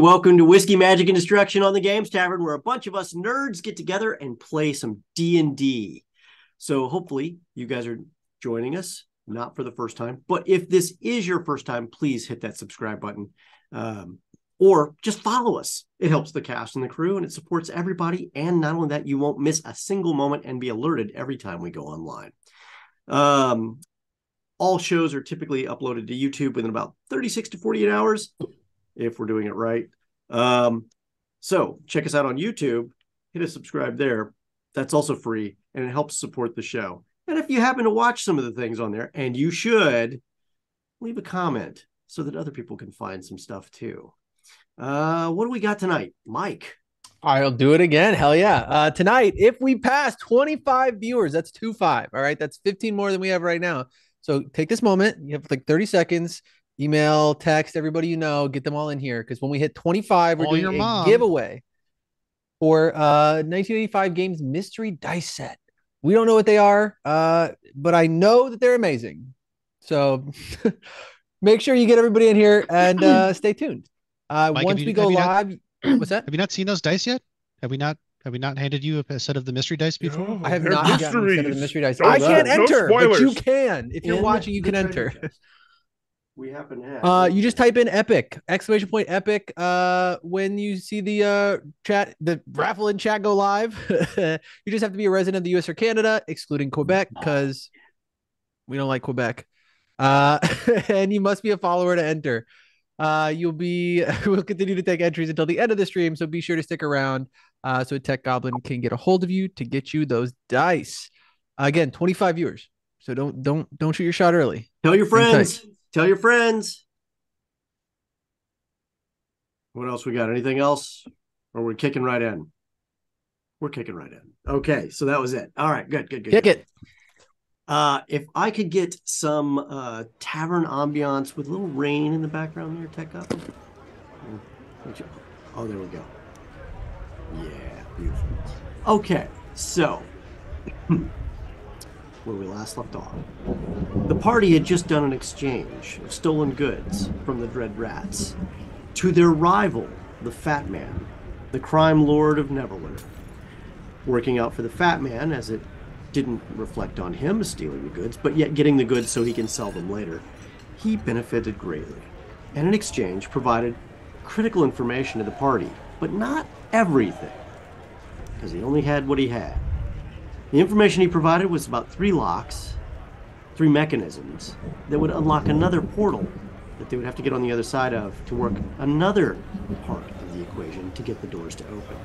welcome to Whiskey, Magic, and Destruction on the Games Tavern, where a bunch of us nerds get together and play some D&D. So hopefully you guys are joining us, not for the first time, but if this is your first time, please hit that subscribe button or just follow us. It helps the cast and the crew, and it supports everybody. And not only that, you won't miss a single moment and be alerted every time we go online. All shows are typically uploaded to YouTube within about 36 to 48 hours. If we're doing it right. So check us out on YouTube, hit a subscribe there. That's also free, and it helps support the show. And if you happen to watch some of the things on there, and you should, leave a comment so that other people can find some stuff too. What do we got tonight? Mike. I'll do it again. Hell yeah. Tonight, if we pass 25 viewers, that's 25. All right. That's 15 more than we have right now. So take this moment. You have like 30 seconds. Email, text, everybody you know, get them all in here. Because when we hit 25, we're doing a giveaway for 1985 Games Mystery Dice Set. We don't know what they are, but I know that they're amazing. So make sure you get everybody in here and stay tuned. Mike, once we go live, what's that? Have you not seen those dice yet? Have we not handed you a set of the mystery dice before? No, I have not gotten a set of the mystery dice. I can't enter, but you can. If you're watching, you can enter. We happen to have. You just type in epic, ! Epic. When you see the chat, the raffle in chat go live, you just have to be a resident of the US or Canada, excluding Quebec, because we don't like Quebec. And you must be a follower to enter. We'll continue to take entries until the end of the stream, so be sure to stick around so Tech Goblin can get a hold of you to get you those dice. Again, 25 viewers. So don't shoot your shot early. Tell your friends. Tell your friends. What else we got? Anything else? Or we're kicking right in? We're kicking right in. Okay, so that was it. All right, good. Kick it. If I could get some tavern ambiance with a little rain in the background there, Tech Up. Oh, there we go. Yeah, beautiful. Okay, so where we last left off. The party had just done an exchange of stolen goods from the Dread Rats to their rival, the Fat Man, the crime lord of Neverland. Working out for the Fat Man, as it didn't reflect on him stealing the goods, but yet getting the goods so he can sell them later, he benefited greatly, and in exchange provided critical information to the party, but not everything, because he only had what he had. The information he provided was about 3 locks, 3 mechanisms that would unlock another portal that they would have to get on the other side of to work another part of the equation to get the doors to open.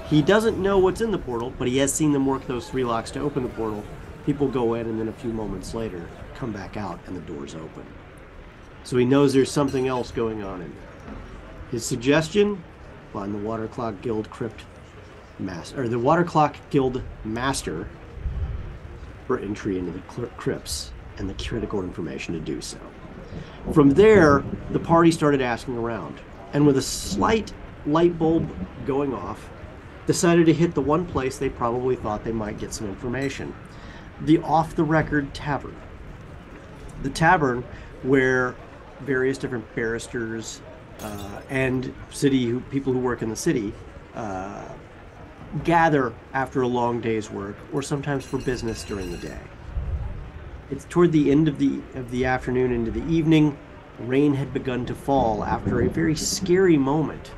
He doesn't know what's in the portal, but he has seen them work those 3 locks to open the portal. People go in, and then a few moments later come back out and the doors open. So he knows there's something else going on in there. His suggestion? Find the Water Clock Guild the Water Clock Guild Master for entry into the crypts and the critical information to do so. From there, the party started asking around, and with a slight light bulb going off, decided to hit the one place they probably thought they might get some information: the off-the-record tavern. The tavern where various different barristers and people who work in the city gather after a long day's work, or sometimes for business during the day. It's toward the end of the afternoon into the evening. Rain had begun to fall after a very scary moment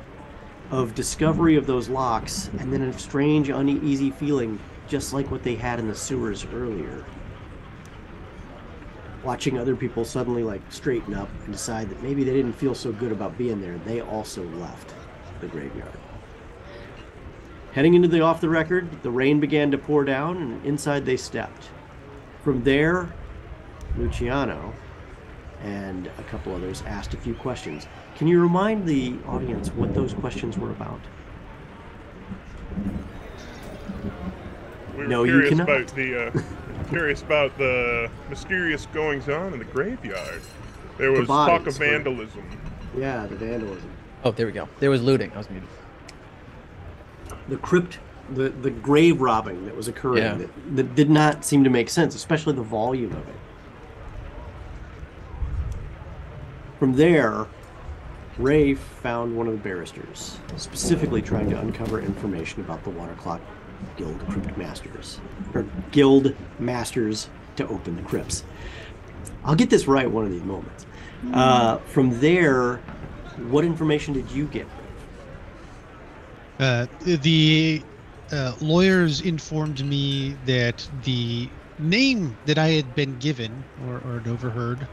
of discovery of those locks, and then a strange, uneasy feeling, just like what they had in the sewers earlier. Watching other people suddenly straighten up and decide that maybe they didn't feel so good about being there, they also left the graveyard. Heading into the off-the-record, the rain began to pour down, and inside they stepped. From there, Luciano and a couple others asked a few questions. Can you remind the audience what those questions were about? We were curious about the mysterious goings-on in the graveyard. There was talk of vandalism. Yeah, the vandalism. Oh, there we go. There was looting. I was muted. The crypt, the grave robbing that was occurring, that did not seem to make sense, especially the volume of it. From there, Ray found one of the barristers, specifically trying to uncover information about the Waterclock Guild Crypt Masters, or Guild Masters to open the crypts. I'll get this right one of these moments. From there, what information did you get? The lawyers informed me that the name that I had been given or had overheard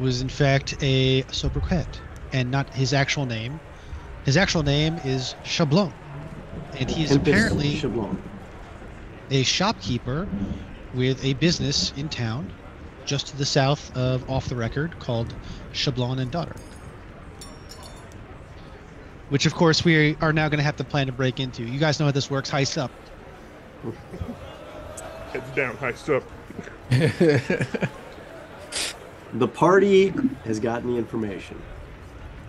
was in fact a sobriquet and not his actual name. His actual name is Chablon, and he is apparently Chablon, a shopkeeper with a business in town just to the south of Off the Record called Chablon and Daughter, which of course we are now going to have to plan to break into. You guys know how this works. Heist up. Heads down, heist up. The party has gotten the information.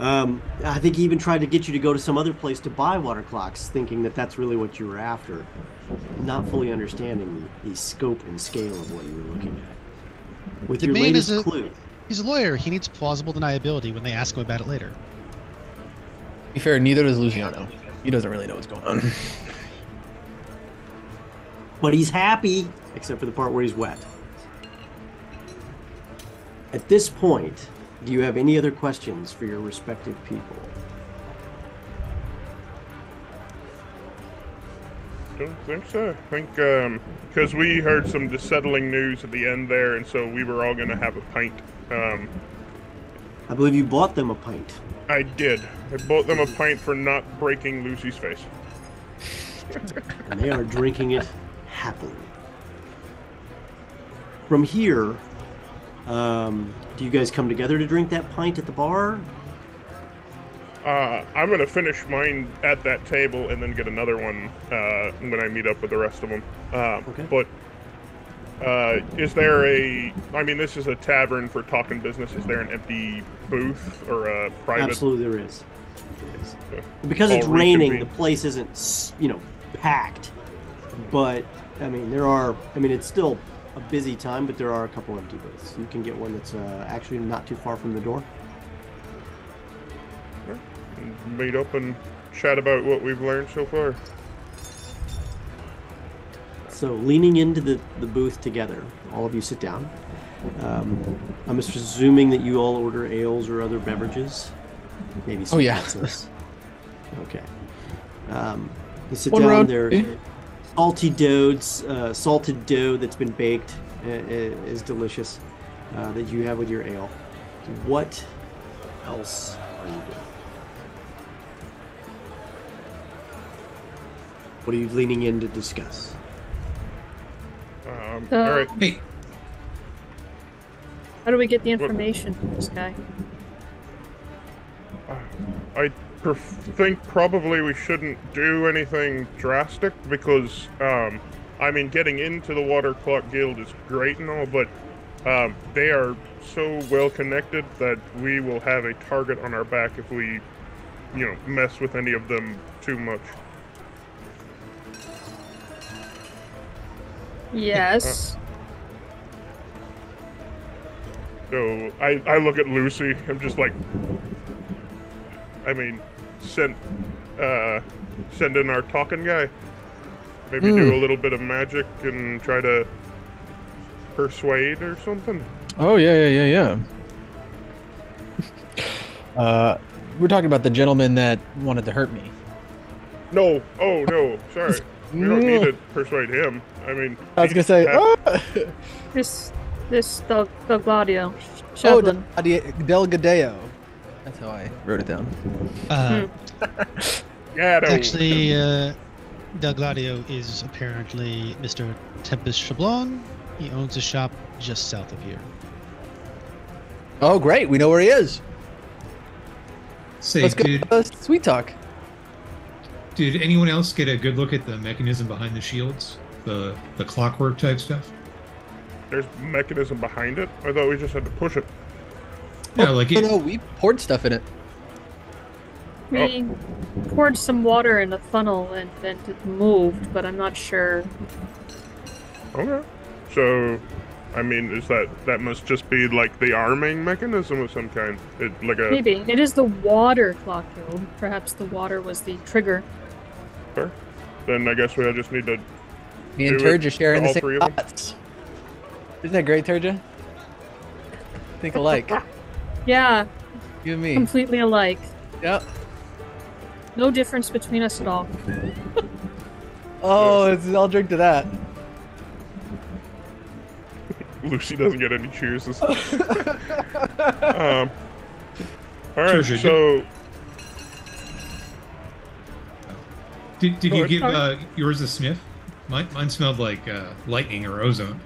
I think he even tried to get you to go to some other place to buy water clocks, thinking that that's really what you were after, not fully understanding the scope and scale of what you were looking at. With your latest clue. He's a lawyer. He needs plausible deniability when they ask him about it later. To be fair, neither does Luciano. He doesn't really know what's going on. But he's happy, except for the part where he's wet. At this point, do you have any other questions for your respective people? Don't think so. I think, because we heard some dissettling news at the end there, and so we were all going to have a pint. I believe you bought them a pint. I did. I bought them a pint for not breaking Lucy's face. And they are drinking it happily. From here, do you guys come together to drink that pint at the bar? I'm going to finish mine at that table and then get another one when I meet up with the rest of them. Okay. But is there I mean, this is a tavern for talking business. Is there an empty booth or a private? Absolutely there is. Okay. Because it's raining, the place isn't, packed. But, it's still a busy time, but there are a couple empty booths. You can get one that's actually not too far from the door. Meet up and chat about what we've learned so far. So, leaning into the booth together, all of you sit down. I'm just presuming that you all order ales or other beverages. Maybe some pizzas. Okay. You sit down there. Salted dough that's been baked is delicious that you have with your ale. What else are you doing? What are you leaning in to discuss? All right. Hey. How do we get the information from this guy? I think probably we shouldn't do anything drastic because, getting into the Water Clock Guild is great and all, but they are so well connected that we will have a target on our back if we, mess with any of them too much. Yes. So I look at Lucy. I'm just like, send in our talking guy. Maybe do a little bit of magic and try to persuade or something. Oh, yeah. We're talking about the gentleman that wanted to hurt me. No. Oh, no. Sorry. We don't need to persuade him. I was gonna say, This Del Gladio. Delgadeo. That's how I wrote it down. Actually, Del Gladio is apparently Mr. Tempest Chablon. He owns a shop just south of here. Oh, great. We know where he is. Say, Let's go sweet talk. Did anyone else get a good look at the mechanism behind the shields? The clockwork type stuff? There's mechanism behind it? I thought we just had to push it. Yeah, No, we poured stuff in it. We poured some water in a funnel and then it moved, but I'm not sure. Okay. So, I mean, is that must just be like the arming mechanism of some kind? Maybe. It is the water clock guild. Perhaps the water was the trigger. Sure. Then I guess we'll just need to. Me and Turja sharing the all same three of them? thoughts. Isn't that great, Turja? Think alike. Yeah, You and me. completely alike. Yep. No difference between us at all. Oh, I'll drink to that. Lucy doesn't get any cheers. All right, Treasure, so Did Go you ahead. give yours a sniff? Mine smelled like lightning or ozone.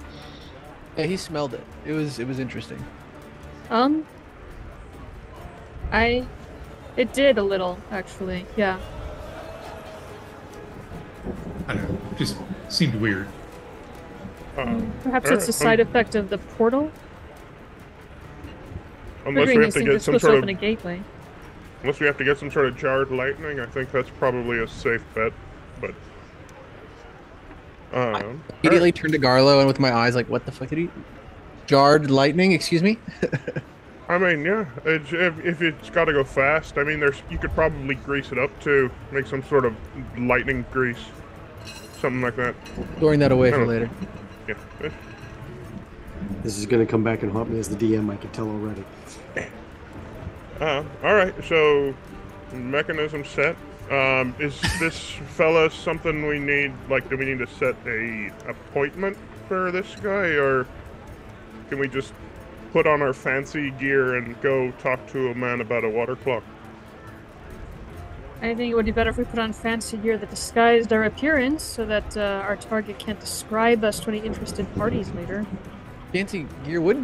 Yeah, he smelled it. It was interesting. It did a little, actually. Yeah. I don't know. Just seemed weird. Perhaps all it's a right, side effect of the portal. unless Figuring we have these to things get are some supposed to sort open a of gateway. unless we have to get some sort of jarred lightning, I think that's probably a safe bet. But Immediately turned to Garlo and with my eyes like, what the fuck did he? Jarred lightning? Excuse me? I mean, yeah, if it's got to go fast, I mean, you could probably grease it up to make some sort of lightning grease, something like that. Storing that away for don't- later. Yeah. This is going to come back and haunt me as the DM, I can tell already. All right, so mechanism set. Is this fella something we need? Like, do we need to set a appointment for this guy, or can we just put on our fancy gear and go talk to a man about a water clock? I think it would be better if we put on fancy gear that disguised our appearance so that our target can't describe us to any interested parties later. Fancy gear would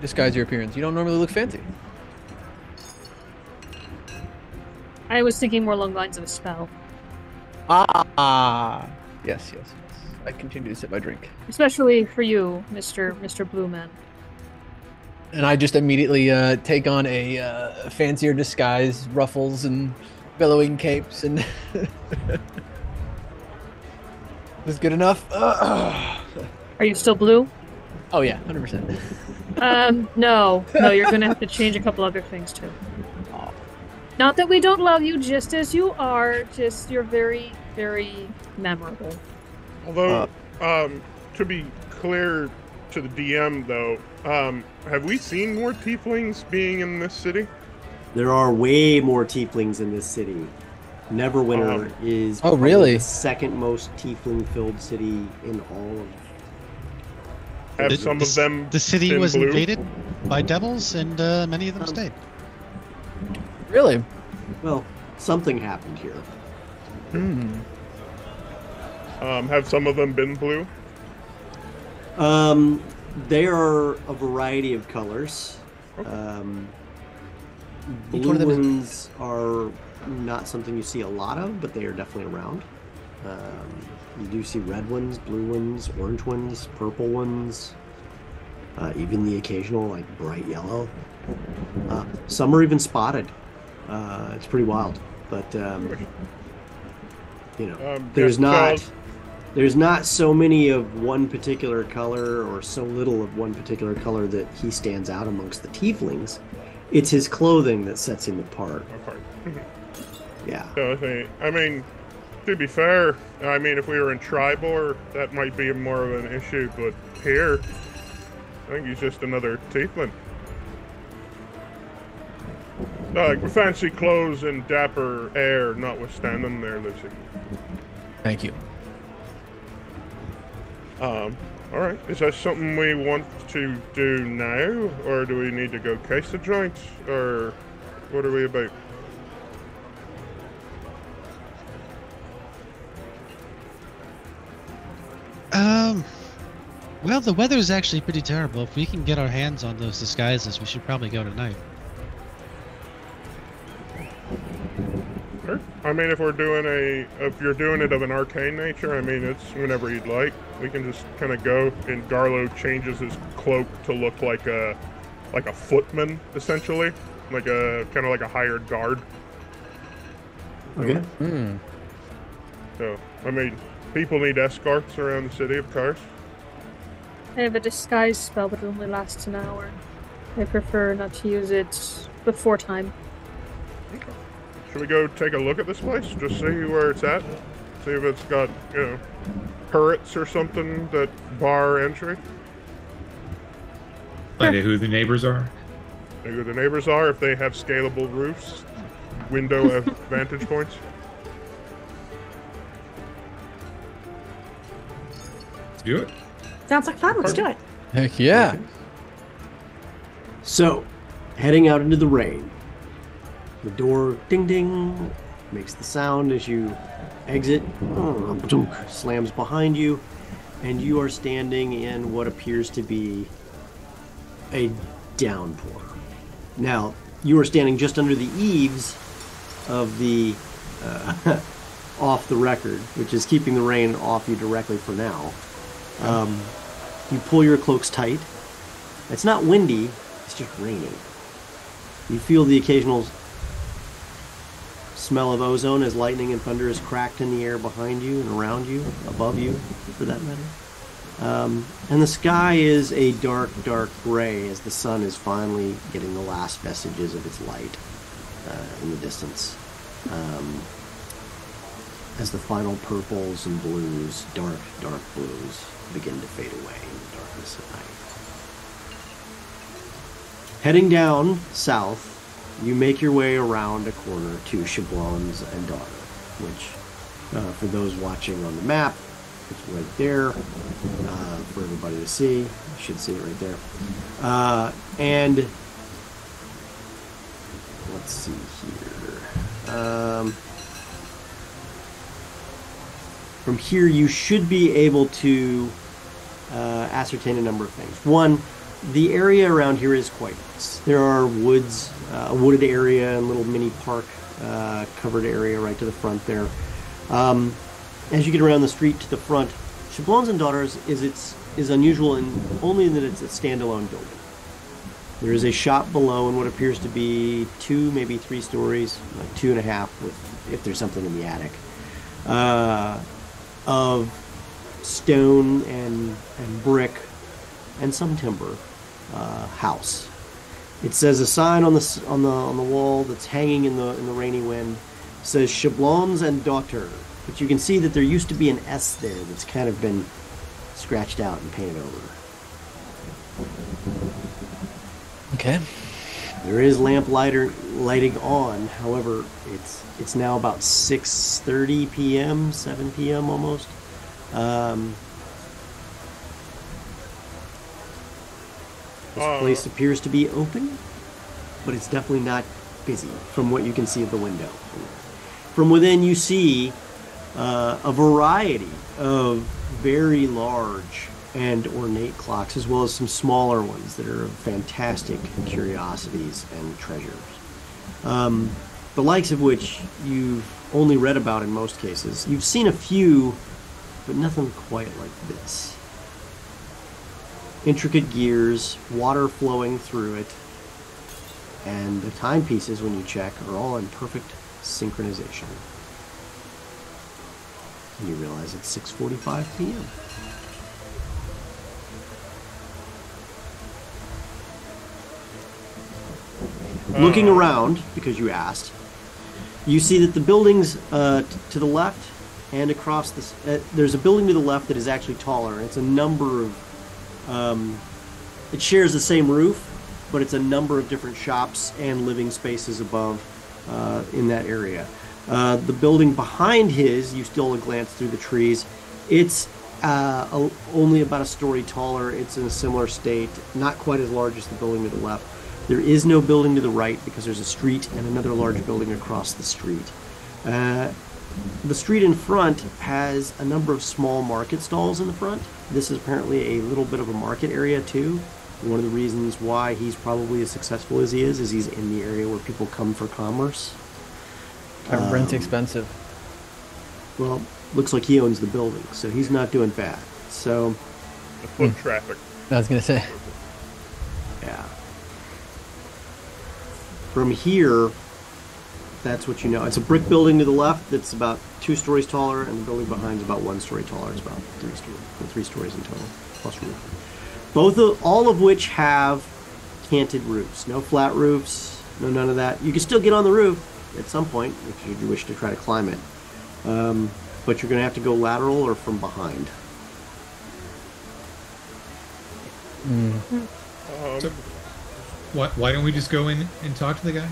disguise your appearance. You don't normally look fancy. I was thinking more along the lines of a spell. Ah. Yes. I continue to sip my drink. Especially for you, Mr. Blue Man. And I just immediately take on a fancier disguise, ruffles and billowing capes, and is good enough. Are you still blue? Oh yeah, 100%. No, you're gonna have to change a couple other things too. Not that we don't love you just as you are, just you're very, very memorable. Although, to be clear to the DM, though, have we seen more tieflings being in this city? There are way more tieflings in this city. Neverwinter is Oh, probably really? the second most tiefling-filled city in all of. Have some of them The city been was blue? invaded by devils, and many of them stayed. Really? Well, something happened here. Have some of them been blue? They are a variety of colors. Each one of Blue them is- ones are not something you see a lot of, but they are definitely around. You do see red ones, blue ones, orange ones, purple ones, even the occasional like bright yellow. Some are even spotted. It's pretty wild, but there's not so many of one particular color or so little of one particular color that he stands out amongst the tieflings. It's his clothing that sets him apart. Yeah. So, I mean, to be fair, I mean, if we were in Tribor, that might be more of an issue, but here, I think he's just another tiefling. Like, fancy clothes and dapper air notwithstanding there, Lucy. Thank you. Alright, is that something we want to do now, or do we need to go case the joints, or what are we about? Well, the weather is actually pretty terrible. If we can get our hands on those disguises, we should probably go tonight. Sure. I mean, if you're doing it of an arcane nature, I mean, it's whenever you'd like. We can just kind of go, and Garlo changes his cloak to look like a footman, essentially, like a kind of like a hired guard. Okay. So, I mean, people need escorts around the city, of course. I have a disguise spell, but it only lasts an hour. I prefer not to use it before time. Okay. Should we go take a look at this place? Just see where it's at? See if it's got, turrets or something that bar entry? Find out who the neighbors are. See who the neighbors are, if they have scalable roofs, window vantage points. Let's do it. Sounds like fun. Let's do it. Heck yeah. So, heading out into the rain. The door ding ding makes the sound as you exit. Slams behind you, and you are standing in what appears to be a downpour. Now, you are standing just under the eaves of the off the record, which is keeping the rain off you directly for now. You pull your cloaks tight. It's not windy, it's just raining. You feel the occasional smell of ozone as lightning and thunder is cracked in the air behind you and around you, above you, for that matter. And the sky is a dark, dark gray as the sun is finally getting the last vestiges of its light in the distance. As the final purples and blues, dark, dark blues, begin to fade away in the darkness of night. Heading down south, you make your way around a corner to Chablon's and Daughter, which, for those watching on the map, it's right there for everybody to see. You should see it right there. And let's see here. From here, you should be able to ascertain a number of things. One, the area around here is quite nice. There are woods, a wooded area, and a little mini park covered area right to the front there. As you get around the street to the front, Chablon's and Daughters is unusual in only that it's a standalone building. There is a shop below in what appears to be 2, maybe 3 stories, like 2.5, if there's something in the attic, of stone and brick and some timber house. It says a sign on the wall that's hanging in the rainy wind. It says Chablon's and Daughter, but you can see that there used to be an S there that's kind of been scratched out and painted over. Okay. There is lighting on. However, it's now about 6:30 p.m., 7 p.m. almost. This place appears to be open, but it's definitely not busy from what you can see of the window. From within, you see a variety of very large and ornate clocks, as well as some smaller ones that are fantastic curiosities and treasures. The likes of which you've only read about in most cases. You've seen a few, but nothing quite like this. Intricate gears, water flowing through it, and the timepieces, when you check, are all in perfect synchronization. And you realize it's 6:45 p.m. Looking around, because you asked, you see that the buildings to the left and across this, there's a building to the left that is actually taller. It's a number of, it shares the same roof, but it's a number of different shops and living spaces above in that area. The building behind his, you still glance through the trees, it's only about a story taller. It's in a similar state, not quite as large as the building to the left. There is no building to the right because there's a street and another large building across the street. The street in front has a number of small market stalls in the front. This is apparently a little bit of a market area too. One of the reasons why he's probably as successful as he is he's in the area where people come for commerce. Rent's expensive. Well, looks like he owns the building, so he's not doing bad. So, The foot traffic. I was gonna say. yeah. From here, that's what you know. It's a brick building to the left that's about 2 stories taller, and the building behind is about 1 story taller. It's about 3 stories in total, plus roof. all of which have canted roofs. No flat roofs, no none of that. You can still get on the roof at some point if you wish to try to climb it. But you're going to have to go lateral or from behind. So, why don't we just go in and talk to the guy?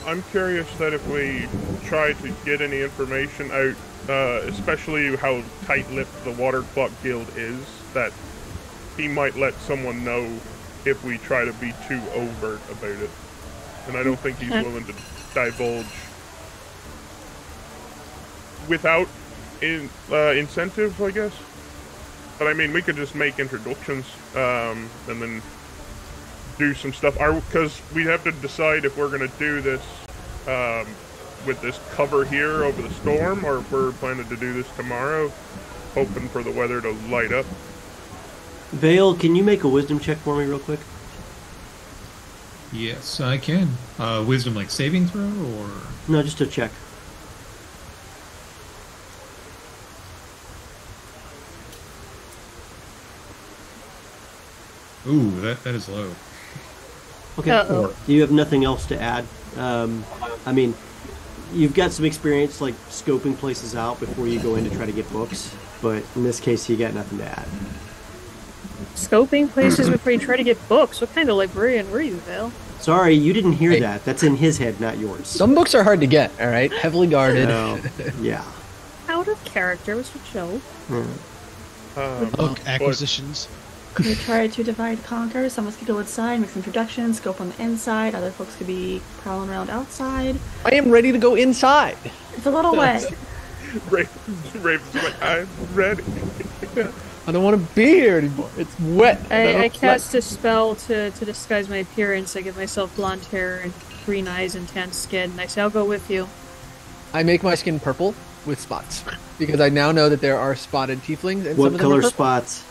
I'm curious that if we try to get any information out, especially how tight-lipped the Water Clock Guild is, that he might let someone know if we try to be too overt about it. And I don't think he's willing to divulge without incentive, I guess. But I mean, we could just make introductions, and then do some stuff. Because we have to decide if we're going to do this with this cover here over the storm, or if we're planning to do this tomorrow, hoping for the weather to light up. Vale, can you make a wisdom check for me real quick? Yes, I can. Wisdom, like saving throw, or No, just a check. ooh, that is low. Okay. Uh-oh. You have nothing else to add. I mean, you've got some experience like scoping places out before you go in to try to get books, but in this case, you got nothing to add. Scoping places before you try to get books. What kind of librarian were you, Vale? Sorry, you didn't hear Hey. that. That's in his head, not yours. Some books are hard to get, all right? Heavily guarded. No. Yeah. Out of character was a joke. Book acquisitions. We try to divide conquer. Some of us could go inside, make some introductions, scope on the inside. Other folks could be prowling around outside. I am ready to go inside. It's a little wet. Raven's like, I'm ready. I don't want to be here anymore. It's wet. I cast a spell to disguise my appearance. I give myself blonde hair and green eyes and tan skin, and I say, I'll go with you. I make my skin purple with spots because I now know that there are spotted tieflings. And some What of them color are purple. spots?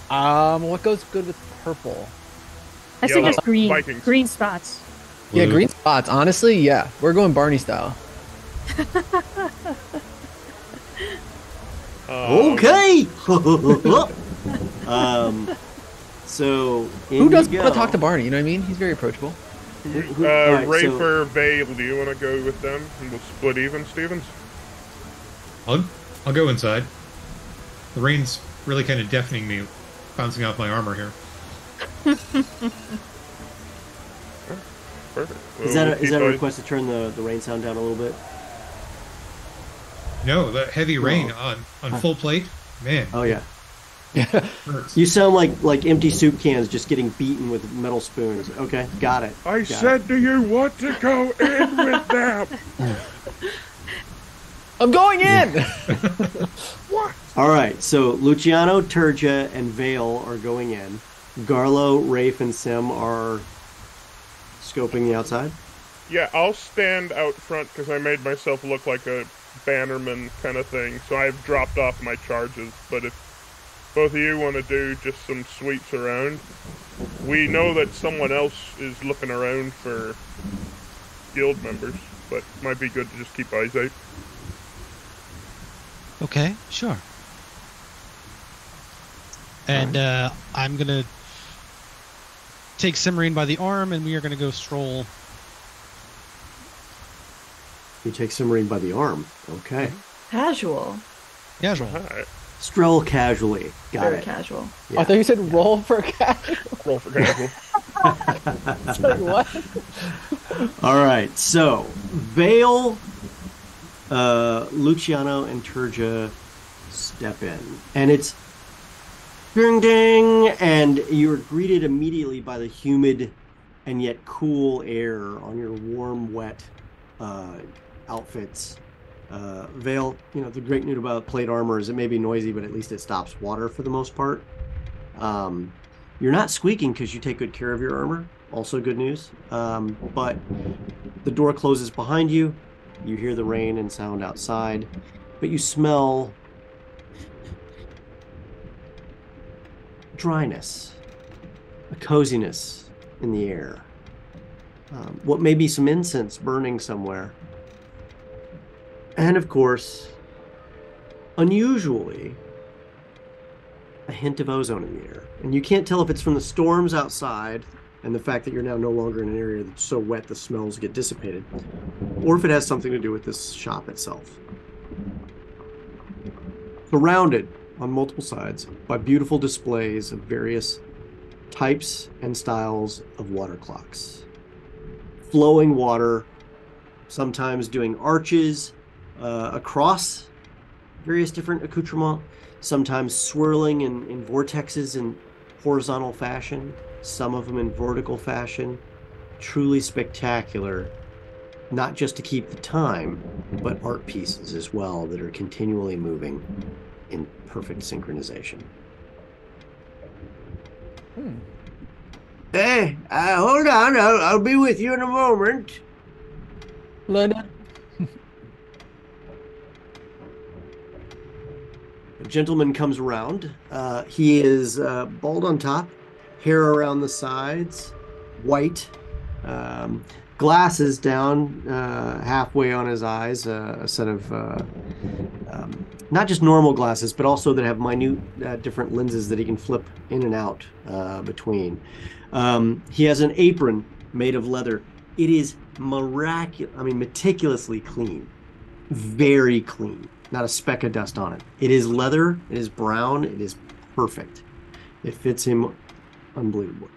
What goes good with purple? I Yellow. suggest green. Vikings. Green spots. Yeah, Blue. green spots. Honestly, yeah, we're going Barney style. Okay. So Who in doesn't you want to go. talk to Barney? You know what I mean? He's very approachable. Alright, Rafe so- or Vale, do you want to go with them? And we'll split even, Stevens? I'll go inside. The rain's really kind of deafening me, bouncing off my armor here. Perfect. Is that a request to turn the rain sound down a little bit? No, the heavy rain on full plate, man. Oh yeah. Hurts. You sound like empty soup cans just getting beaten with metal spoons. Okay, got it. I Got said, do you want to go in with them? I'm going in. What? All right, so Luciano, Turja, and Vale are going in. Garlo, Rafe, and Sim are scoping the outside. Yeah, I'll stand out front because I made myself look like a bannerman kind of thing, so I've dropped off my charges. But if both of you want to do just some sweeps around, we know that someone else is looking around for guild members, but might be good to just keep eyes out. Okay, sure. And I'm gonna take Cimarine by the arm, and we are gonna go stroll. You take Cimarine by the arm. Okay. Casual. Casual. Alright, Stroll casually. Got Very it. casual. Yeah. I thought you said roll for a cat. roll for casual. It's like, what? All right, so Vale, Luciano, and Turja step in, and it's ding ding, and you're greeted immediately by the humid and yet cool air on your warm, wet outfits. Vale, the great news about plate armor is it may be noisy, but at least it stops water for the most part. You're not squeaking because you take good care of your armor. Also good news. But the door closes behind you. You hear the rain and sound outside, but you smell dryness, a coziness in the air. What may be some incense burning somewhere. And of course, unusually, a hint of ozone in the air. And you can't tell if it's from the storms outside and the fact that you're now no longer in an area that's so wet the smells get dissipated, or if it has something to do with this shop itself. Surrounded on multiple sides by beautiful displays of various types and styles of water clocks. Flowing water, sometimes doing arches across various different accoutrements, sometimes swirling in vortexes in horizontal fashion, some of them in vertical fashion. Truly spectacular, not just to keep the time, but art pieces as well that are continually moving in perfect synchronization. Hey, hold on, I'll be with you in a moment. Linda. A gentleman comes around. He is bald on top, hair around the sides, white, glasses down halfway on his eyes, a set of not just normal glasses, but also that have minute different lenses that he can flip in and out between. He has an apron made of leather. It is meticulously clean, very clean. Not a speck of dust on it. It is leather. It is brown. It is perfect. It fits him unbelievably.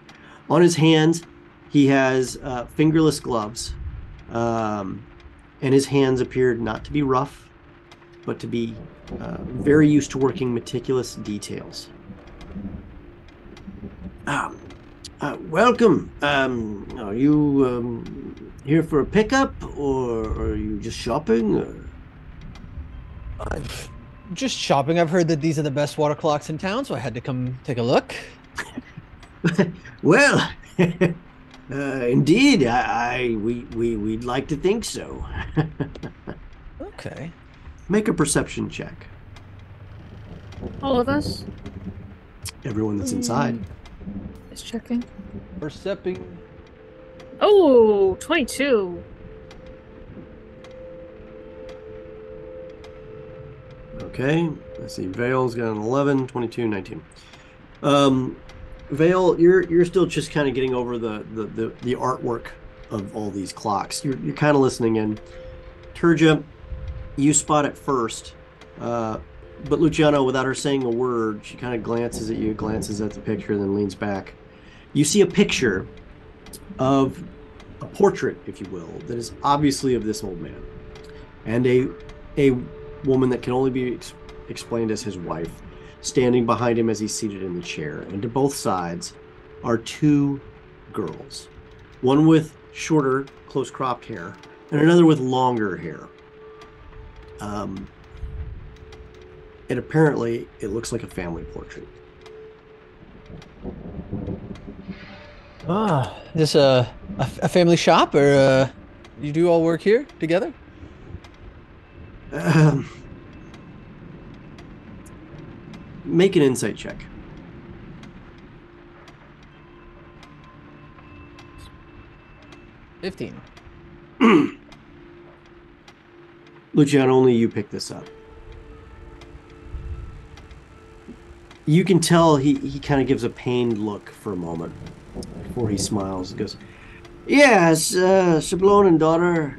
On his hands, he has fingerless gloves, and his hands appeared not to be rough, but to be very used to working meticulous details. Welcome. Are you here for a pickup, or are you just shopping? Or? Just shopping. I've heard that these are the best water clocks in town, so I had to come take a look. Well, indeed, we'd like to think so. Okay. Make a perception check. All of us? Everyone that's inside. Just checking. Percepting. Oh, 22. Okay, let's see. Vale's got an 11, 22, 19. Vale, you're still just kind of getting over the artwork of all these clocks. You're kind of listening in. Turja, you spot it first, but Luciano, without her saying a word, she kind of glances at you, glances at the picture, then leans back. You see a picture of a portrait, if you will, that is obviously of this old man, and a woman that can only be explained as his wife, standing behind him as he's seated in the chair. And to both sides are two girls, one with shorter, close-cropped hair, and another with longer hair. And apparently, it looks like a family portrait. This a family shop, or you do all work here together? Make an insight check. $15. Luciano, only you pick this up. You can tell he kind of gives a pained look for a moment before he smiles and goes, "Yes, Sablon and daughter,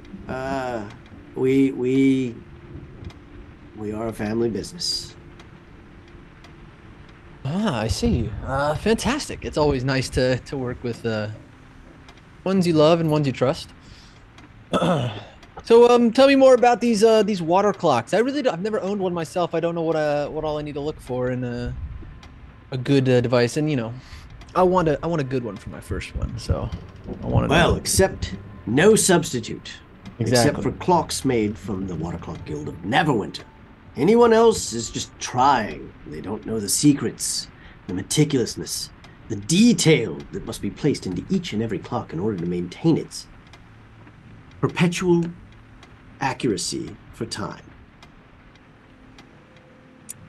we are a family business." I see. Fantastic. It's always nice to work with ones you love and ones you trust. So tell me more about these water clocks. I've never owned one myself. I don't know what all I need to look for in a good device, and I want a good one for my first one. So I want to Well, except no substitute. Exactly. Except for clocks made from the Water Clock Guild of Neverwinter. Anyone else is just trying. They don't know the secrets, the meticulousness, the detail that must be placed into each and every clock in order to maintain its perpetual accuracy for time.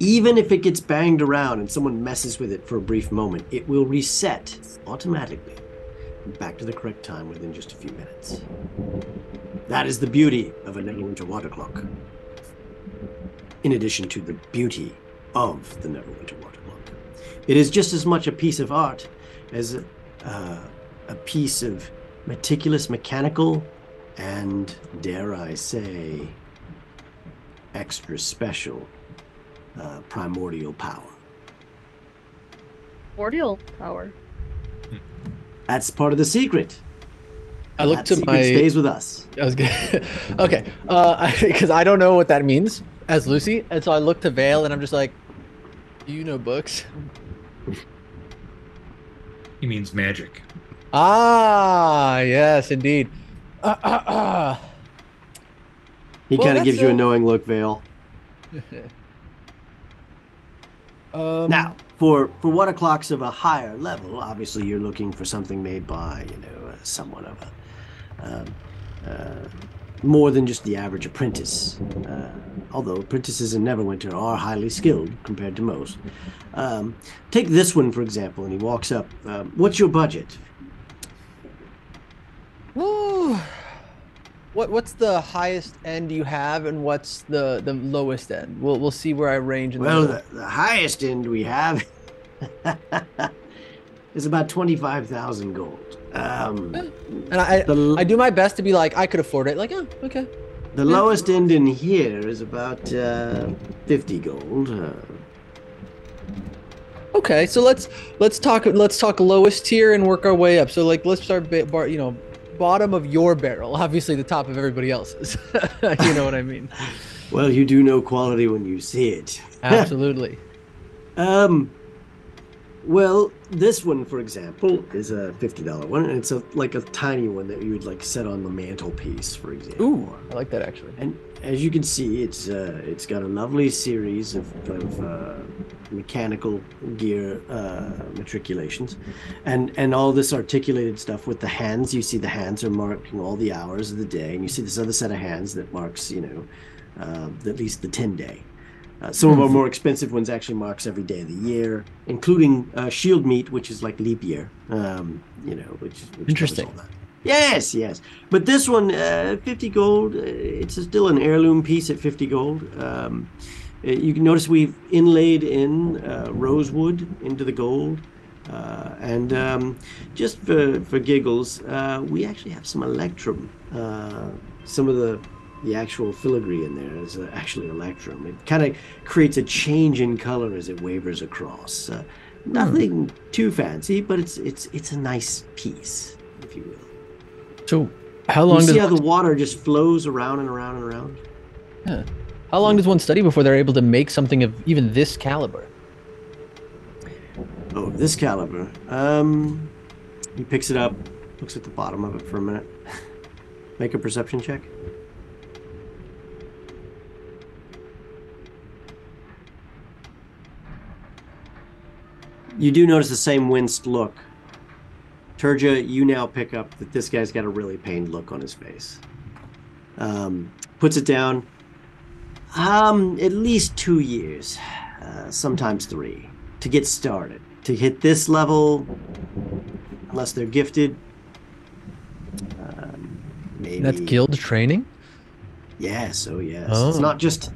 Even if it gets banged around and someone messes with it for a brief moment, it will reset automatically back to the correct time within just a few minutes. That is the beauty of a Neverwinter water clock. In addition to the beauty of the Neverwinter water clock. It is just as much a piece of art as a piece of meticulous mechanical and, dare I say, extra special primordial power. Primordial power. That's part of the secret. I look That to secret my. stays with us. I was good. Okay, because I don't know what that means as Lucy, and so I look to Vale, and I'm just like, "Do you know books?" He means magic. Ah, yes, indeed. He Well, kind of gives that's you a a- knowing look, Vale. Now, for what o'clocks of a higher level, obviously you're looking for something made by, someone of a more than just the average apprentice. Although apprentices in Neverwinter are highly skilled compared to most. Take this one, for example, and he walks up. What's your budget? Ooh. What's the highest end you have, and what's the lowest end? We'll see where I range in the Well, middle. the highest end we have is about 25,000 gold. And I do my best to be like, I could afford it. Like, oh, okay. The lowest end in here is about 50 gold. Okay, so let's talk lowest tier and work our way up. So like, let's start bottom of your barrel, obviously the top of everybody else's. You know what I mean? Well, you do know quality when you see it. Absolutely. Well, this one, for example, is a $50 one, and it's like a tiny one that you would like set on the mantelpiece, for example. Ooh, I like that actually. And as you can see, it's got a lovely series of mechanical gear matriculations, and all this articulated stuff with the hands. You see the hands are marking all the hours of the day, and you see this other set of hands that marks, at least the 10-day. Some of our more expensive ones actually marks every day of the year, including shield meat, which is like leap year. Which Interesting. covers all that. Yes. But this one, 50 gold. It's still an heirloom piece at 50 gold. You can notice we've inlaid in rosewood into the gold. And just for giggles, we actually have some electrum. Some of the actual filigree in there is actually electrum. It kind of creates a change in color as it wavers across. Nothing too fancy, but it's a nice piece, if you will. So how long you see does how the water just flows around and around and around? Yeah. How long does one study before they're able to make something of even this caliber? Oh, this caliber. He picks it up, looks at the bottom of it for a minute. Make a perception check. You do notice the same winced look. Turja, you now pick up that this guy's got a really pained look on his face. Puts it down. At least 2 years, sometimes 3, to get started. To hit this level, unless they're gifted, maybe. That's guild training? Yes, oh yes. Oh. It's not just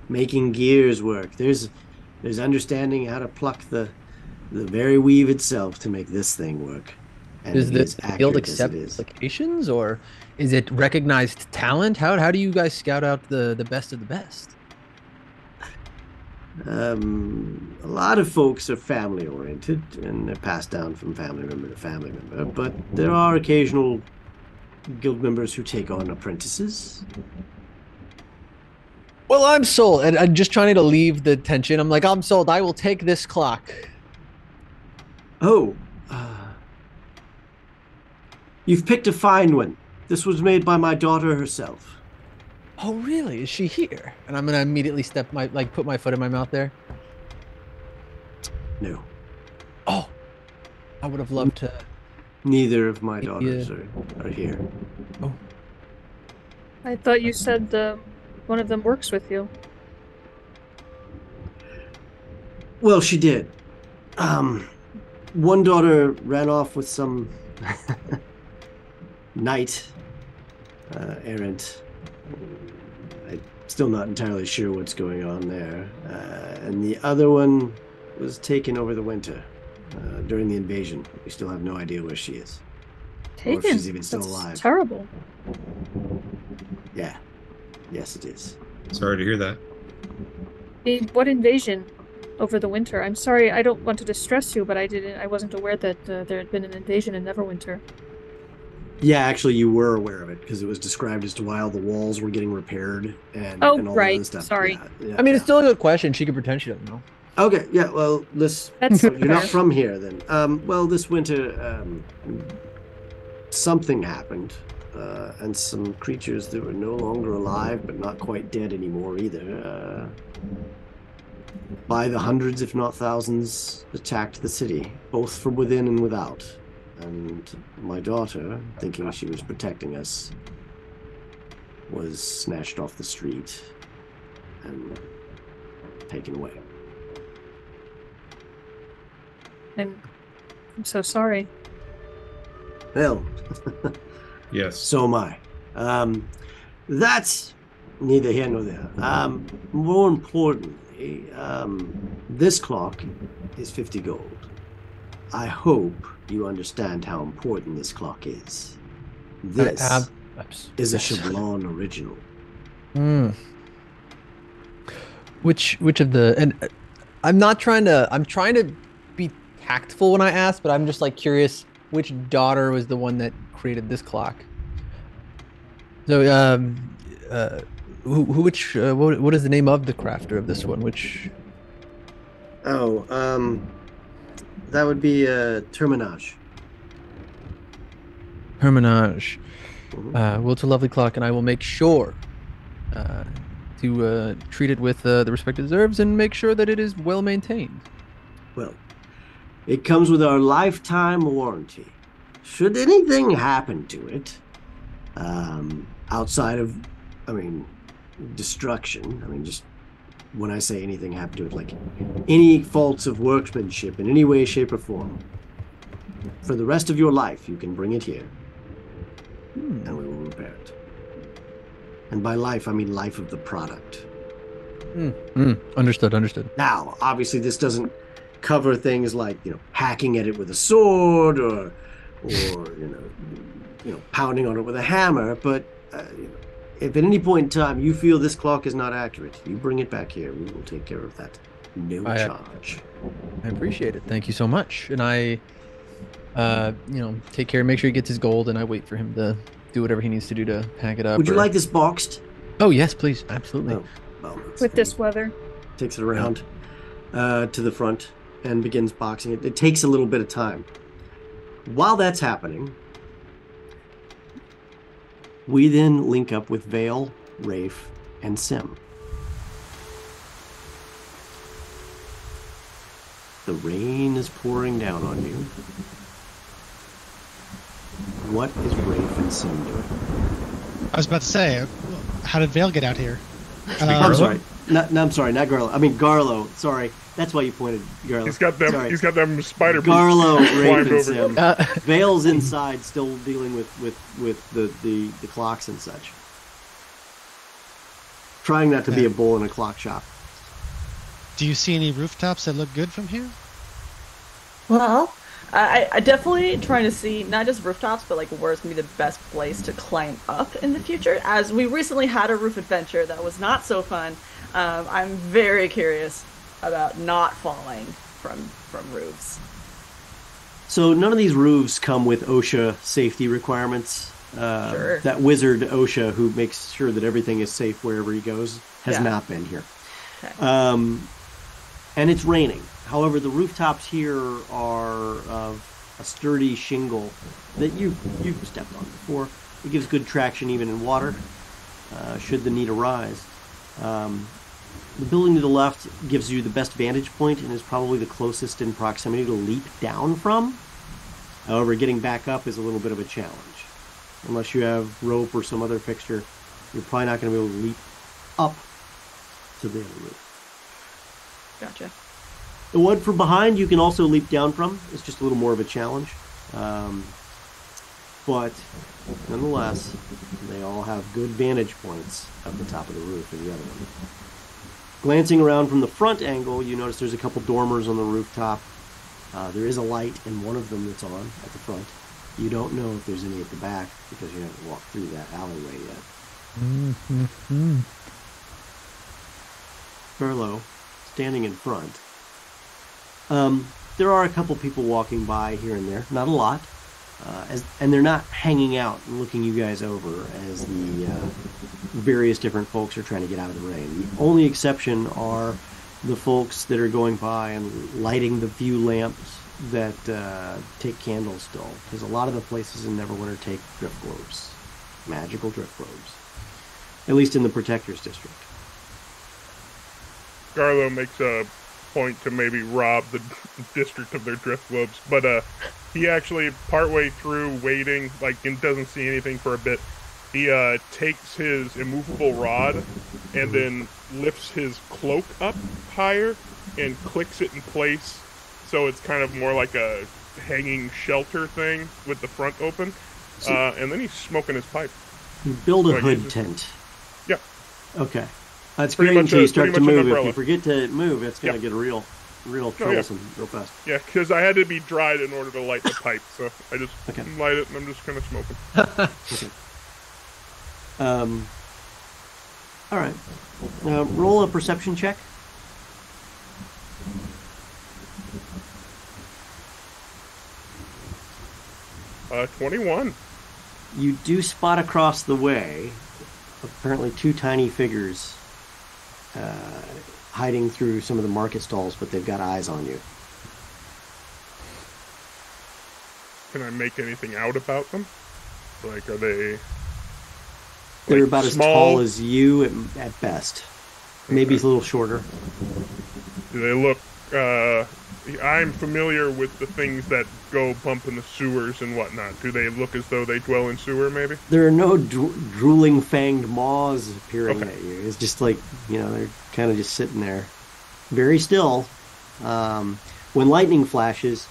making gears work. There's understanding how to pluck the very weave itself to make this thing work. And Does it the is guild accurate as accept it is. applications, or is it recognized talent? How do you guys scout out the best of the best? A lot of folks are family oriented and they're passed down from family member to family member, but there are occasional guild members who take on apprentices. Well, I'm sold, and I'm just trying to leave the tension. I'm like, I'm sold. I will take this clock. Oh, you've picked a fine one. This was made by my daughter herself. Oh, really? Is she here? And I'm gonna immediately put my foot in my mouth there. No, Oh, I would have loved to. neither of my daughters are here. Oh, I thought you said one of them works with you. Well, she did. One daughter ran off with some knight errant. I'm still not entirely sure what's going on there. And the other one, was taken over the winter during the invasion. We still have no idea where she is. Or if she's even still alive. Terrible. Yeah. Yes, it is. Sorry to hear that. What invasion over the winter? I'm sorry, I don't want to distress you, but I wasn't aware that there had been an invasion in Neverwinter. Yeah, actually, you were aware of it because it was described as to why all the walls were getting repaired and all that other stuff. Sorry. Yeah, I mean, it's still a good question. She could pretend she doesn't know. Okay, yeah, well, you're not from here then. Well, this winter, something happened, and some creatures that were no longer alive, but not quite dead anymore either, by the hundreds, if not thousands, attacked the city, both from within and without. And my daughter, thinking she was protecting us, was snatched off the street and taken away. I'm so sorry. Well, Yes. so am I. That's neither here nor there. More importantly, this clock is 50 gold. I hope you understand how important this clock is. This is a Cheblon original. Which of the, and I'm trying to be tactful when I ask, but I'm just like curious which daughter was the one that created this clock. So what is the name of the crafter of this one? That would be Terminage. Hermitage. Well, it's a lovely clock, and I will make sure to treat it with the respect it deserves and make sure that it is well maintained. Well, it comes with our lifetime warranty. Should anything happen to it, outside of, destruction, just when I say anything happen to it, like any faults of workmanship in any way, shape, or form, for the rest of your life, you can bring it here, and we will repair it. And by life, I mean life of the product. Understood. Now, obviously, this doesn't cover things like, hacking at it with a sword or pounding on it with a hammer. But if at any point in time you feel this clock is not accurate, you bring it back here. We will take care of that. No charge. I appreciate it. Thank you so much. And I, take care. Make sure he gets his gold, and I wait for him to do whatever he needs to do to pack it up. Would you like this boxed? Oh yes, please, absolutely. Oh, well, With this weather. Takes it around to the front and begins boxing it. It takes a little bit of time. While that's happening, we then link up with Vale, Rafe, and Sim. The rain is pouring down on you. What is Rafe and Sim doing? I was about to say, how did Vale get out here? I'm sorry. I'm sorry, not Garlo. I mean Garlo. Sorry, that's why you pointed Garlo. He's got them. Sorry. He's got them spider. Garlo, Rafe, and over. Sim. Vale's inside, still dealing with the clocks and such. Trying not to be a bull in a clock shop. Do you see any rooftops that look good from here? Well, I definitely trying to see not just rooftops, but like where's gonna be the best place to climb up in the future. As we recently had a roof adventure that was not so fun. I'm very curious about not falling from roofs. So none of these roofs come with OSHA safety requirements. Sure. That wizard OSHA, who makes sure that everything is safe wherever he goes, has not been here. Okay. And it's raining. However, the rooftops here are of a sturdy shingle that you've stepped on before. It gives good traction even in water, should the need arise. The building to the left gives you the best vantage point and is probably the closest in proximity to leap down from. However, getting back up is a little bit of a challenge. Unless you have rope or some other fixture, you're probably not going to be able to leap up to the other roof. Gotcha. The one from behind you can also leap down from. It's just a little more of a challenge. But nonetheless, they all have good vantage points at the top of the roof of the other one. Glancing around from the front angle, you notice there's a couple dormers on the rooftop. There is a light in one of them that's on at the front. You don't know if there's any at the back because you haven't walked through that alleyway yet. Mm-hmm. Furlough, standing in front. There are a couple people walking by here and there, not a lot, and they're not hanging out and looking you guys over as the various different folks are trying to get out of the rain. The only exception are the folks that are going by and lighting the few lamps that take candles still, because a lot of the places in Neverwinter take drift globes, magical drift globes, at least in the Protectors District. Garlo makes a point to maybe rob the district of their drift globes, but he actually, partway through waiting, like, and doesn't see anything for a bit, he takes his immovable rod and then lifts his cloak up higher and clicks it in place, so it's kind of more like a hanging shelter thing with the front open, and then he's smoking his pipe. You build a hood tent. Yeah. Okay. That's Pretty great much until you start to pretty much an move. If umbrella. you forget to move, it's going to get real troublesome real fast. Yeah, because I had to be dried in order to light the pipe, so I just light it and I'm just kind of smoking. Okay. All right. Roll a perception check. Uh, 21. You do spot across the way, apparently two tiny figures hiding through some of the market stalls, but they've got eyes on you. Can I make anything out about them? Like, are they... They're like, about as small? tall as you at best. Maybe Okay. a little shorter. Do they look... I'm familiar with the things that go bump in the sewers and whatnot. Do they look as though they dwell in sewer, maybe? There are no drooling fanged maws appearing Okay. at you. It's just like, they're kind of just sitting there. Very still. When lightning flashes,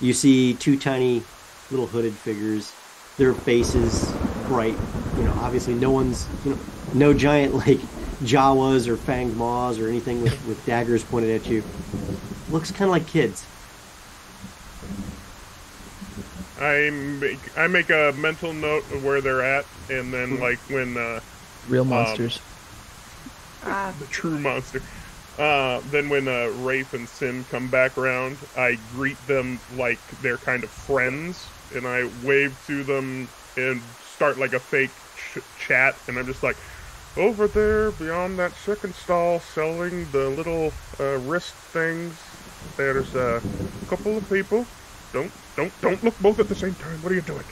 you see two tiny little hooded figures. Their faces bright. Obviously no one's, no giant like Jawas or fanged maws or anything with daggers pointed at you. Looks kind of like kids. I make a mental note of where they're at, and then, like, when... Real monsters. the true monster. Then when Rafe and Sin come back around, I greet them like they're kind of friends, and I wave to them and start like a fake chat, and I'm just like, over there beyond that second stall selling the little wrist things, there's a couple of people. Don't look both at the same time. What are you doing?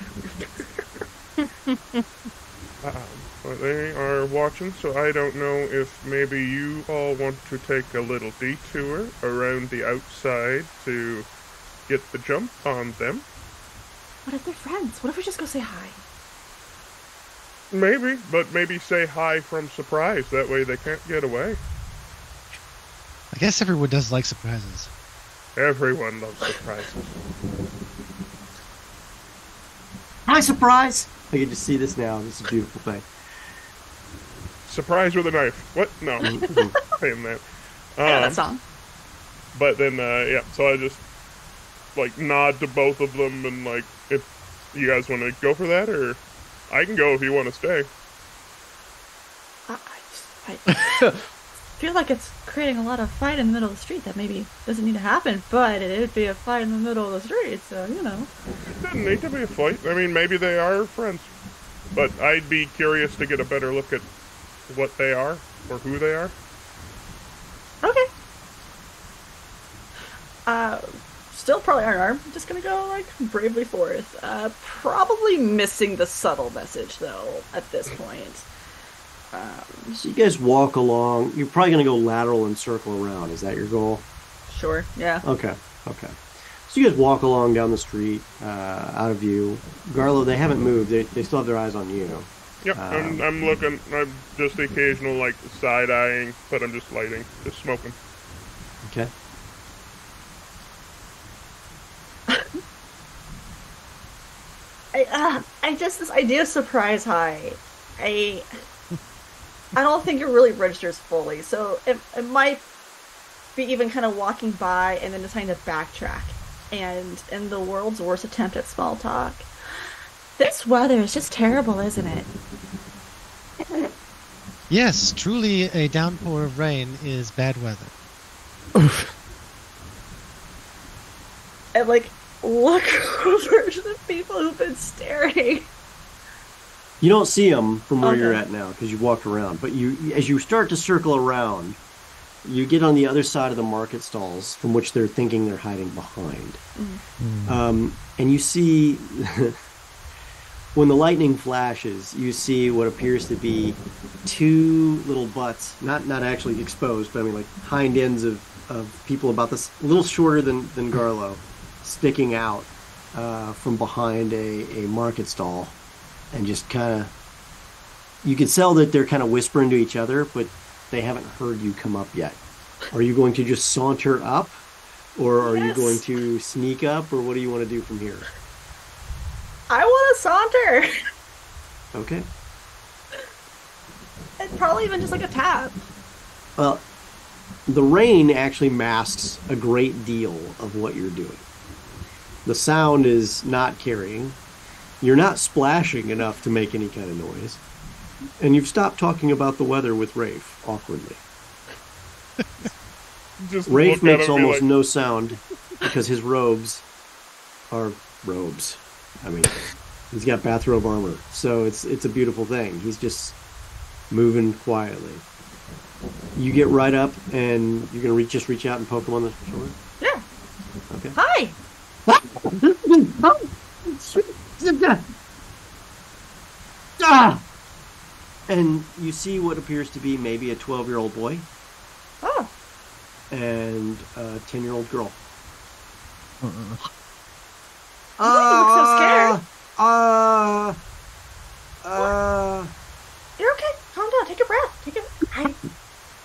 They are watching, so I don't know if maybe you all want to take a little detour around the outside to get the jump on them. What if they're friends? What if we just go say hi? Maybe, but maybe say hi from surprise. That way they can't get away. I guess everyone does like surprises. Everyone loves surprises. Hi, surprise! I can just see this now. This is a beautiful thing. Surprise with a knife. What? No. Saying that. Yeah, that song. But then, yeah, so I just, like, nod to both of them, and, like, if you guys want to go for that, or I can go if you want to stay. I feel like it's creating a lot of fight in the middle of the street that maybe doesn't need to happen, but it would be a fight in the middle of the street, so, It doesn't need to be a fight. I mean, maybe they are friends. But I'd be curious to get a better look at what they are, or who they are. Okay. Still probably unarmed. Just gonna go, like, bravely forth. Probably missing the subtle message, though, at this point. So you guys walk along. You're probably going to go lateral and circle around. Is that your goal? Sure, yeah. Okay. So you guys walk along down the street, out of view. Garlo, they haven't moved. They still have their eyes on you. Yep, I'm looking. I'm just the occasional, like, side-eyeing, but I'm just lighting, just smoking. Okay. I just, this idea of surprise high. I don't think it really registers fully. So it might be even kind of walking by and then deciding to backtrack. And in the world's worst attempt at small talk, this weather is just terrible, isn't it? Yes, truly a downpour of rain is bad weather. And like, look over to the people who've been staring. You don't see them from where Okay. you're at now because you walked around. But as you start to circle around, you get on the other side of the market stalls from which they're thinking they're hiding behind. And you see, when the lightning flashes, you see what appears to be two little butts, not actually exposed, but I mean like hind ends of people about this, a little shorter than Garlo, sticking out from behind a market stall. And just kind of, you can tell that they're kind of whispering to each other, but they haven't heard you come up yet. Are you going to just saunter up, or are you going to sneak up, or what do you want to do from here? I want to saunter. Okay. And probably even just like a tap. Well, the rain actually masks a great deal of what you're doing. The sound is not carrying. You're not splashing enough to make any kind of noise. And you've stopped talking about the weather with Rafe, awkwardly. Just Rafe look at makes him and be almost like, no sound because his robes are robes. I mean, he's got bathrobe armor, so it's a beautiful thing. He's just moving quietly. You get right up, and you're gonna just reach out and poke him on the shoulder. Yeah. Okay. Hi. And you see what appears to be maybe a 12-year-old boy Oh. and a 10-year-old girl. You look so scared. You're okay. Calm down. Take a breath.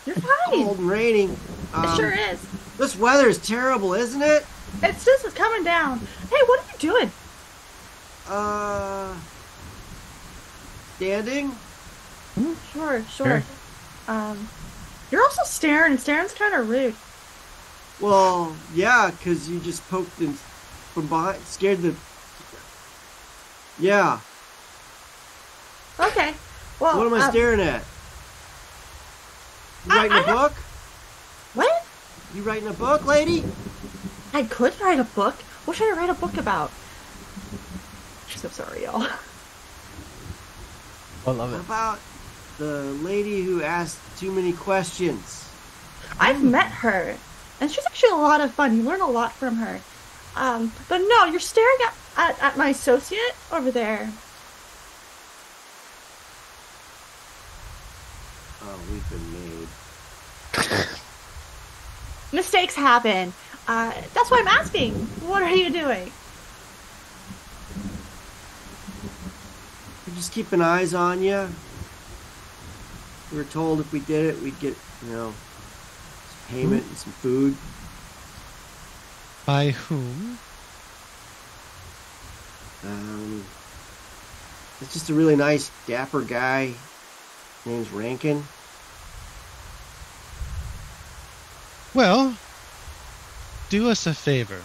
You're fine. Cold and raining. It sure is. This weather is terrible, isn't it? It's coming down. Hey, what are you doing? Standing? Sure. Sure. You're also staring, and staring's kind of rude. Well, yeah, because you just poked in from behind, scared the... Yeah. Okay. Well, What am I staring at? You writing a book? What? You writing a book, lady? I could write a book. What should I write a book about? I'm so sorry, y'all. I love What it. about the lady who asked too many questions? I've met her, and she's actually a lot of fun. You learn a lot from her. But no, you're staring at my associate over there. Oh, we've been made. Mistakes happen. That's why I'm asking. What are you doing? We're just keeping eyes on you. We were told if we did it, we'd get, some payment and some food. By whom? It's just a really nice, dapper guy. His name's Rankin. Well, do us a favor.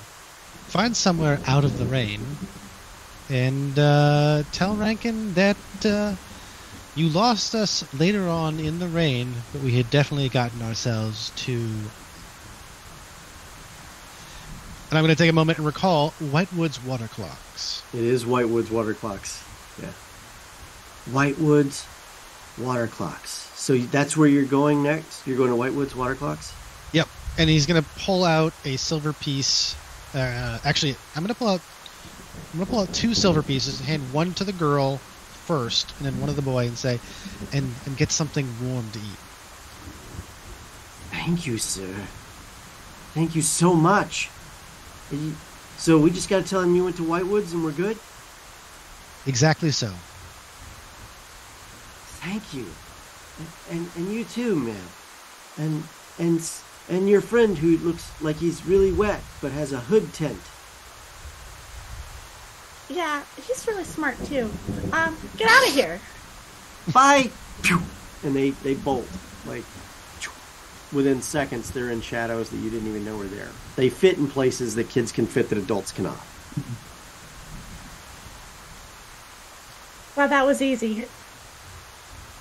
Find somewhere out of the rain and tell Rankin that you lost us later on in the rain, but we had definitely gotten ourselves to... And I'm going to take a moment and recall Whitewood's water clocks. It is Whitewood's water clocks. Yeah. Whitewood's water clocks. So that's where you're going next? You're going to Whitewood's water clocks? Yep. And he's going to pull out a silver piece. Actually, I'm going to pull out two silver pieces and hand one to the girl first, and then one to the boy, and say, and get something warm to eat. Thank you, sir. Thank you so much. So we just got to tell him you went to Whitewoods and we're good? Exactly so. Thank you. And you too, man. And your friend who looks like he's really wet but has a hood tent. Yeah, he's really smart too. Get out of here. Bye. Phew. and they bolt. Like, within seconds, they're in shadows that you didn't even know were there. They fit in places that kids can fit that adults cannot. Well, that was easy.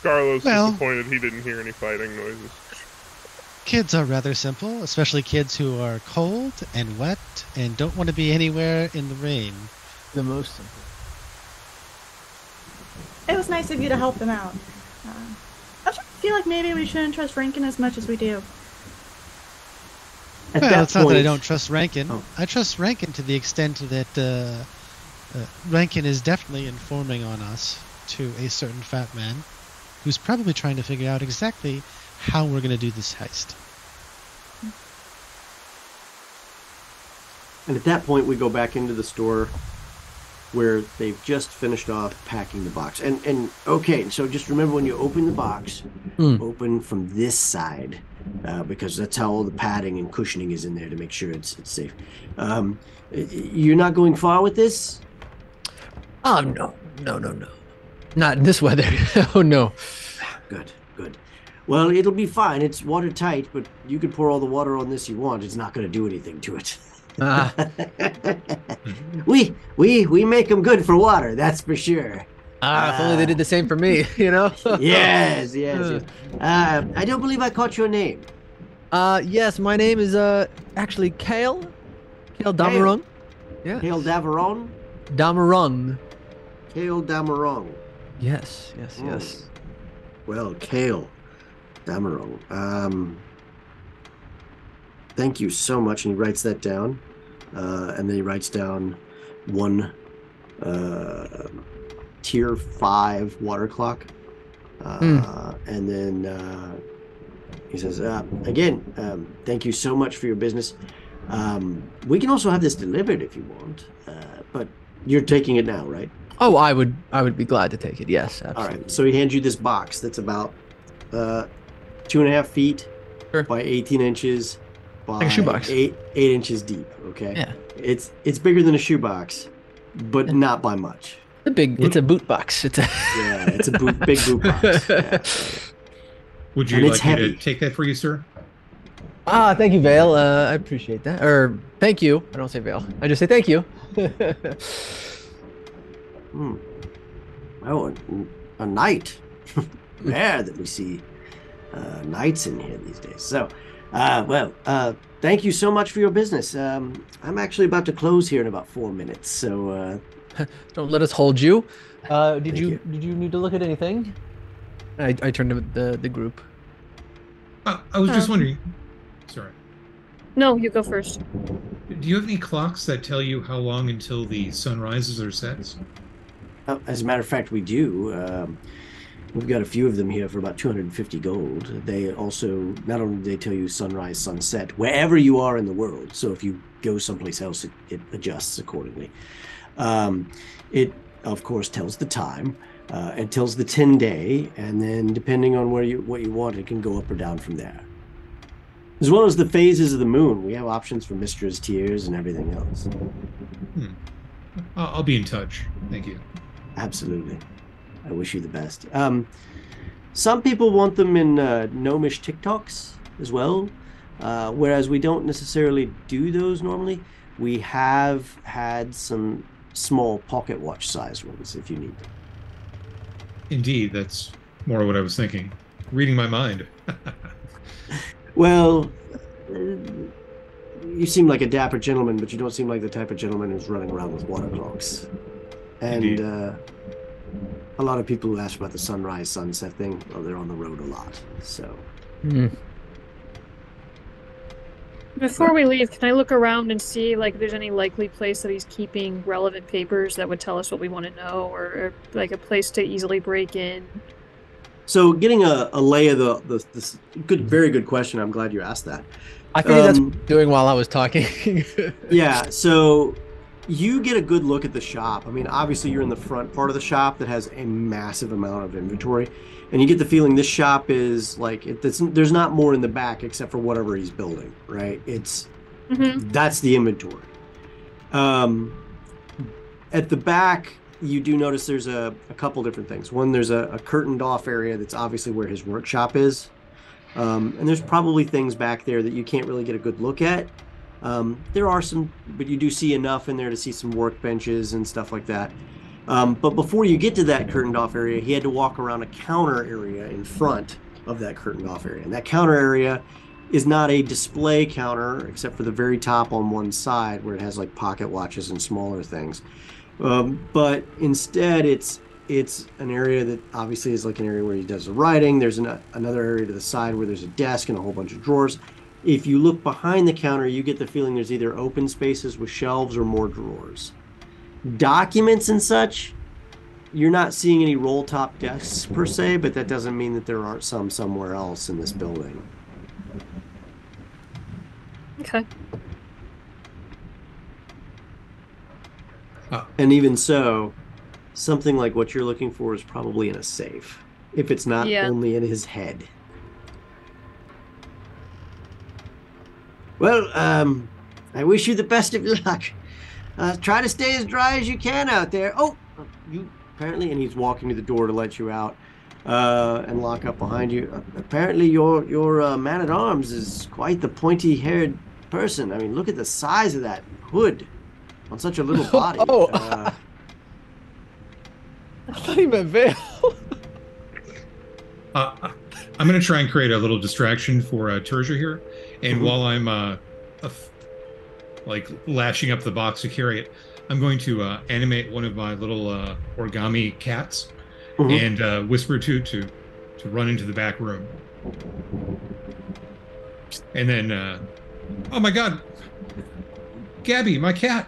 Carlos disappointed he didn't hear any fighting noises. Kids are rather simple, especially kids who are cold and wet and don't want to be anywhere in the rain. The most simple. It was nice of you to help them out. I feel like maybe we shouldn't trust Rankin as much as we do. Well, it's not that I don't trust Rankin. Oh. I trust Rankin to the extent that Rankin is definitely informing on us to a certain fat man who's probably trying to figure out exactly how we're going to do this heist. And at that point, we go back into the store where they've just finished off packing the box. And okay, so just remember when you open the box, open from this side, because that's how all the padding and cushioning is in there to make sure it's safe. You're not going far with this? Oh, no. Not in this weather. Oh, no. Good. Well, it'll be fine. It's watertight, but you can pour all the water on this you want. It's not going to do anything to it. We make them good for water, that's for sure. If only they did the same for me, you know? Yes. I don't believe I caught your name. Yes, my name is actually Kale Dameron. Yeah. Kale Dameron? Dameron. Kale Dameron. Yes. Well, Kale Dameron. Thank you so much. And he writes that down. And then he writes down one tier 5 water clock. And then he says, again, thank you so much for your business. We can also have this delivered if you want. But you're taking it now, right? Oh, I would be glad to take it. Yes, absolutely. All right. So he hands you this box that's about 2.5 feet by 18 inches. By like a shoebox. 8 inches deep. Okay. Yeah. It's bigger than a shoebox, but not by much. It's a boot box. It's a big boot box. Yeah. Would you like me to take that for you, sir? Thank you, Vale. I appreciate that. Or thank you. I don't say Vale. I just say thank you. Oh, a knight. Rare that we see knights in here these days. So, thank you so much for your business. I'm actually about to close here in about 4 minutes, so don't let us hold you. Did you need to look at anything? I turned to the group. I was just wondering. Sorry. No, you go first. Do you have any clocks that tell you how long until the sun rises or sets? As a matter of fact, we do. We've got a few of them here for about 250 gold. They also, not only do they tell you sunrise, sunset, wherever you are in the world. So if you go someplace else, it adjusts accordingly. It, of course, tells the time. It tells the 10-day, and then depending on what you want, it can go up or down from there. As well as the phases of the moon. We have options for Mistra's tiers and everything else. I'll be in touch. Thank you. Absolutely. I wish you the best. Some people want them in gnomish TikToks as well, whereas we don't necessarily do those normally. We have had some small pocket watch size ones if you need them. Indeed, that's more what I was thinking. Reading my mind. Well, you seem like a dapper gentleman, but you don't seem like the type of gentleman who's running around with water clocks. And a lot of people who ask about the sunrise, sunset thing, well, they're on the road a lot, so. Before we leave, can I look around and see like if there's any likely place that he's keeping relevant papers that would tell us what we want to know, or like a place to easily break in? So getting a lay of this very good question. I'm glad you asked that. I figured that's what I was doing while I was talking. Yeah, so you get a good look at the shop. I mean, obviously you're in the front part of the shop that has a massive amount of inventory, and you get the feeling this shop is like there's not more in the back except for whatever he's building, right? That's the inventory. At the back, you do notice there's a couple different things. One, there's a curtained off area that's obviously where his workshop is. And there's probably things back there that you can't really get a good look at. There are some, but you do see enough in there to see some workbenches and stuff like that. But before you get to that curtained off area, he had to walk around a counter area in front of that curtained off area. And that counter area is not a display counter, except for the very top on one side where it has like pocket watches and smaller things. But instead, it's an area that obviously is like an area where he does the writing. There's another area to the side where there's a desk and a whole bunch of drawers. If you look behind the counter, you get the feeling there's either open spaces with shelves or more drawers. Documents and such, you're not seeing any roll-top desks per se, but that doesn't mean that there aren't some somewhere else in this building. Okay. And even so, something like what you're looking for is probably in a safe, if it's not only in his head. Well, I wish you the best of luck. Try to stay as dry as you can out there. Oh, you apparently, and he's walking to the door to let you out and lock up behind you. Apparently, your man-at-arms is quite the pointy-haired person. I mean, look at the size of that hood on such a little body. I thought he meant Vale. I'm going to try and create a little distraction for Tertia here. And while I'm like lashing up the box to carry it, I'm going to animate one of my little origami cats and whisper to run into the back room. And then, oh my God, Gabby, my cat.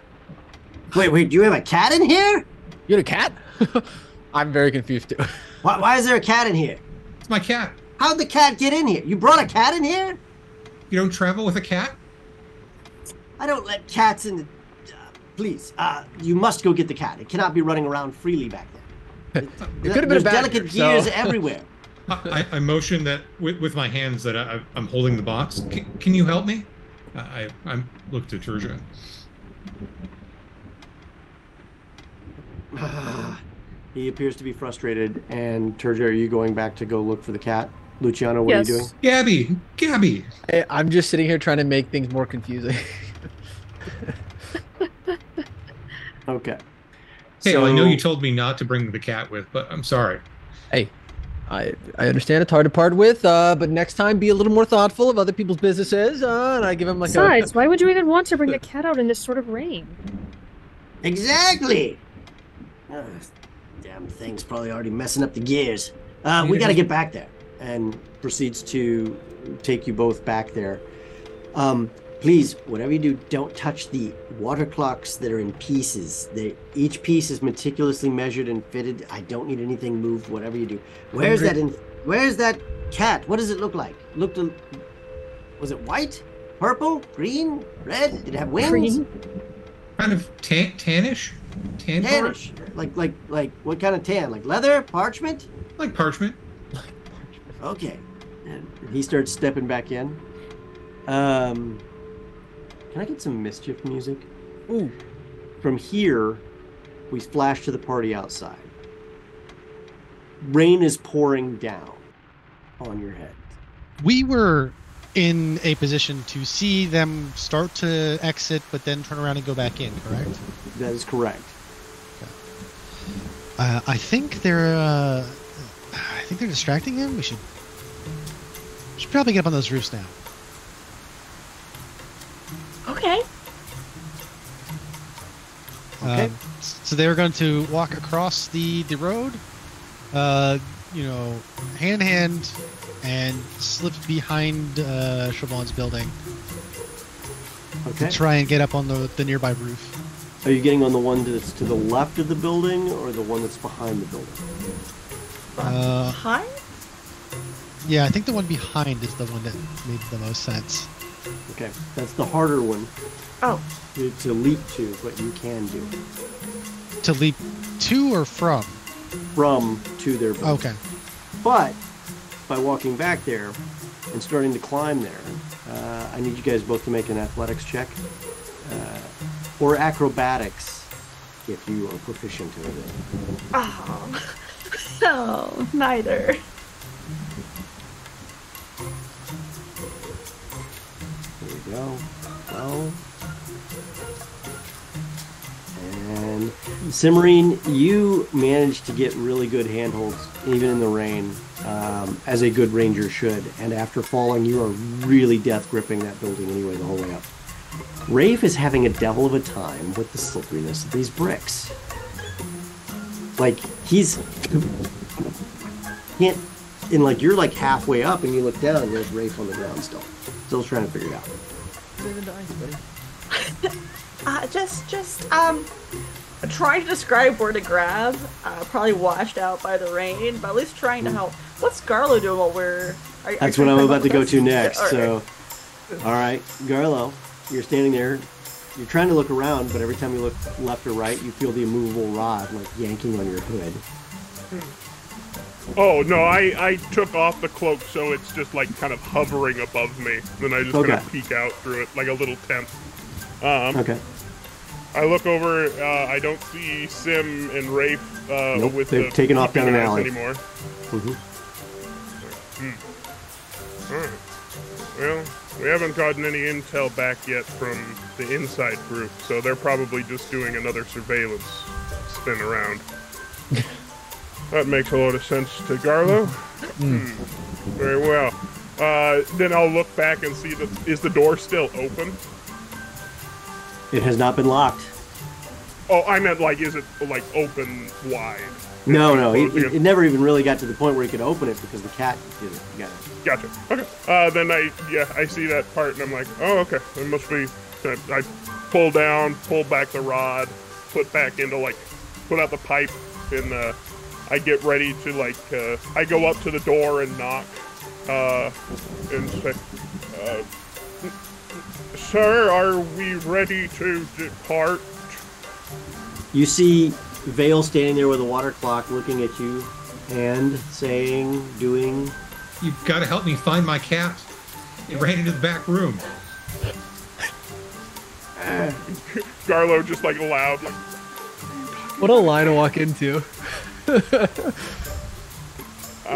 Wait, do you have a cat in here? You had a cat? I'm very confused too. Why is there a cat in here? It's my cat. How'd the cat get in here? You brought a cat in here? You don't travel with a cat? I don't let cats in the... please, you must go get the cat. It cannot be running around freely back there. It could have been a bad delicate gears everywhere. I motion that with my hands that I'm holding the box. Can you help me? I look to Tertia. He appears to be frustrated. And Tertia, are you going back to go look for the cat? Luciano, what are you doing? Gabby. Hey, I'm just sitting here trying to make things more confusing. Okay. Hey, I know you told me not to bring the cat with, but I'm sorry. Hey, I understand it's hard to part with, but next time be a little more thoughtful of other people's businesses. And I give him like Besides, why would you even want to bring a cat out in this sort of rain? Exactly. Damn thing's probably already messing up the gears. We got to get back there. And proceeds to take you both back there. Please, whatever you do, don't touch the water clocks that are in pieces. Each piece is meticulously measured and fitted. I don't need anything moved, whatever you do. Where's that cat? What does it look like? Was it white? Purple? Green? Red? Did it have wings? Green. Kind of tannish? Tannish. Like what kind of tan? Like leather? Parchment? Like parchment. Okay. And he starts stepping back in. Can I get some mischief music? Ooh. From here, we flash to the party outside. Rain is pouring down on your head. We were in a position to see them start to exit, but then turn around and go back in, correct? That is correct. Okay. I think they're distracting him. We should probably get up on those roofs now. Okay. Okay. So they were going to walk across the road, hand in hand, and slip behind Siobhan's building. Okay. To try and get up on the nearby roof. Are you getting on the one that's to the left of the building or the one that's behind the building? Behind? Yeah, I think the one behind is the one that made the most sense. Okay, that's the harder one. Oh. To leap to, but you can do. To leap to or from? From to their building. Okay. But by walking back there and starting to climb there, I need you guys both to make an athletics check or acrobatics if you are proficient in it. Oh, no, neither. There we go. Well. And Cimarine, you managed to get really good handholds, even in the rain, as a good ranger should. And after falling, you are really death gripping that building anyway the whole way up. Rafe is having a devil of a time with the slipperiness of these bricks. Like, he's... can't... And, like, you're, like, halfway up, and you look down, and there's Rafe on the ground still. Still trying to figure it out. Trying to describe where to grab. Probably washed out by the rain, but at least trying to help. What's Garlo doing while we're... That's what I'm about to go to next, so... Alright, Garlo, you're standing there. You're trying to look around, but every time you look left or right, you feel the immovable rod, like, yanking on your hood. Oh, no, I took off the cloak, so it's just, like, kind of hovering above me. Then I just kind of peek out through it, like a little tent. Okay. I look over, I don't see Sim and Rafe nope, with they've taken off down an alley anymore. Alright. Well, we haven't gotten any intel back yet from the inside group, so they're probably just doing another surveillance spin around. That makes a lot of sense to Garlo. Very well. Then I'll look back and see is the door still open? It has not been locked. Oh, I meant, like, is it, like, open wide? No, it never even really got to the point where he could open it because the cat did it. Gotcha. Okay. Then I see that part, and I'm like, oh, okay. It must be... I pull back the rod, put back into, like, put out the pipe, and I get ready to, like, I go up to the door and knock, and say, Sir, are we ready to depart? You see Vale standing there with a water clock looking at you and saying, doing... You've got to help me find my cat. It ran into the back room. Garlo just, like, loud. Like, what a line to walk into.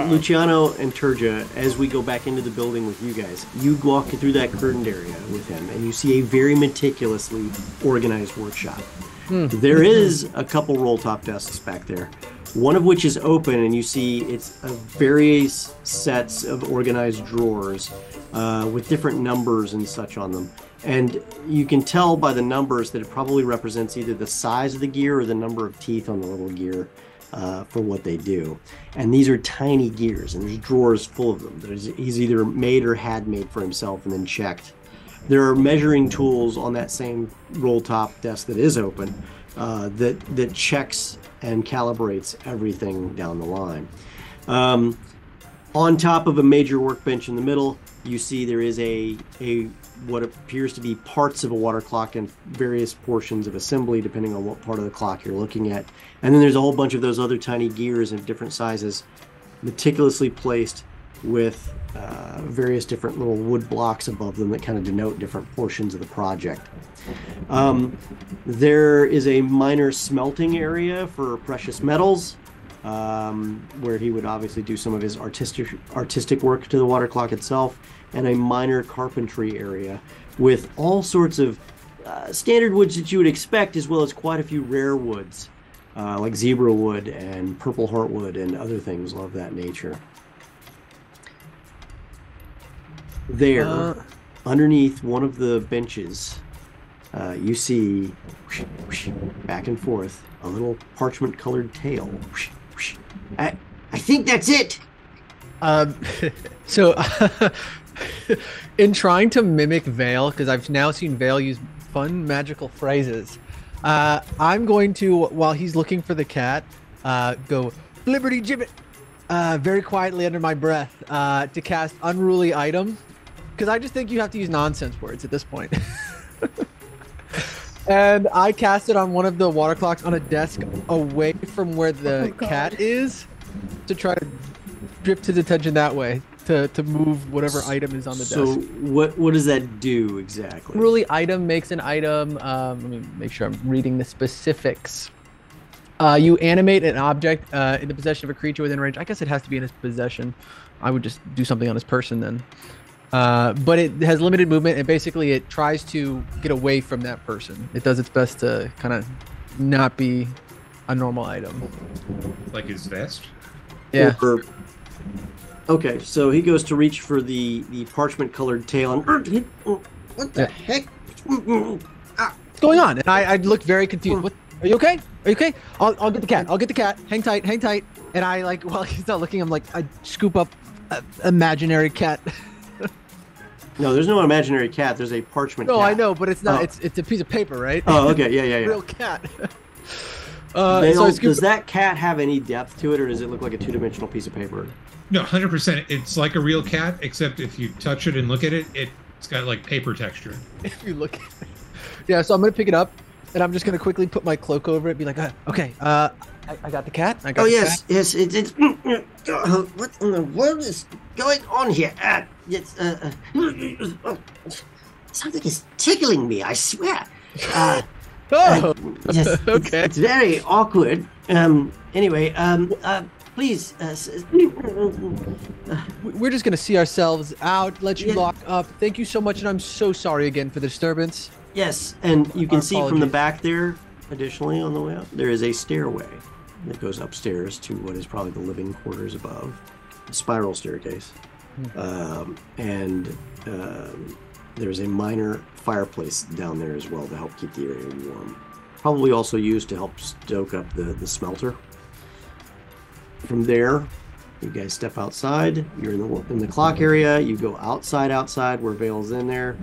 Luciano and Turja, as we go back into the building with you guys, you walk through that curtained area with him, and you see a very meticulously organized workshop. There is a couple roll-top desks back there, one of which is open, and you see it's various sets of organized drawers with different numbers and such on them. And you can tell by the numbers that it probably represents either the size of the gear or the number of teeth on the little gear. For what they do. And these are tiny gears, and there's drawers full of them. He's either made or had made for himself and then checked. There are measuring tools on that same roll-top desk that is open that checks and calibrates everything down the line. On top of a major workbench in the middle, you see there is a what appears to be parts of a water clock and various portions of assembly, depending on what part of the clock you're looking at. And then there's a whole bunch of those other tiny gears in different sizes, meticulously placed with various different little wood blocks above them that kind of denote different portions of the project. There is a minor smelting area for precious metals, where he would obviously do some of his artistic work to the water clock itself, and a minor carpentry area with all sorts of standard woods that you would expect, as well as quite a few rare woods, like zebra wood and purple heartwood and other things of that nature. There, underneath one of the benches, you see, back and forth, a little parchment-colored tail. I think that's it! So, in trying to mimic Vale, because I've now seen Vale use fun magical phrases, I'm going to, while he's looking for the cat, go, Liberty Gibbet, very quietly under my breath, to cast Unruly Item, because I just think you have to use nonsense words at this point. And I cast it on one of the water clocks on a desk away from where the cat is, to try to drip his attention that way, to move whatever item is on the desk. So what does that do exactly? Unruly Item makes an item, let me make sure I'm reading the specifics. You animate an object in the possession of a creature within range. I guess it has to be in his possession. I would just do something on his person then. But it has limited movement, and basically it tries to get away from that person. It does its best to kind of not be a normal item. Like his vest? Yeah. Okay, so he goes to reach for the parchment-colored tail, and what the heck? What's going on? And I look very confused. What? Are you okay? Are you okay? I'll get the cat. I'll get the cat. Hang tight. Hang tight. And I like while he's not looking, I'm like I scoop up an imaginary cat. No, there's no imaginary cat. There's a parchment cat. No, I know, but it's not. It's a piece of paper, right? Oh, okay. Yeah. Real cat. Does that cat have any depth to it, or does it look like a two-dimensional piece of paper? No, 100%. It's like a real cat, except if you touch it and look at it, it's got like paper texture. If you look at it. Yeah, so I'm going to pick it up, and I'm just going to quickly put my cloak over it, be like, okay, I got the cat. Yes. It's what in the world is going on here? Something is tickling me, I swear. Yes, okay. It's very awkward. Anyway, please. We're just gonna see ourselves out. Let you lock up. Thank you so much, and I'm so sorry again for the disturbance. Yes, and you can see from the apologies. back there. Additionally, on the way up, there is a stairway that goes upstairs to what is probably the living quarters above, a spiral staircase, and there's a minor fireplace down there as well to help keep the area warm. Probably also used to help stoke up the smelter. From there, you guys step outside. You're in the clock area. You go outside where Vale's in there,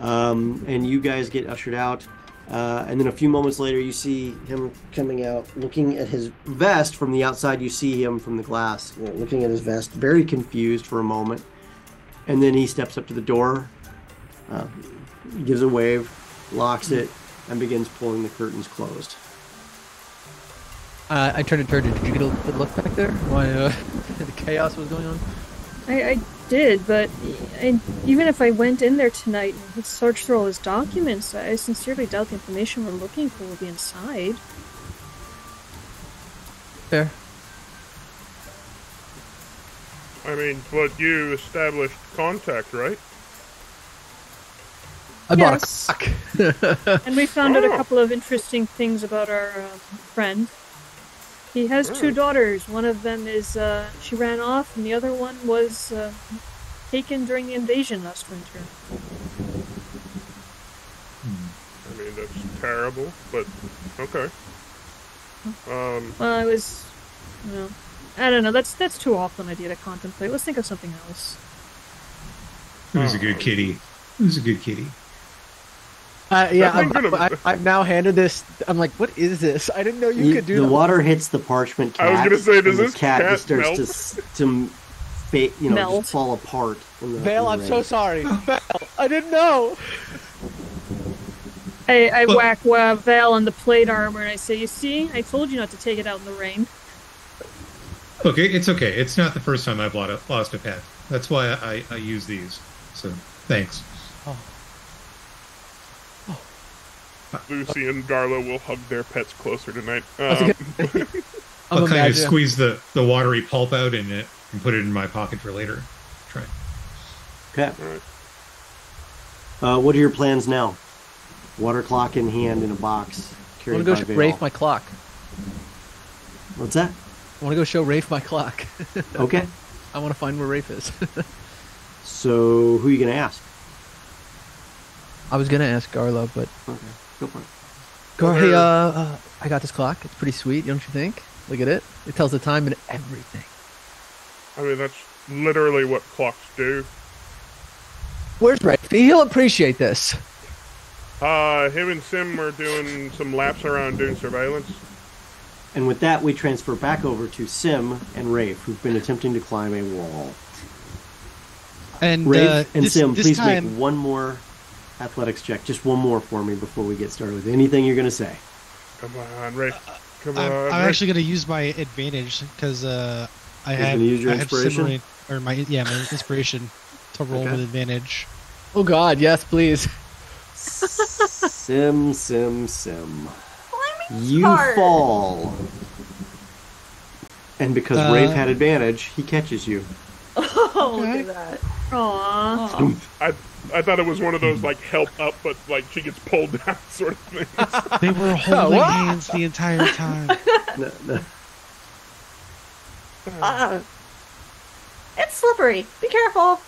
and you guys get ushered out. And then a few moments later, you see him coming out, looking at his vest from the outside. You see him from the glass, looking at his vest, very confused for a moment, and then he steps up to the door. Gives a wave, locks it, and begins pulling the curtains closed. I turned to Turgeon. Did you get a good look back there? Why the chaos was going on? I did, but even if I went in there tonight and searched through all his documents, I sincerely doubt the information we're looking for will be inside. Fair. I mean, but you established contact, right? I bought Yes. a clock. And we found out a couple of interesting things about our friend. He has two daughters. One of them is, she ran off, and the other one was taken during the invasion last winter. I mean, that's terrible, but okay. Well, I was, I don't know. That's too awful an idea to contemplate. Let's think of something else. It was a good kitty. It was a good kitty. I've now handed this. I'm like, what is this? I didn't know you could do the that. water hits the parchment cat. I was gonna say, does and this the cat cat just starts melt? to just fall apart. Vale, I'm so sorry. Vale, I didn't know. I whack Val on the plate armor and I say, "You see, I told you not to take it out in the rain." Okay, it's okay. It's not the first time I've lost a pet. That's why I use these. So, thanks. Lucy and Darla will hug their pets closer tonight. I'll kind of squeeze the watery pulp out in it and put it in my pocket for later. Try. Okay. All right. What are your plans now? Water clock in hand in a box. I want to go Rafe my clock. What's that? I want to go show Rafe my clock. Okay. I want to find where Rafe is. So, who are you going to ask? I was going to ask Garla, but... Okay, go for it. Gar, hey, I got this clock. It's pretty sweet, don't you think? Look at it. It tells the time and everything. I mean, that's literally what clocks do. Where's Rafe? He'll appreciate this. Him and Sim are doing some laps around doing surveillance. And with that, we transfer back over to Sim and Rafe, who've been attempting to climb a wall. And Rafe and Sim, this please time, make one more athletics check. Just one more for me before we get started with anything you're going to say. Come on, Rafe. Come on. I'm Rafe. actually going to use my advantage because I have use your I have inspiration? my inspiration to roll Okay. with advantage. Oh God, yes, please. Sim. Let me You Hard. fall. And because Rafe had advantage, he catches you. Oh, look at that. Aww. I thought it was one of those like help up, but like she gets pulled down sort of things. They were holding hands the entire time. No. It's slippery. Be careful.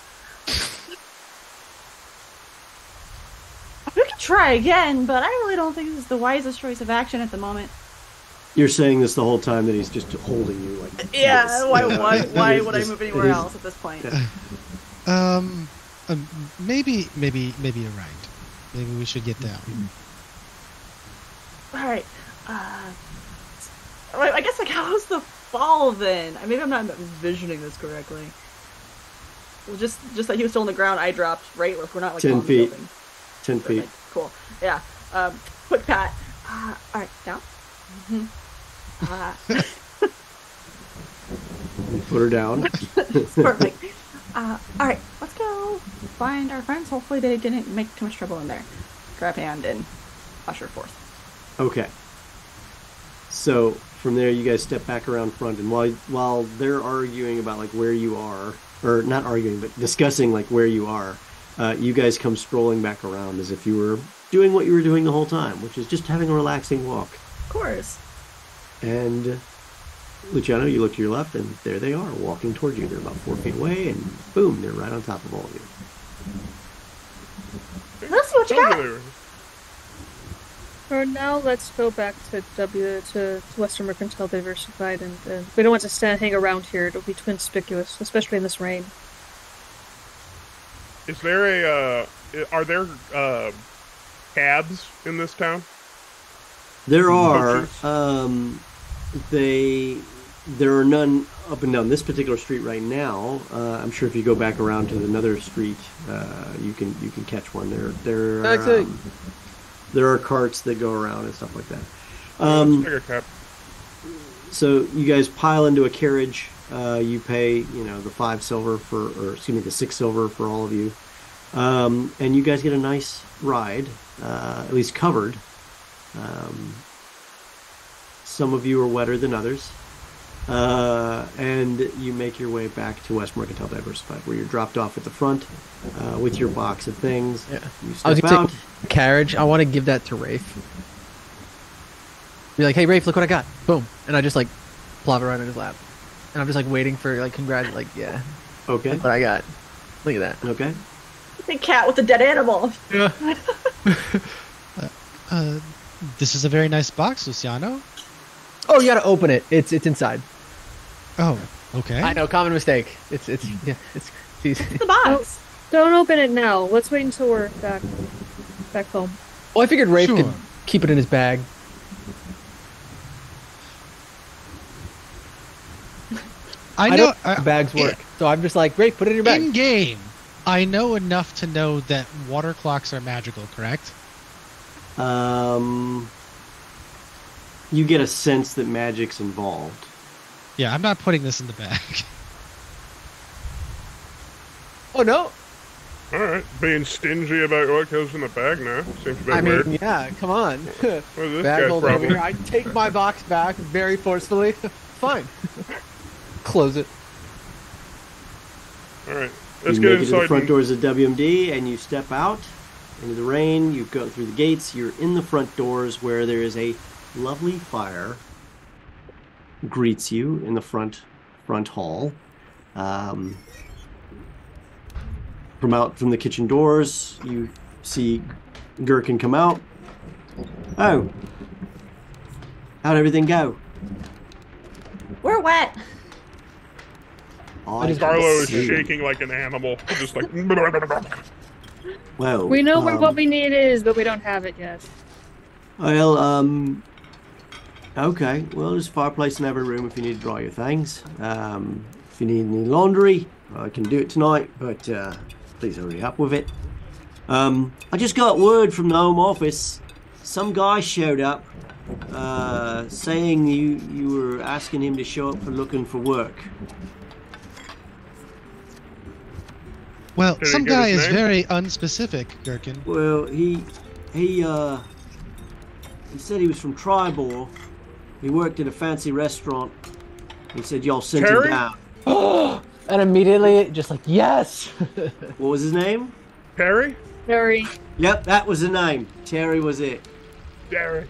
We could try again, but I really don't think this is the wisest choice of action at the moment. You're saying this the whole time that he's just holding you like Yeah, this. why would I Just- move it anywhere is- else at this point? Maybe you're right. Maybe we should get down. Alright. I guess, like, how's the fall then? Maybe I'm not envisioning this correctly. Well, just that he was still on the ground, I dropped, right? If we're not, like, 10 on the feet. building. 10 feet. Perfect. Cool. Yeah. Quick pat. Alright, down. You put her down. Perfect. Alright, let's go find our friends. Hopefully they didn't make too much trouble in there. Grab hand and usher forth. Okay. So from there, you guys step back around front, and while they're arguing about like where you are, or not arguing, but discussing like where you are, you guys come strolling back around as if you were doing what you were doing the whole time, which is just having a relaxing walk. Of course. And Luciano, you look to your left, and there they are, walking towards you. They're about 4 feet away, and boom, they're right on top of all of you. Let's see what you got. For now, let's go back to Western Mercantile Diversified, and we don't want to hang around here. It'll be too conspicuous, especially in this rain. Is there are there cabs in this town? There are. Coaches? There are none up and down this particular street right now. I'm sure if you go back around to another street, you can catch one. There are carts that go around and stuff like that. Bigger cab. So you guys pile into a carriage. You pay, the 5 silver the 6 silver for all of you, and you guys get a nice ride, at least covered. Some of you are wetter than others, and you make your way back to West Mercantile Diversified, where you're dropped off at the front with your box of things. Yeah. You I was step gonna out. say carriage. I want to give that to Rafe. Be like, hey Rafe, look what I got. Boom, and I just like plop it right in his lap, and I'm just like waiting for like yeah. Okay. Look what I got. Look at that. Okay. The cat with the dead animal. Yeah. This is a very nice box, Luciano. Oh, you gotta open it. It's inside. Oh, okay. I know, common mistake. It's The box. Don't open it now. Let's wait until we're back home. Well, I figured Rafe Sure. could keep it in his bag. I know know. how bags work, so I'm just like, Rafe, put it in your bag. In game, I know enough to know that water clocks are magical, correct? You get a sense that magic's involved. Yeah, I'm not putting this in the bag. Oh no! All right, being stingy about what goes in the bag now seems a bit I weird. mean, yeah, come on. What is this Bag guy's holder over problem? here. I take my box back very forcefully. Fine. Close it. All right, let's You get make it to the inside. front And, doors of WMD, and you step out into the rain. You go through the gates. You're in the front doors, where there is a lovely fire. Greets you in the front hall. From the kitchen doors, you see Gherkin come out. Oh, how'd everything go? We're wet. I Carlo is see. shaking like an animal, just like. Well, We know what we need is, but we don't have it yet. Well, okay. Well, there's a fireplace in every room if you need to dry your things. If you need any laundry, I can do it tonight, but please hurry up with it. I just got word from the Home Office. Some guy showed up saying you were asking him to show up for looking for work. Well, Did he some give guy his is name? very unspecific, Gherkin. Well, he He said he was from Tribor. He worked at a fancy restaurant. He said y'all sent him Terry? down. And immediately, just like, yes! What was his name? Terry? Terry. Yep, that was the name. Terry was it. Terry.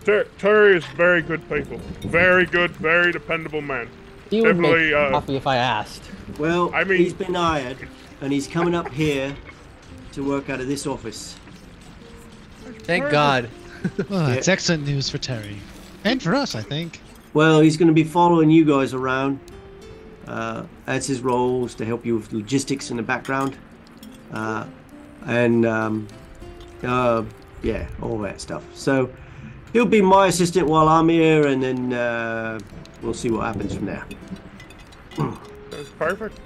Terry is very good people. Very good, very dependable man. He would Definitely, make coffee if I asked. Well, I mean- he's been hired, and he's coming up here to work out of this office. Thank God. Well, that's excellent news for Terry. And for us, I think. Well, he's going to be following you guys around. That's his role, is to help you with logistics in the background. Yeah, all that stuff. So he'll be my assistant while I'm here, and then we'll see what happens from there. That's perfect.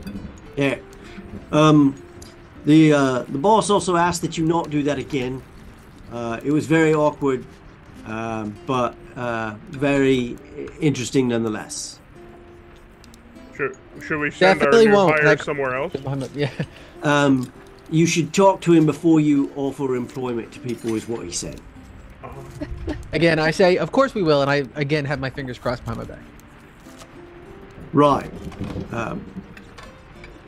Yeah. The boss also asked that you not do that again. It was very awkward, but very interesting nonetheless. Should we send Definitely our new won't, hire like- somewhere else? Yeah. You should talk to him before you offer employment to people, is what he said. Again, I say, of course we will, and I again have my fingers crossed behind my back. Right.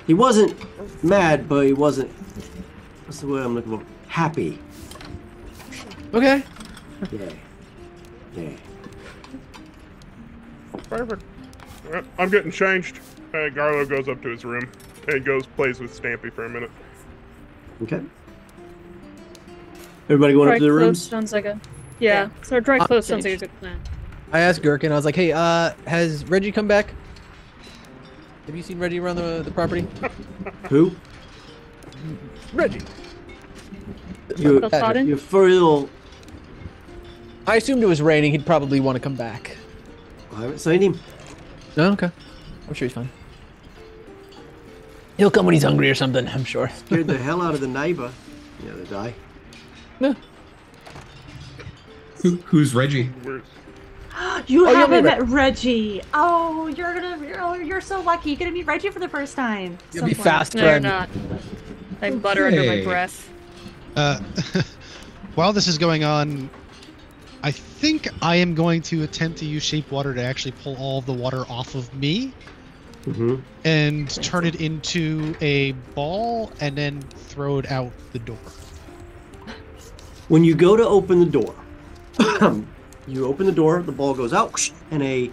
He wasn't mad, but he wasn't. What's the word I'm looking for? Happy. Okay. Yeah. Yeah. Perfect. Well, I'm getting changed. Garlo goes up to his room and plays with Stampy for a minute. Okay. Everybody going up Dry to their clothes rooms? sounds like a... Yeah, so dry clothes sounds like a good plan. I asked Gherkin, I was like, hey, has Reggie come back? Have you seen Reggie around the property? Who? Reggie. Your furry little. I assumed it was raining. He'd probably want to come back. I haven't seen him. No, okay. I'm sure he's fine. He'll come when he's hungry or something, I'm sure. Scared the hell out of the neighbor the other day. No. Who's Reggie? You you'll haven't meet met Reggie. Oh, you're so lucky. You're gonna meet Reggie for the first time. You'll be So fast, No, you're friend. not. I butter under my Okay. breath. While this is going on, I think I am going to attempt to use shape water to actually pull all of the water off of me Mm-hmm. and turn it into a ball and then throw it out the door. When you go to open the door, you open the door, the ball goes out, and a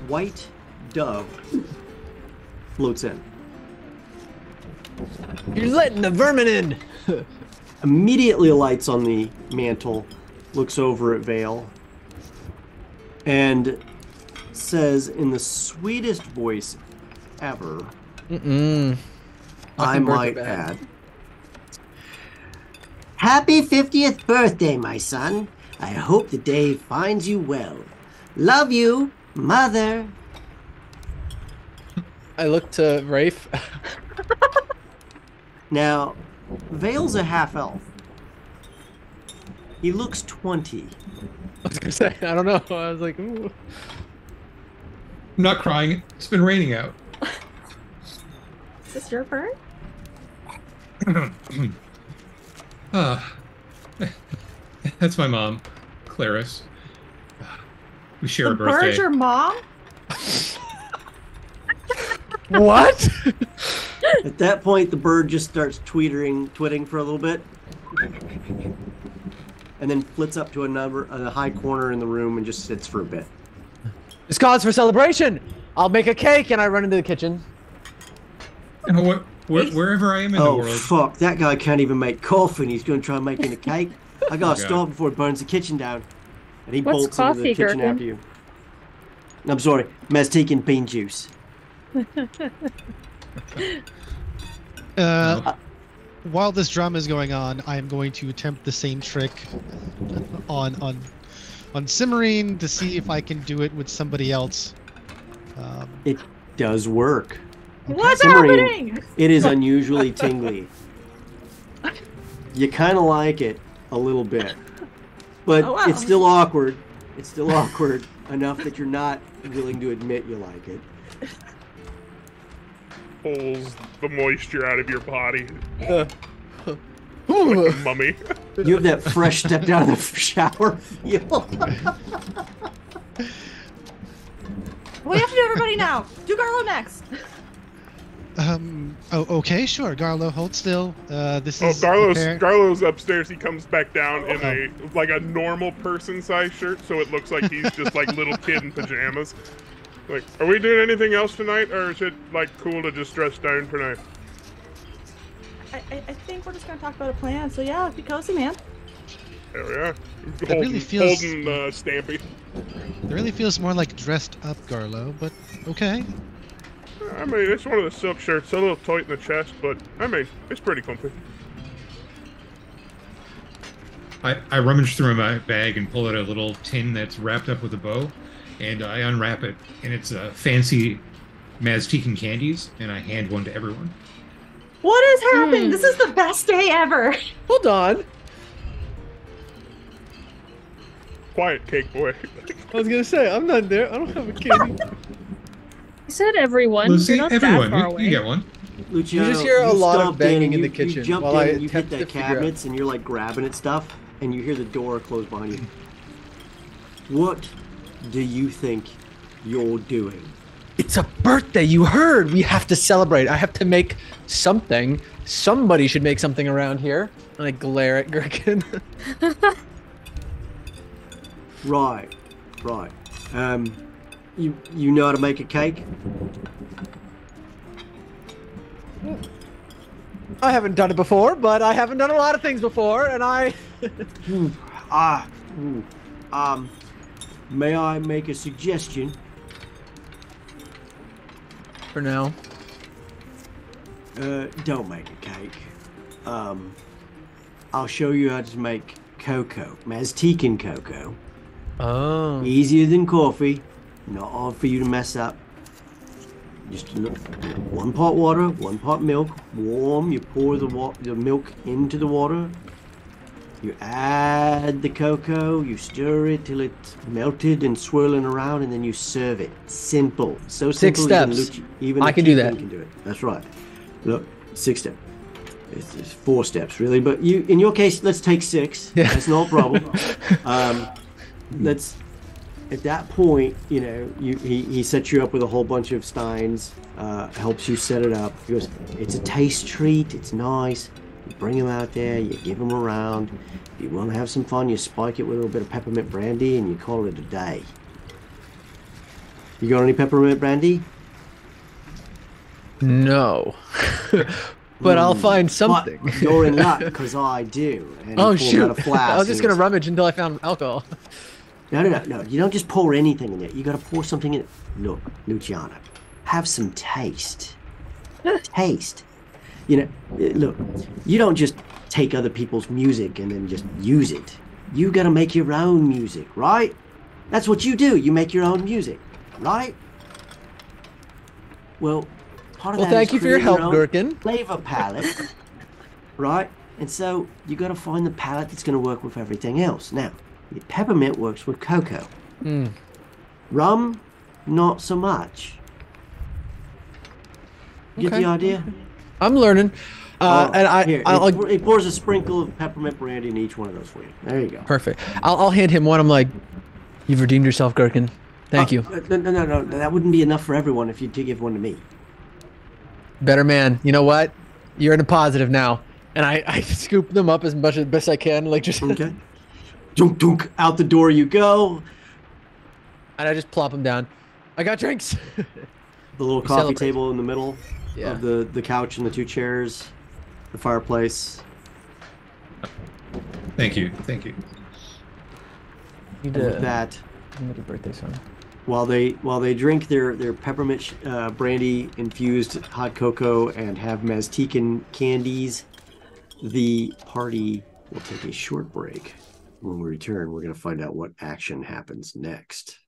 white dove floats in. You're letting the vermin in! Immediately alights on the mantle, looks over at Vale, and says in the sweetest voice ever, Mm-mm. I Fucking bird might bag. add, Happy 50th birthday, my son. I hope the day finds you well. Love you, Mother. I look to Rafe. Now, Vale's a half-elf. He looks 20. I was gonna say, I don't know. I was like, ooh. I'm not crying. It's been raining out. Is this your bird? That's my mom, Clarice. We share The a birthday. bird's your mom? What? At that point, the bird just starts twitting for a little bit, and then flits up to a high corner in the room and just sits for a bit. It's cause for celebration! I'll make a cake and I run into the kitchen. Wherever I am in the Oh, world. fuck. That guy can't even make coffee, and he's going to try making a cake. I gotta God. stop before he burns the kitchen down. And he What's bolts into the coffee, kitchen Gherkin? after you. I'm sorry. Maztecan bean juice. While this drama is going on, I am going to attempt the same trick on Cimarine to see if I can do it with somebody else. It does work. What's Cimarine, happening? it is unusually tingly. You kind of like it a little bit. But Oh, wow. it's still awkward. It's still awkward enough that you're not willing to admit you like it. Pulls the moisture out of your body. like a mummy. You have that fresh step down the shower feel. We have to do everybody now. Do Garlo next. Oh, okay, sure. Garlo, hold still. This Oh, is Garlo's upstairs. He comes back down in a normal person size shirt, so it looks like he's just like little kid in pajamas. Like, are we doing anything else tonight, or is it like cool to just dress down tonight? I think we're just gonna talk about a plan. So yeah, be cozy, man. Hell yeah. really feels- Holding Stampy. It really feels more like dressed up Garlo, but okay. I mean, it's one of the silk shirts, a little tight in the chest, but I mean, it's pretty comfy. I rummage through my bag and pull out a little tin that's wrapped up with a bow, and I unwrap it, and it's fancy Maztecan candies, and I hand one to everyone. What is happening? This is the best day ever. Hold on. Quiet, cake boy. I was gonna say I'm not there. I don't have a candy. I said everyone. Lucy, You're not everyone, that far away. you get one. Luciano, You just hear a lot of stomped banging and in the you kitchen jumped while in I and you hit attempt the to figure out- cabinets and you're like grabbing at stuff and you hear the door close behind you. What do you think you're doing? It's a birthday. You heard. We have to celebrate. I have to make something. Somebody should make something around here. And I glare at Gherkin. Right. You know how to make a cake? I haven't done it before, but I haven't done a lot of things before, and I. May I make a suggestion? For now. Don't make a cake. I'll show you how to make cocoa, Maztecan cocoa. Oh. Easier than coffee, not hard for you to mess up. Just 1 pot water, 1 pot milk, warm. You pour the milk into the water. You add the cocoa, you stir it till it's melted and swirling around, and then you serve it. Simple. So Six simple. steps. Even I a can do kid that. can do it. That's right. Look, 6 steps. It's 4 steps, really. But you, in your case, let's take 6. Yeah. That's no problem. Let's. At that point, you know, he sets you up with a whole bunch of steins, helps you set it up. He goes, it's a taste treat, it's nice. You bring them out there, you give them around. If you want to have some fun, you spike it with a little bit of peppermint brandy and you call it a day. You got any peppermint brandy? No. But I'll find something. But you're in luck, because I do. And Oh, he pulls shoot. out a flask I was just and going to it's- rummage until I found alcohol. No. You don't just pour anything in there. You got to pour something in it. Look, Luciano, have some taste. Taste. You know, look, you don't just take other people's music and then just use it. You got to make your own music, right? That's what you do. You make your own music, right? Well, part of Well, that thank is you for your creating help, own Gherkin. flavor palette, right? And so you got to find the palette that's going to work with everything else. Now, the peppermint works with cocoa. Rum, not so much. Get Okay. the idea? I'm learning. And Here, I'll it pours a sprinkle of peppermint brandy in each one of those for you. There you go. perfect. I'll hand him one. I'm like, you've redeemed yourself, Gherkin. Thank you. No. That wouldn't be enough for everyone if you did give one to me. Better man. You know what? You're in a positive now. And I scoop them up as much as best I can, like just. Okay. Dunk, dunk, out the door you go. And I just plop them down. I got drinks. The little We coffee celebrate. table in the middle Yeah. of the couch and the 2 chairs, the fireplace. Thank you. Need And to with that, make a birthday song. while they drink their peppermint brandy infused hot cocoa and have Maztecan candies, the party will take a short break. When we return, we're going to find out what action happens next.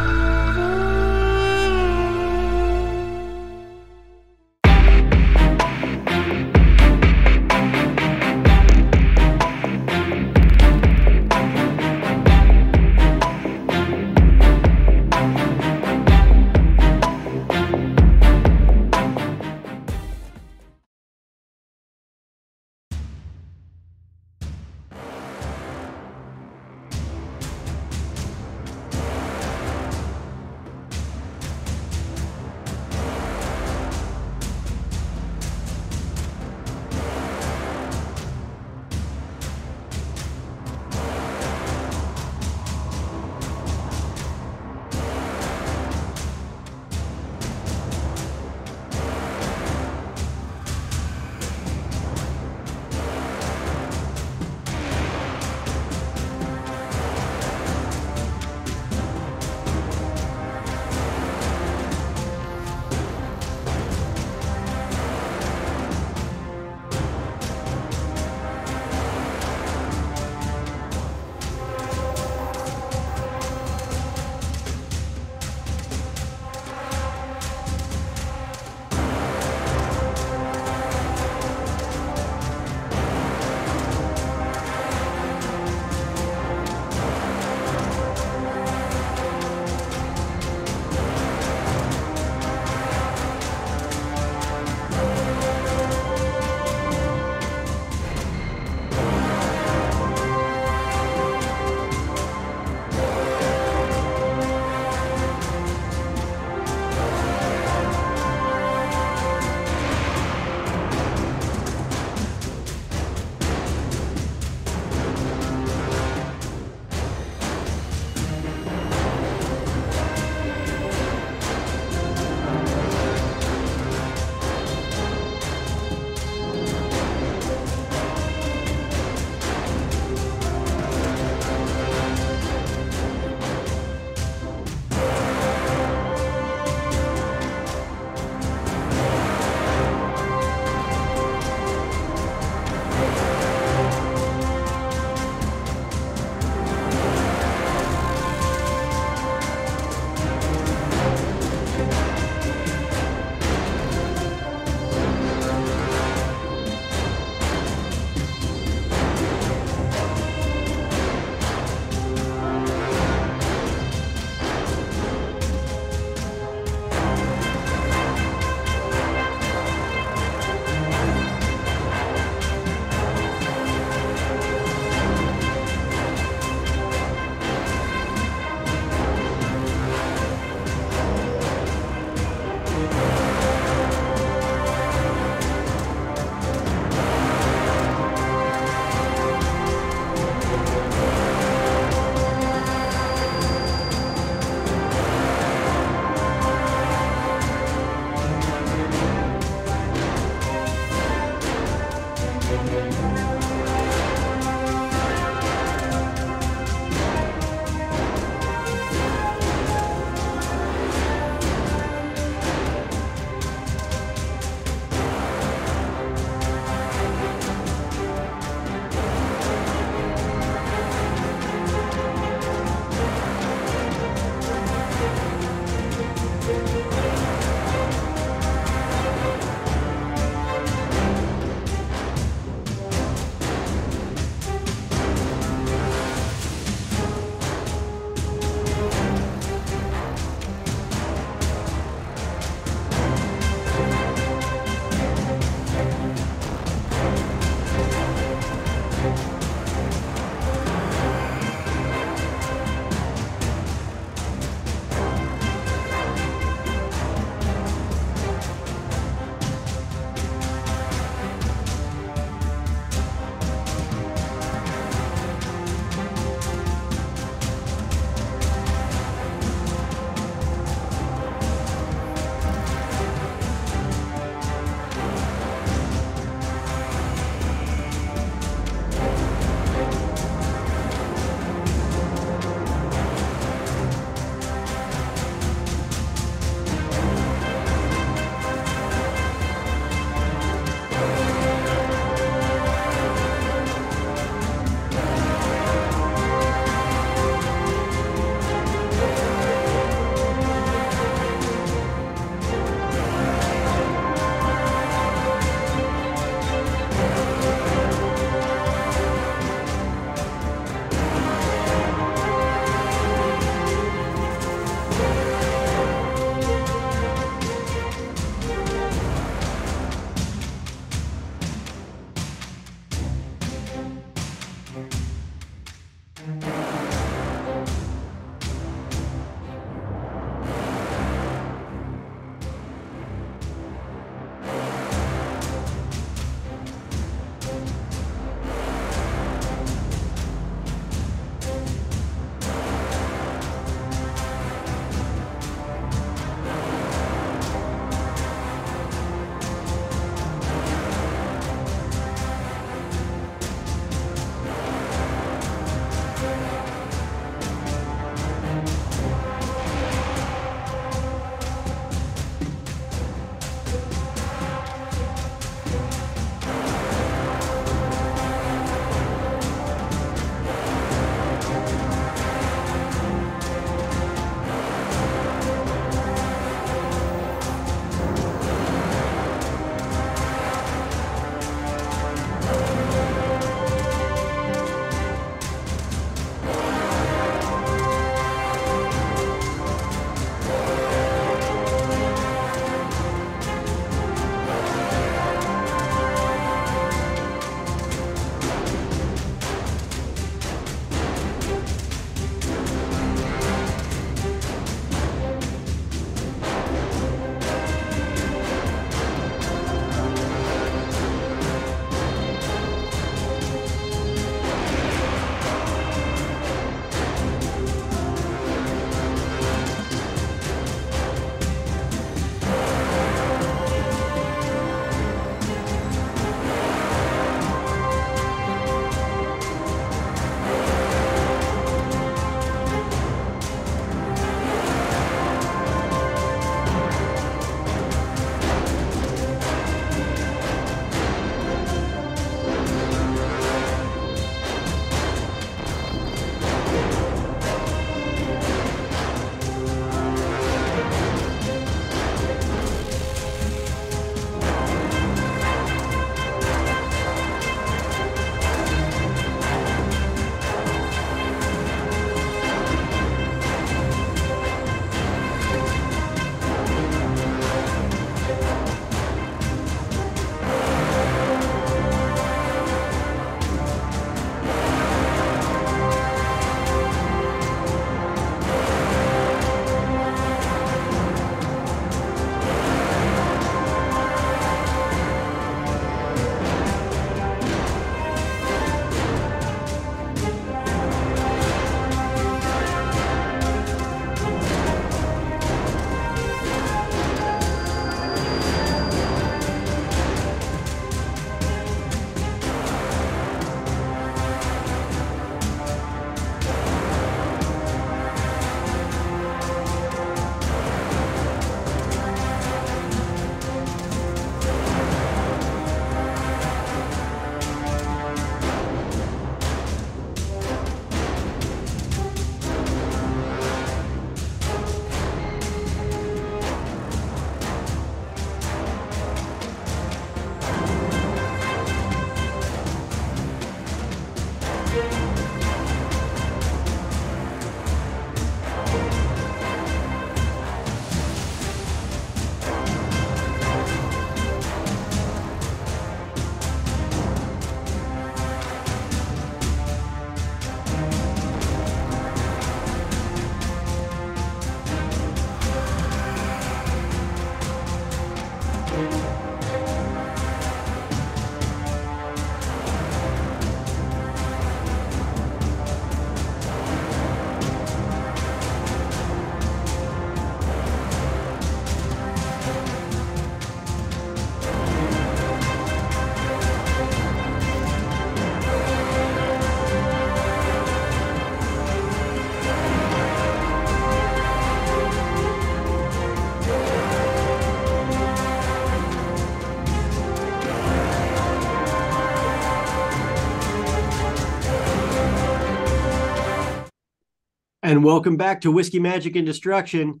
And welcome back to Whiskey, Magic, and Destruction.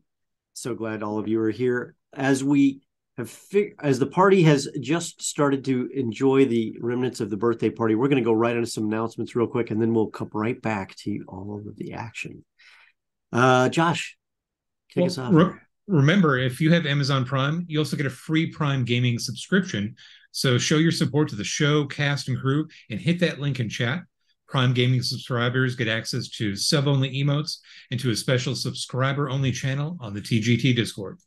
So glad all of you are here. As we have, as the party has just started to enjoy the remnants of the birthday party, we're going to go right into some announcements real quick, and then we'll come right back to all of the action. Josh, kick us off. Remember, if you have Amazon Prime, you also get a free Prime Gaming subscription. So show your support to the show, cast, and crew, and hit that link in chat. Prime Gaming subscribers get access to sub-only emotes and to a special subscriber-only channel on the TGT Discord.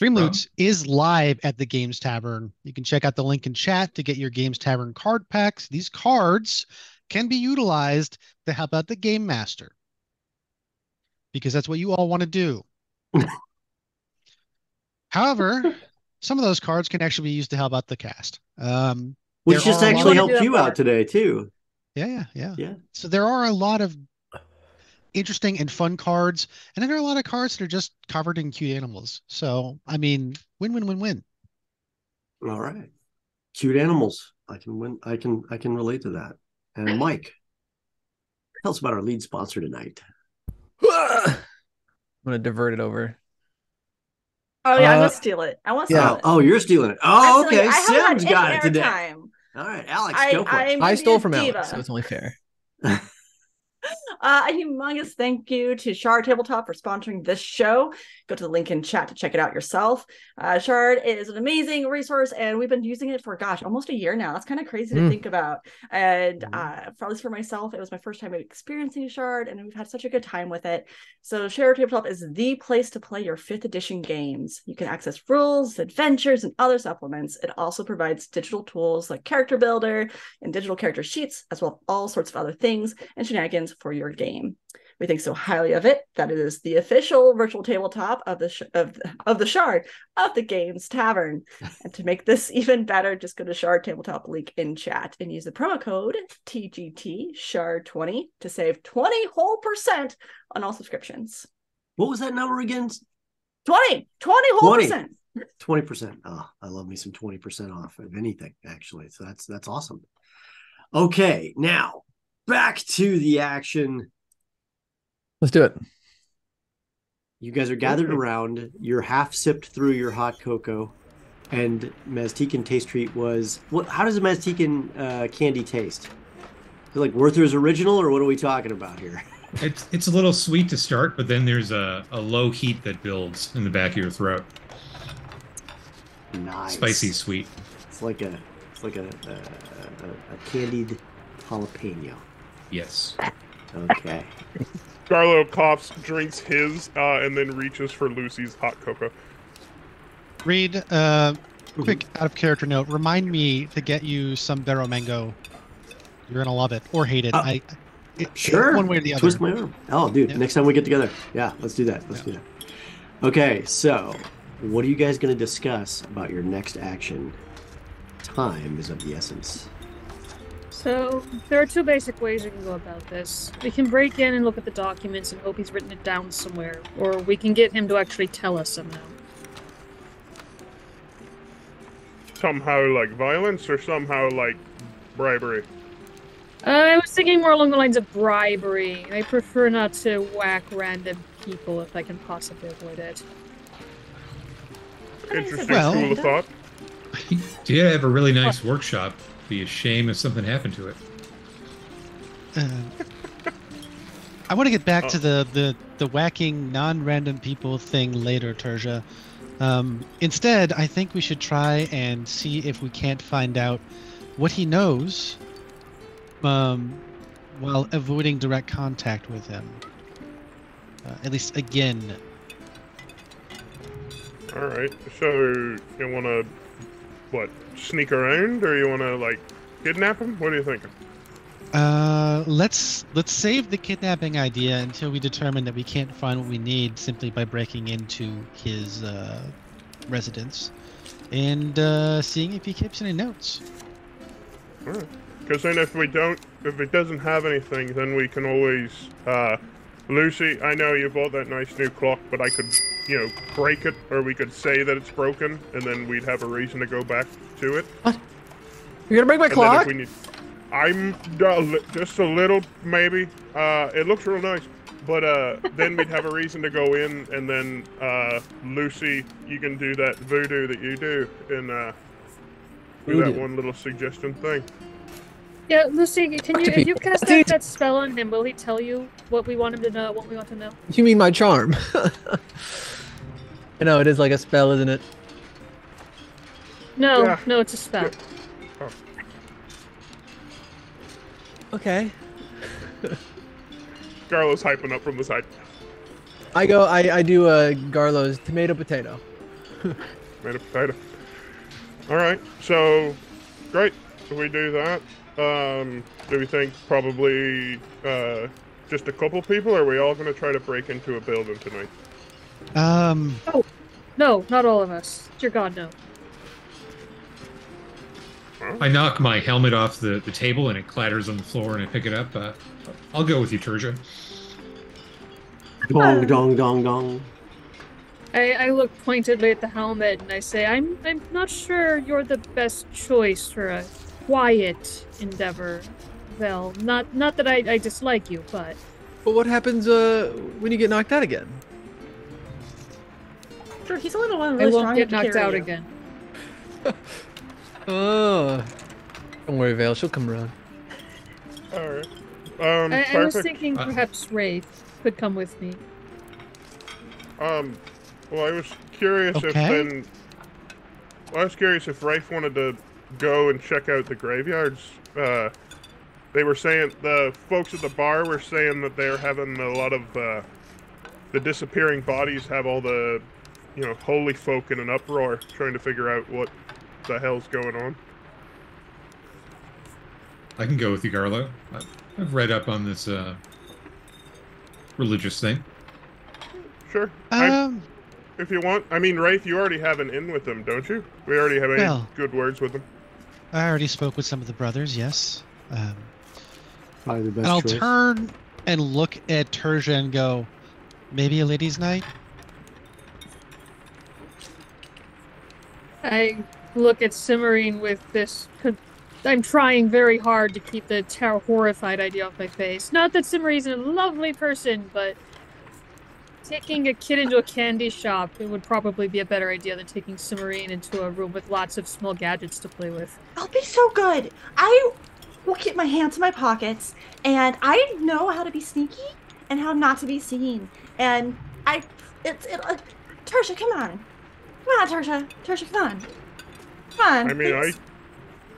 Streamloots is live at the Games Tavern. You can check out the link in chat to get your Games Tavern card packs. These cards can be utilized to help out the Game Master, because that's what you all want to do. However, some of those cards can actually be used to help out the cast. Which just actually helped you out today, too. Yeah. So there are a lot of interesting and fun cards, and then there are a lot of cards that are just covered in cute animals. So, I mean, win. All right. Cute animals. I can win. I can relate to that. And Mike, tell us about our lead sponsor tonight. I'm going to divert it over. Oh, yeah, I'm going to steal it. I want to steal it. Oh, you're stealing it. Oh, okay. Sim's got it today. Time. All right, Alex, go for it. I stole from Alex, so it's only fair. A humongous thank you to Shard Tabletop for sponsoring this show. Go to the link in chat to check it out yourself. Shard is an amazing resource, and we've been using it for, almost a year now. That's kind of crazy to think about. And at least for myself, it was my first time experiencing Shard, and we've had such a good time with it. So Shard Tabletop is the place to play your 5th edition games. You can access rules, adventures, and other supplements. It also provides digital tools like Character Builder and digital character sheets, as well as all sorts of other things and shenanigans for your game. We think so highly of it that it is the official virtual tabletop of the Shard of the Games Tavern. And to make this even better, just go to Shard Tabletop link in chat and use the promo code TGT Shard20 to save 20% on all subscriptions. What was that number again? 20% whole percent. 20%. Oh, I love me some 20% off of anything, actually. So that's awesome. Okay, now back to the action. Let's do it. You guys are gathered around. You're half sipped through your hot cocoa, and Maztecan taste treat was what? How does a Maztecan candy taste? Is it like Werther's original, or what are we talking about here? It's a little sweet to start, but then there's a low heat that builds in the back of your throat. Nice, spicy sweet. It's like a candied jalapeno. Yes. Okay. Garlo coughs, drinks his, and then reaches for Lucy's hot cocoa. Reed, quick out of character note. Remind me to get you some Barrow Mango. You're gonna love it or hate it. Sure. One way or the other. Twist my arm. Oh, dude. Next time we get together. Yeah, let's do that. Let's do that. Okay, so what are you guys gonna discuss about your next action? Time is of the essence. So, there are 2 basic ways we can go about this. We can break in and look at the documents and hope he's written it down somewhere, or we can get him to actually tell us somehow. Somehow like violence, or somehow like bribery? I was thinking more along the lines of bribery. I prefer not to whack random people if I can possibly avoid it. Interesting school of thought. You have a really nice workshop. Be a shame if something happened to it. I want to get back to the whacking non-random people thing later, Terja. Instead, I think we should try and see if we can't find out what he knows while avoiding direct contact with him. At least again. Alright, so you want to, sneak around, or you want to, kidnap him? What are you thinking? Let's save the kidnapping idea until we determine that we can't find what we need simply by breaking into his residence and seeing if he keeps any notes. Alright. Because then if it doesn't have anything, then we can always, Lucy, I know you bought that nice new clock, but I could, break it, or we could say that it's broken, and then we'd have a reason to go back to it. What? You're gonna break my clock? I'm just a little, maybe. It looks real nice. But then we'd have a reason to go in, and then Lucy, you can do that voodoo that you do, and do that one little suggestion thing. Yeah, Lucy, can you if you cast that spell on him, will he tell you what we want him to know? What we want to know? You mean my charm? I know it is like a spell, isn't it? No, Yeah. no, it's a spell. Oh. Okay. Garlo's hyping up from the side. I do Garlo's tomato potato. Tomato potato. Alright, so great. We do that. Do we think probably just a couple people, or are we all gonna try to break into a building tonight? Oh, no, not all of us. Dear God, no. I knock my helmet off the table and it clatters on the floor and I pick it up. I'll go with you, Terja. Dong, dong, dong, dong. I look pointedly at the helmet and I say, I'm not sure you're the best choice for a quiet endeavor, Vel. Not that I dislike you, but... But what happens when you get knocked out again? Sure, he's a little one I really won't strong get to knocked carry out you. again. Oh. Don't worry, Vale. She'll come around. Alright. I was perfect. thinking perhaps Wraith could come with me. Well, I was curious Okay. if Rafe wanted to go and check out the graveyards. They were saying, the folks at the bar were saying that they're having a lot of, the disappearing bodies have all the, holy folk in an uproar, trying to figure out what the hell's going on. I can go with you, Garlo. I've read up on this religious thing. Sure. If you want. I mean, Rafe, you already have an in with them, don't you? We already have any good words with them. I already spoke with some of the brothers, yes. Probably the best And I'll choice. turn and look at Terja and go, maybe a ladies' night? I look at Cimmerian with this... I'm trying very hard to keep the horrified idea off my face. Not that Cimmerian's a lovely person, but... taking a kid into a candy shop, it would probably be a better idea than taking Cimmerian into a room with lots of small gadgets to play with. I'll be so good. I will keep my hands in my pockets, and I know how to be sneaky and how not to be seen. And Tertia, come on. Come on, Tertia. Tertia, come on. Come on. I mean, please.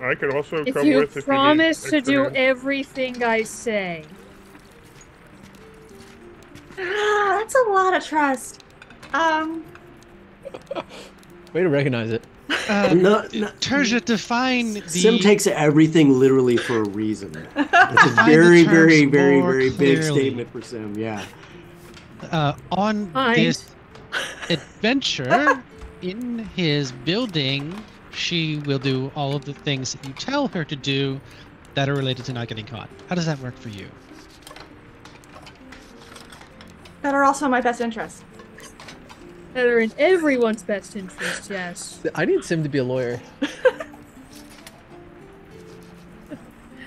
I could also If come you with if promise you to need do extra everything I say. That's a lot of trust. Way to recognize it. Terja, define the... Sim takes everything literally for a reason. It's a Define the very, terms very, very, more very big clearly. statement for Sim. Yeah. On Fine. this adventure, in his building, she will do all of the things that you tell her to do that are related to not getting caught. How does that work for you? That are also in my best interest. That are in everyone's best interest, yes. I need Sim to be a lawyer.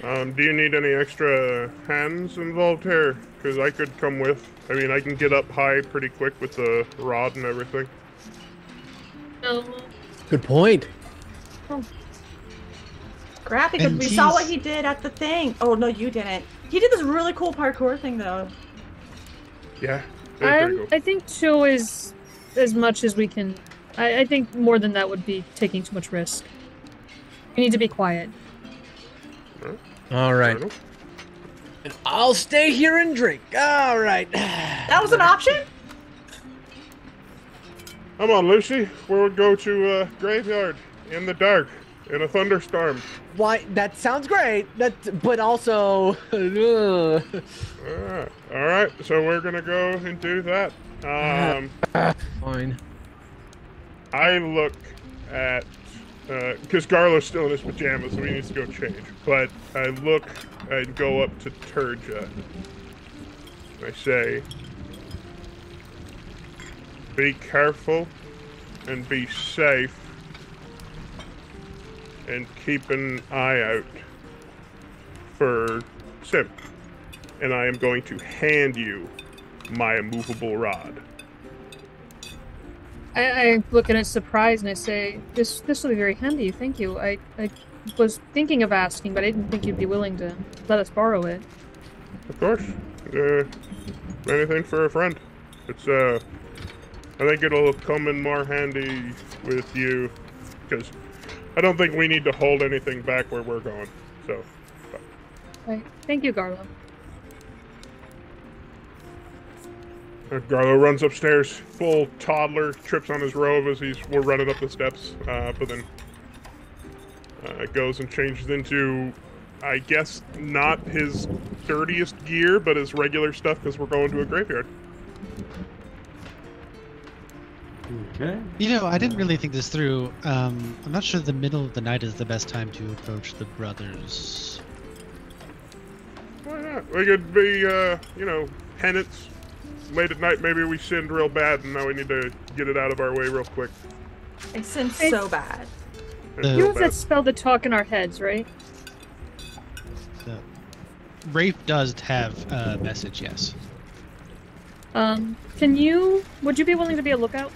Do you need any extra hands involved here? Because I could come with. I mean, I can get up high pretty quick with the rod and everything. No. Good point. Crap, because And we saw what he's- he did at the thing. Oh, no, you didn't. He did this really cool parkour thing, though. Yeah. Pretty cool. I think 2 is as much as we can. I think more than that would be taking too much risk. We need to be quiet. All right. And I'll stay here and drink. All right. That was an option? Come on, Lucy. We would go to a graveyard in the dark in a thunderstorm. Why? That sounds great. But also. All right. So we're gonna go and do that. Fine. I look at because Garlo's still in his pajamas, so he needs to go change. But I look and go up to Terja. I say, be careful and be safe and keep an eye out for Sim. And I am going to hand you my immovable rod. I look at it surprised and I say, this will be very handy, thank you. I was thinking of asking, but I didn't think you'd be willing to let us borrow it. Of course. Anything for a friend. It's, I think it'll come in more handy with you, because I don't think we need to hold anything back where we're going, so. Right. Thank you, Garlo. Garlo runs upstairs, full toddler, trips on his robe as we're running up the steps, but then goes and changes into, I guess, not his dirtiest gear, but his regular stuff because we're going to a graveyard. Okay. You know, I didn't really think this through. I'm not sure the middle of the night is the best time to approach the brothers. Why not? We could be, penance. Late at night, maybe we sinned real bad, and now we need to get it out of our way real quick. I sinned so bad. You have that spell to talk in our heads, right? Rafe does have a message, yes. Would you be willing to be a lookout?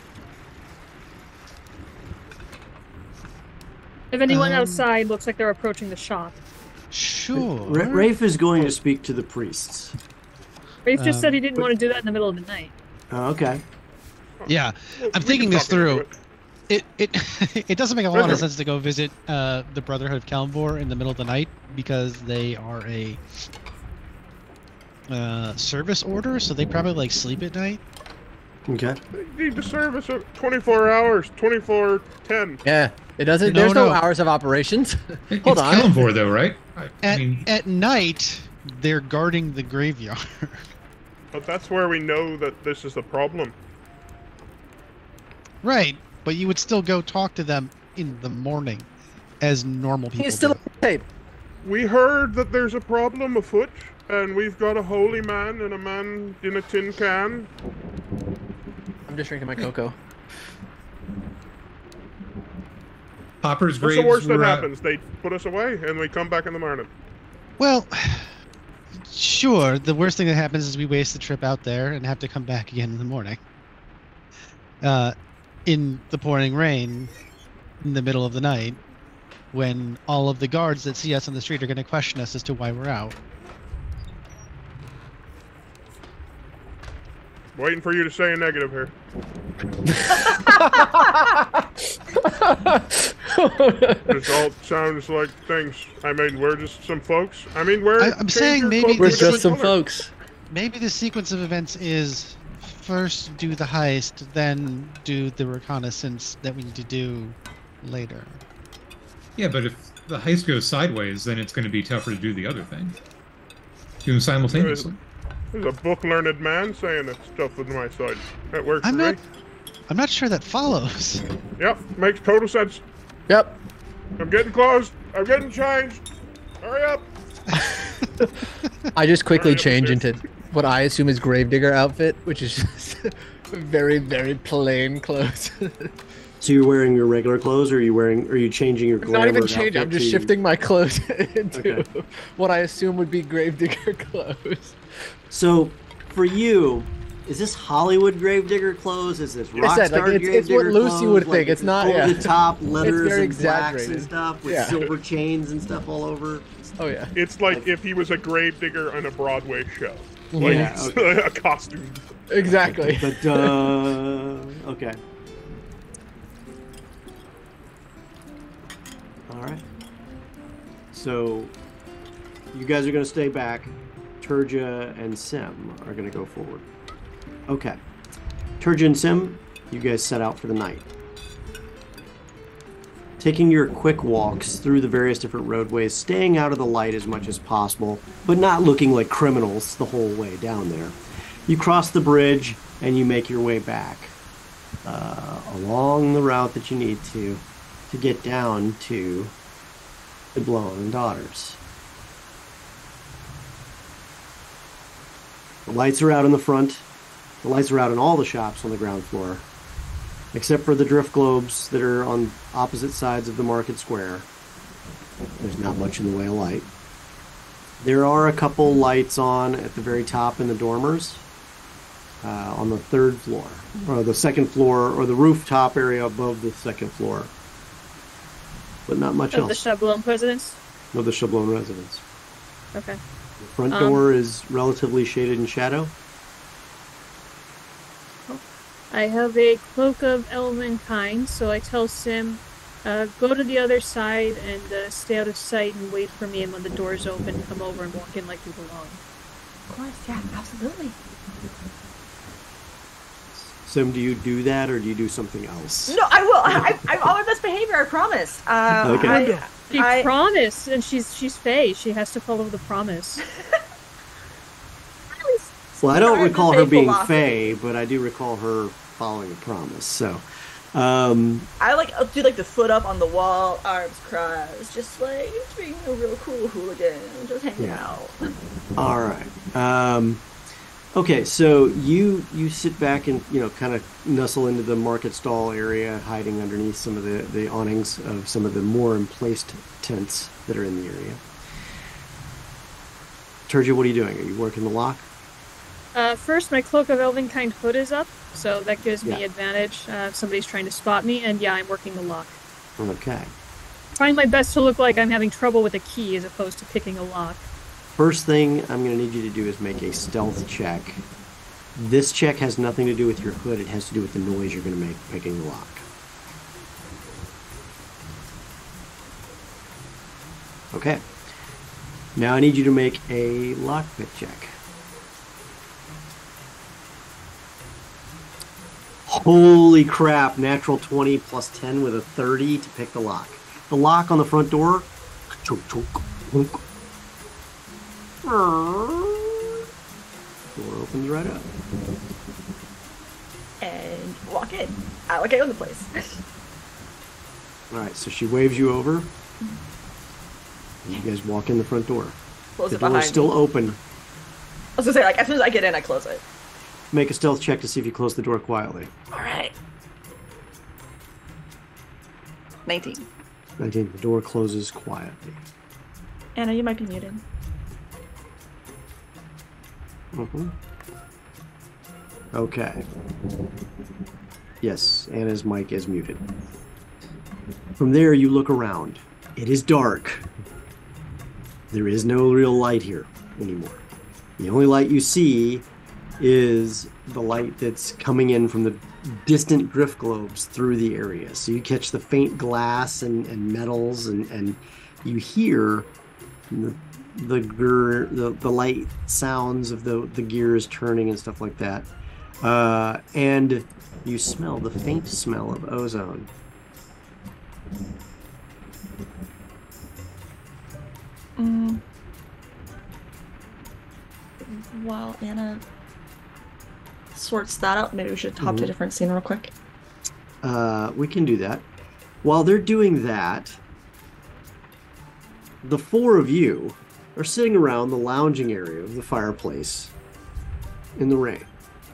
If anyone outside looks like they're approaching the shop. Sure. Rafe is going to speak to the priests. Rafe just said he didn't want to do that in the middle of the night. Oh, okay. Yeah, I'm thinking this through. It doesn't make a lot of sense to go visit the Brotherhood of Kalimvor in the middle of the night because they are a service order, so they probably like sleep at night. Okay. They need to service 24 hours, 24/10. Yeah, it doesn't. There's no hours of operations. Hold on. Kalimvor, though, right? At night, they're guarding the graveyard. But that's where we know that this is the problem. Right, but you would still go talk to them in the morning, as normal people. He's still do. tape. We heard that there's a problem afoot, and we've got a holy man and a man in a tin can. I'm just drinking my cocoa. Popper's What's graves the worst that were, happens? They put us away, and we come back in the morning. Well, sure. The worst thing that happens is we waste the trip out there and have to come back again in the morning. In the pouring rain, in the middle of the night, when all of the guards that see us on the street are going to question us as to why we're out. Waiting for you to say a negative here. This all sounds like things. I mean, we're just some folks. I mean, I'm saying maybe We're just some folks. Maybe the sequence of events is first do the heist, then do the reconnaissance that we need to do later. Yeah, but if the heist goes sideways, then it's going to be tougher to do the other thing. Do them simultaneously. There's a book-learned man saying that stuff with my side. That works for me. I'm not sure that follows. Yep, makes total sense. Yep. I'm getting closed. I'm getting changed. Hurry up. I just quickly change into what I assume is Gravedigger outfit, which is just very, very plain clothes. So you're wearing your regular clothes, or are you changing your glamour? Not even changing. I'm just shifting my clothes into Okay. what I assume would be Gravedigger clothes. So, for you, is this Hollywood Gravedigger clothes? Is this I rock said, star like, it's Gravedigger what Lucy clothes? would Like, think. It's not, over yeah. the top leathers very and blacks and exaggerated. stuff with Yeah. silver chains and stuff all over. Oh yeah. It's like if he was a gravedigger on a Broadway show. Like Yeah, it's okay. a costume. Exactly. But okay. All right. So you guys are going to stay back. Turja and Sim are going to go forward. Okay. Turja and Sim, you guys set out for the night. Taking your quick walks through the various different roadways, staying out of the light as much as possible, but not looking like criminals the whole way down there. You cross the bridge and you make your way back along the route that you need to get down to the Blown Daughters. The lights are out in the front. The lights are out in all the shops on the ground floor, except for the drift globes that are on opposite sides of the market square. There's not much in the way of light. There are a couple lights on at the very top in the dormers. On the 3rd floor, or the 2nd floor, or the rooftop area above the 2nd floor. But not much Of the else. Chablon residence? Of the Chablon residence. Okay. The front door is relatively shaded in shadow. I have a cloak of elven kind, so I tell Sim, go to the other side and stay out of sight and wait for me, and when the door's open, come over and walk in like you belong. Of course, yeah, absolutely. Sim, do you do that, or do you do something else? No, I will. I'm on my best behavior, I promise. Okay. She promised, and she's Fae. She has to follow the promise. Well, I don't recall her being philosophy. Fae, but I do recall her following a promise. So, I'll do like the foot up on the wall, arms crossed, just like being a real cool hooligan, just hanging out. all right. Okay, so you sit back and kind of nestle into the market stall area, hiding underneath some of the awnings of some of the more emplaced tents that are in the area. Turgia, what are you doing? Are you working the lock? First, my cloak of elven kind hood is up, so that gives me advantage if somebody's trying to spot me, and yeah, I'm working the lock. Okay. Trying my best to look like I'm having trouble with a key as opposed to picking a lock. First thing I'm going to need you to do is make a stealth check. This check has nothing to do with your hood. It has to do with the noise you're going to make picking the lock. Okay. Now I need you to make a lockpick check. Holy crap, natural 20 plus 10 with a 30 to pick the lock. The lock on the front door. Chunk, chunk, chunk. Door opens right up. And walk in. I like I own the place. Alright, so she waves you over. And you guys walk in the front door. Close The it door behind is still me. open. I was gonna say, like, as soon as I get in, I close it. Make a stealth check to see if you close the door quietly. Alright. 19. 19. The door closes quietly. Anna, you might be muted. Okay. Yes, Anna's mic is muted. From there, you look around. It is dark. There is no real light here anymore. The only light you see is the light that's coming in from the distant drift globes through the area. So you catch the faint glass and metals, and you hear the light sounds of the gears turning and stuff like that. And you smell the faint smell of ozone. While Anna sorts that out, maybe we should hop to a different scene real quick. We can do that. While they're doing that, the four of you are sitting around the lounging area of the fireplace in the rain.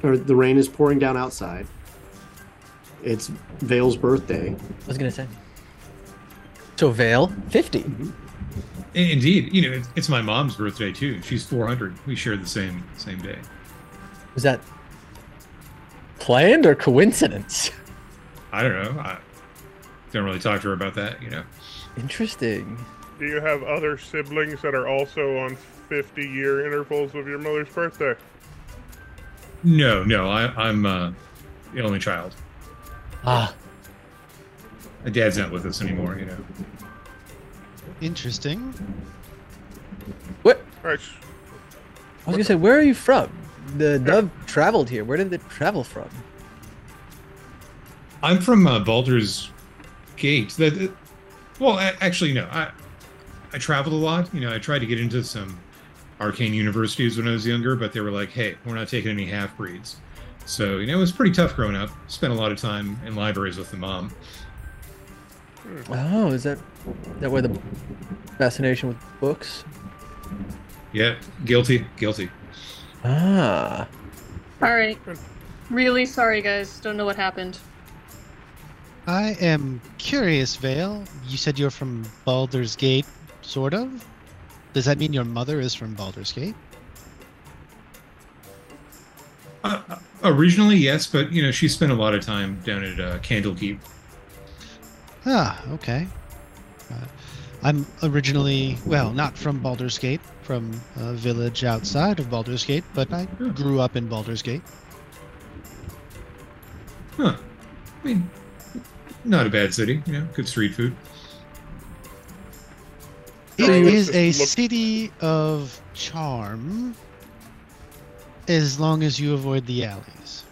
Or the rain is pouring down outside. It's Vale's birthday. I was gonna say. So Vale, 50. Indeed, it's my mom's birthday too. She's 400. We share the same day. Was that planned or coincidence? I don't know. I don't really talk to her about that, Interesting. Do you have other siblings that are also on 50-year intervals of your mother's birthday? No. I'm the only child. Ah, My dad's not with us anymore, Interesting. what? All right. I was gonna say, where are you from? The dove traveled here. Where did it travel from? I'm from Baldur's Gate. Actually, no. I traveled a lot. I tried to get into some arcane universities when I was younger, but they were like, hey, we're not taking any half-breeds. So, it was pretty tough growing up. Spent a lot of time in libraries with the mom. Oh, is that where the fascination with books? Yeah, guilty. Ah. Alright. Really sorry, guys. Don't know what happened. I am curious, Vale. You said you're from Baldur's Gate, sort of? Does that mean your mother is from Baldur's Gate? Originally, yes, but she spent a lot of time down at Candlekeep. Ah, okay. I'm originally, well, not from Baldur's Gate, from a village outside of Baldur's Gate, but I grew up in Baldur's Gate. Huh. I mean, not a bad city, good street food. It is a city of charm, as long as you avoid the alleys.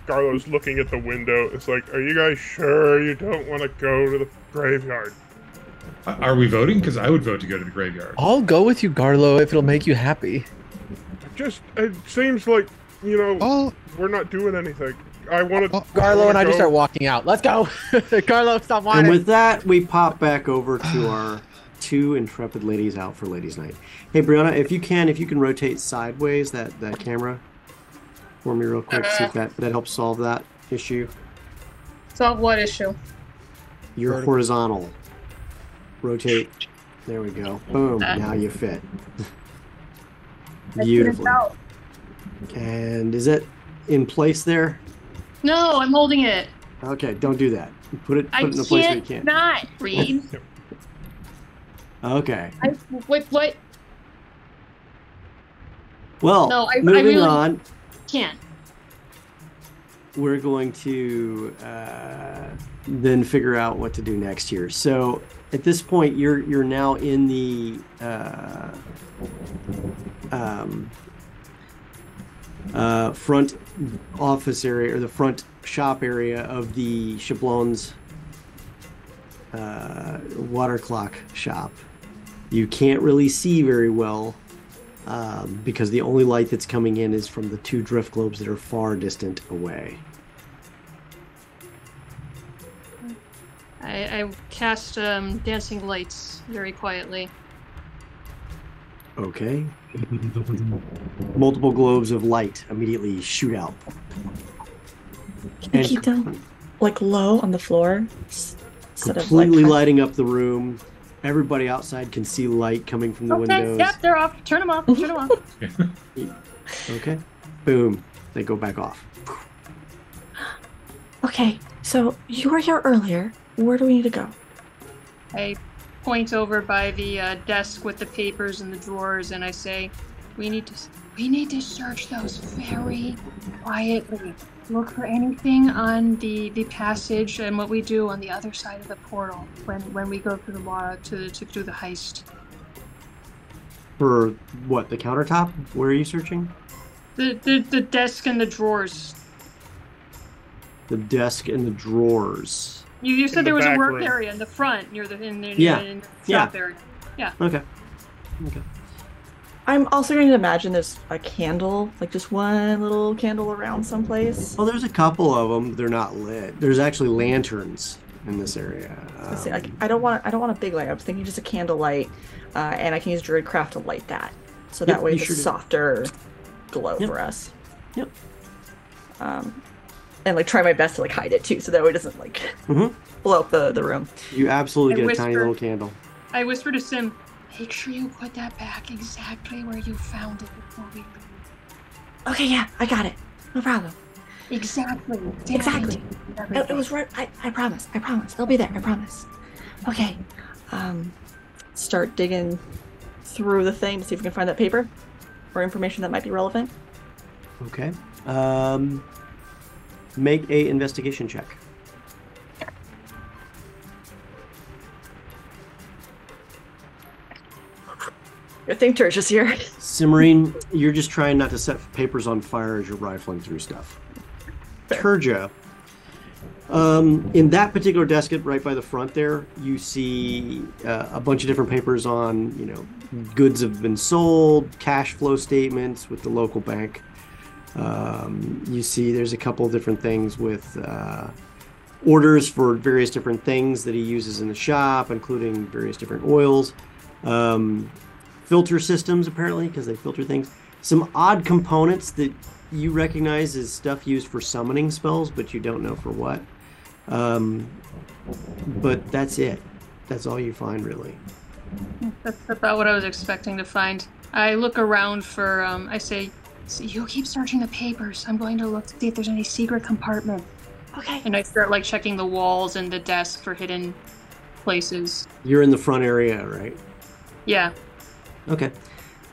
Garlo's looking at the window. It's like, are you guys sure you don't want to go to the graveyard? Are we voting? Because I would vote to go to the graveyard. I'll go with you, Garlo, if it'll make you happy. It seems like, we're not doing anything. I want to. Garlo and I just start walking out. Let's go. Garlo, stop whining. And with that, we pop back over to our 2 intrepid ladies out for ladies' night. Hey, Brianna, if you can rotate sideways that camera for me real quick. See if that helps solve that issue. Solve what issue? You're horizontal. Rotate. There we go. Boom. Now you fit. Beautifully. And is it in place there? No, I'm holding it. Okay, don't do that. Put it in a place where you can't. Not read. Okay. Wait, what? Well, No, I moving really on. Can't. We're going to then figure out what to do next here. So at this point, you're now in the front office area, or the front shop area of the Chablon's water clock shop. You can't really see very well because the only light that's coming in is from the 2 drift globes that are far distant away. I cast dancing lights very quietly. Okay. Multiple globes of light immediately shoot out. Can you keep them low on the floor? Completely lighting up the room. Everybody outside can see light coming from the windows. Yep, they're off. Turn them off. Turn them off. Okay. Boom. They go back off. Okay, so you were here earlier. Where do we need to go? I point over by the desk with the papers and the drawers, and I say, "We need to search those very quietly. Look for anything on the passage and what we do on the other side of the portal when we go through the water to do the heist." For what? The countertop? Where are you searching? The desk and the drawers. The desk and the drawers. You said there was a work room. area in the front near the in the shop area. Yeah. Okay. I'm also going to imagine there's a candle, just one little candle around someplace. Well, there's a couple of them. They're not lit. There's actually lanterns in this area. I don't want a big light. I was thinking just a candle light, and I can use Druidcraft to light that, so that way it's a softer glow for us. Yep. And try my best to hide it too, so that way it doesn't blow up the room. You absolutely get a tiny little candle. I whisper to Sim, "Make sure you put that back exactly where you found it before we leave." Okay, yeah, I got it. No problem. Exactly. Exactly. It was right. I promise. It'll be there. I promise. Okay. Start digging through the thing to see if we can find that paper or information that might be relevant. Okay. Make a investigation check. Good thing Turge is here. Cimarine, you're just trying not to set papers on fire as you're rifling through stuff. Turja, in that particular desk right by the front there, you see a bunch of different papers on, goods have been sold, cash flow statements with the local bank. You see there's a couple of different things with orders for various different things that he uses in the shop, including various different oils. Filter systems, apparently, because they filter things. Some odd components that you recognize as stuff used for summoning spells, but you don't know for what. But that's it. That's all you find, really. That's about what I was expecting to find. I look around for, I say, you keep searching the papers. I'm going to look to see if there's any secret compartment. Okay. And I start, like, checking the walls and the desk for hidden places. You're in the front area, right? Yeah. Okay.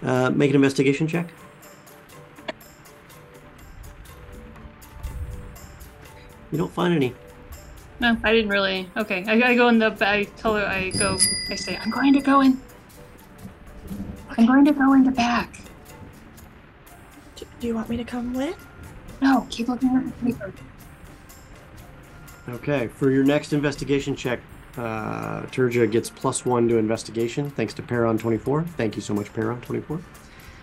Make an investigation check. You don't find any. No, I didn't really. Okay, I go in the. I tell her. I say, I'm going to go in. I'm going to go in the back. Do you want me to come with? No, keep looking at the paper. Okay, for your next investigation check, Turja gets +1 to investigation, thanks to Peron24. Thank you so much, Peron24.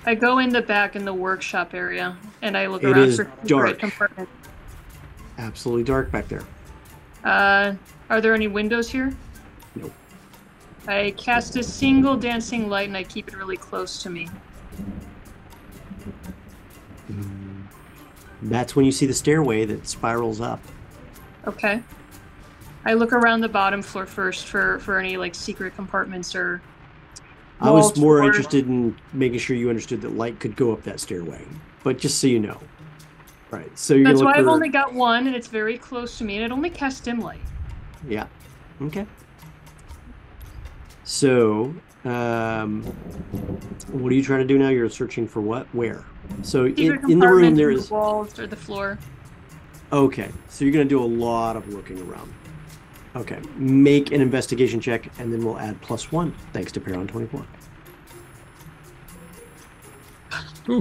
I go in the back in the workshop area, and I look It around is for dark. compartment. Absolutely dark back there. Are there any windows here? Nope. I cast a single dancing light, and I keep it really close to me. That's when you see the stairway that spirals up. Okay. I look around the bottom floor first for any, like, secret compartments or... I was walls more or- interested in making sure you understood that light could go up that stairway, but just so you know. Right, so you're That's gonna why look I've for... only got one, and it's very close to me, and it only casts dim light. Yeah. Okay. So, what are you trying to do now? You're searching for what? Where? So Secret in the room compartments there or is... the walls or the floor. Okay, so you're going to do a lot of looking around. Okay, make an investigation check, and then we'll add +1, thanks to Peron24.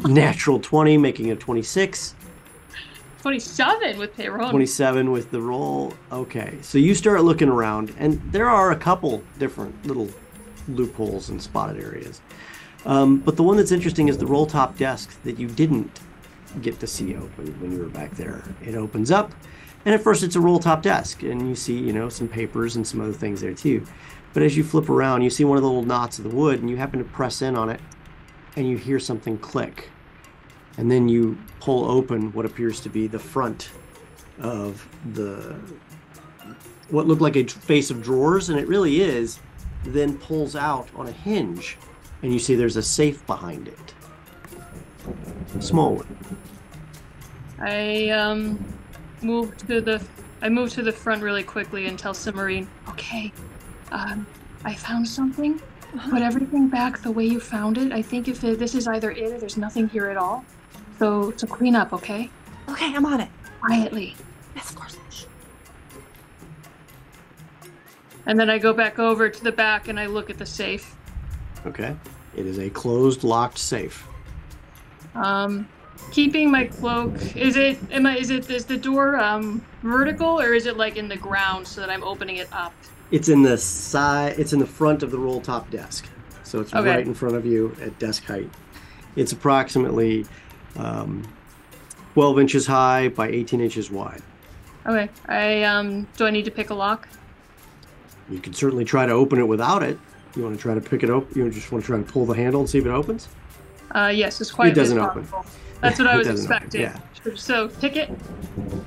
Natural 20, making a 26. 27 with payroll. 27 with the roll. Okay, so you start looking around, and there are a couple different little loopholes and spotted areas. But the one that's interesting is the roll top desk that you didn't get to see open when you were back there. It opens up, and at first it's a roll top desk, and you see, some papers and some other things there too. But as you flip around, you see one of the little knots of the wood, and you happen to press in on it, and you hear something click. And then you pull open what appears to be the front of what looked like a face of drawers, and it really is, then pulls out on a hinge, and you see there's a safe behind it. A small one. I move to the front really quickly and tell Cimarine, okay, I found something. Put everything back the way you found it. I think if this is either it or there's nothing here at all. So clean up, okay? Okay, I'm on it. Quietly. Yes, of course. And then I go back over to the back and I look at the safe. Okay. It is a closed, locked safe. Keeping my cloak. Is the door vertical or is it like in the ground so that I'm opening it up? It's in the side. It's in the front of the roll top desk, so it's Okay. right in front of you at desk height. It's approximately 12 inches high by 18 inches wide. Okay. Do I need to pick a lock? You can certainly try to open it without it. You want to try to pick it up? You just want to try to pull the handle and see if it opens? Yes, as quietly doesn't as open. possible. That's what I It was doesn't open, expecting. yeah. So pick it.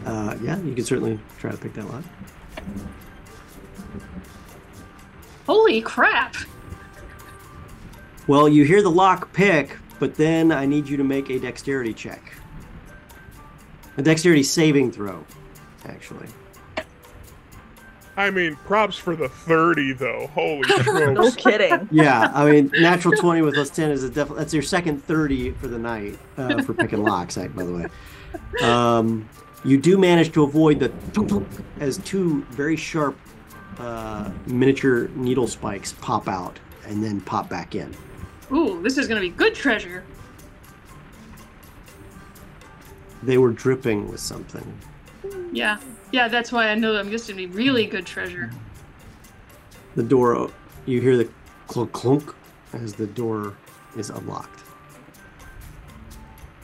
Yeah, you can certainly try to pick that lock. Holy crap! Well, you hear the lock pick, but then I need you to make a dexterity check. A dexterity saving throw, actually. I mean, props for the 30, though. Holy No smokes. kidding. Yeah, I mean, natural 20 with plus 10 is that's your second 30 for the night for picking locks, by the way. You do manage to avoid the as two very sharp miniature needle spikes pop out and then pop back in. Ooh, this is gonna be good treasure. They were dripping with something. Yeah, that's why I know that this is gonna be really good treasure. The door, you hear the clunk clunk as the door is unlocked.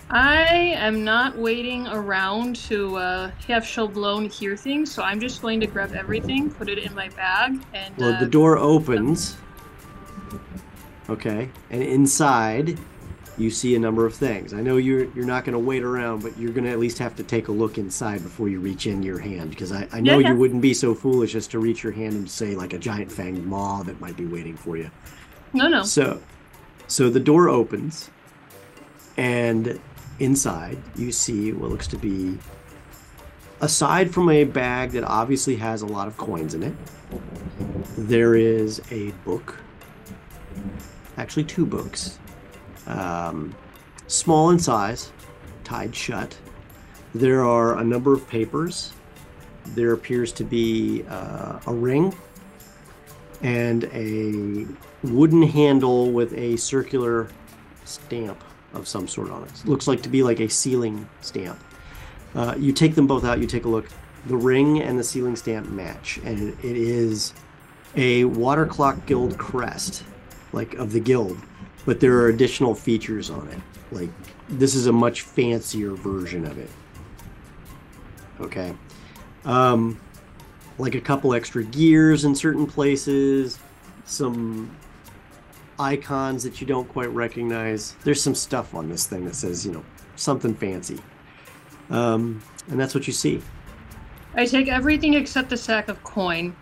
I am not waiting around to have Shelblone hear things, so I'm just going to grab everything, put it in my bag, and... Well, the door opens. Okay, and inside you see a number of things. I know you're not going to wait around, but you're going to at least have to take a look inside before you reach in your hand, because I know you wouldn't be so foolish as to reach your hand and say like a giant fanged maw that might be waiting for you. No. So the door opens, and inside you see what looks to be, aside from a bag that obviously has a lot of coins in it, there is a book. Actually, 2 books. Small in size, tied shut. There are a number of papers. There appears to be a ring and a wooden handle with a circular stamp of some sort on it. Looks like to be like a sealing stamp. You take them both out, you take a look. The ring and the sealing stamp match, and it is a Water Clock Guild crest, like of the guild, but there are additional features on it. Like, this is a much fancier version of it. Okay. Like a couple extra gears in certain places, some icons that you don't quite recognize. There's some stuff on this thing that says, something fancy. And that's what you see. I take everything except the sack of coin.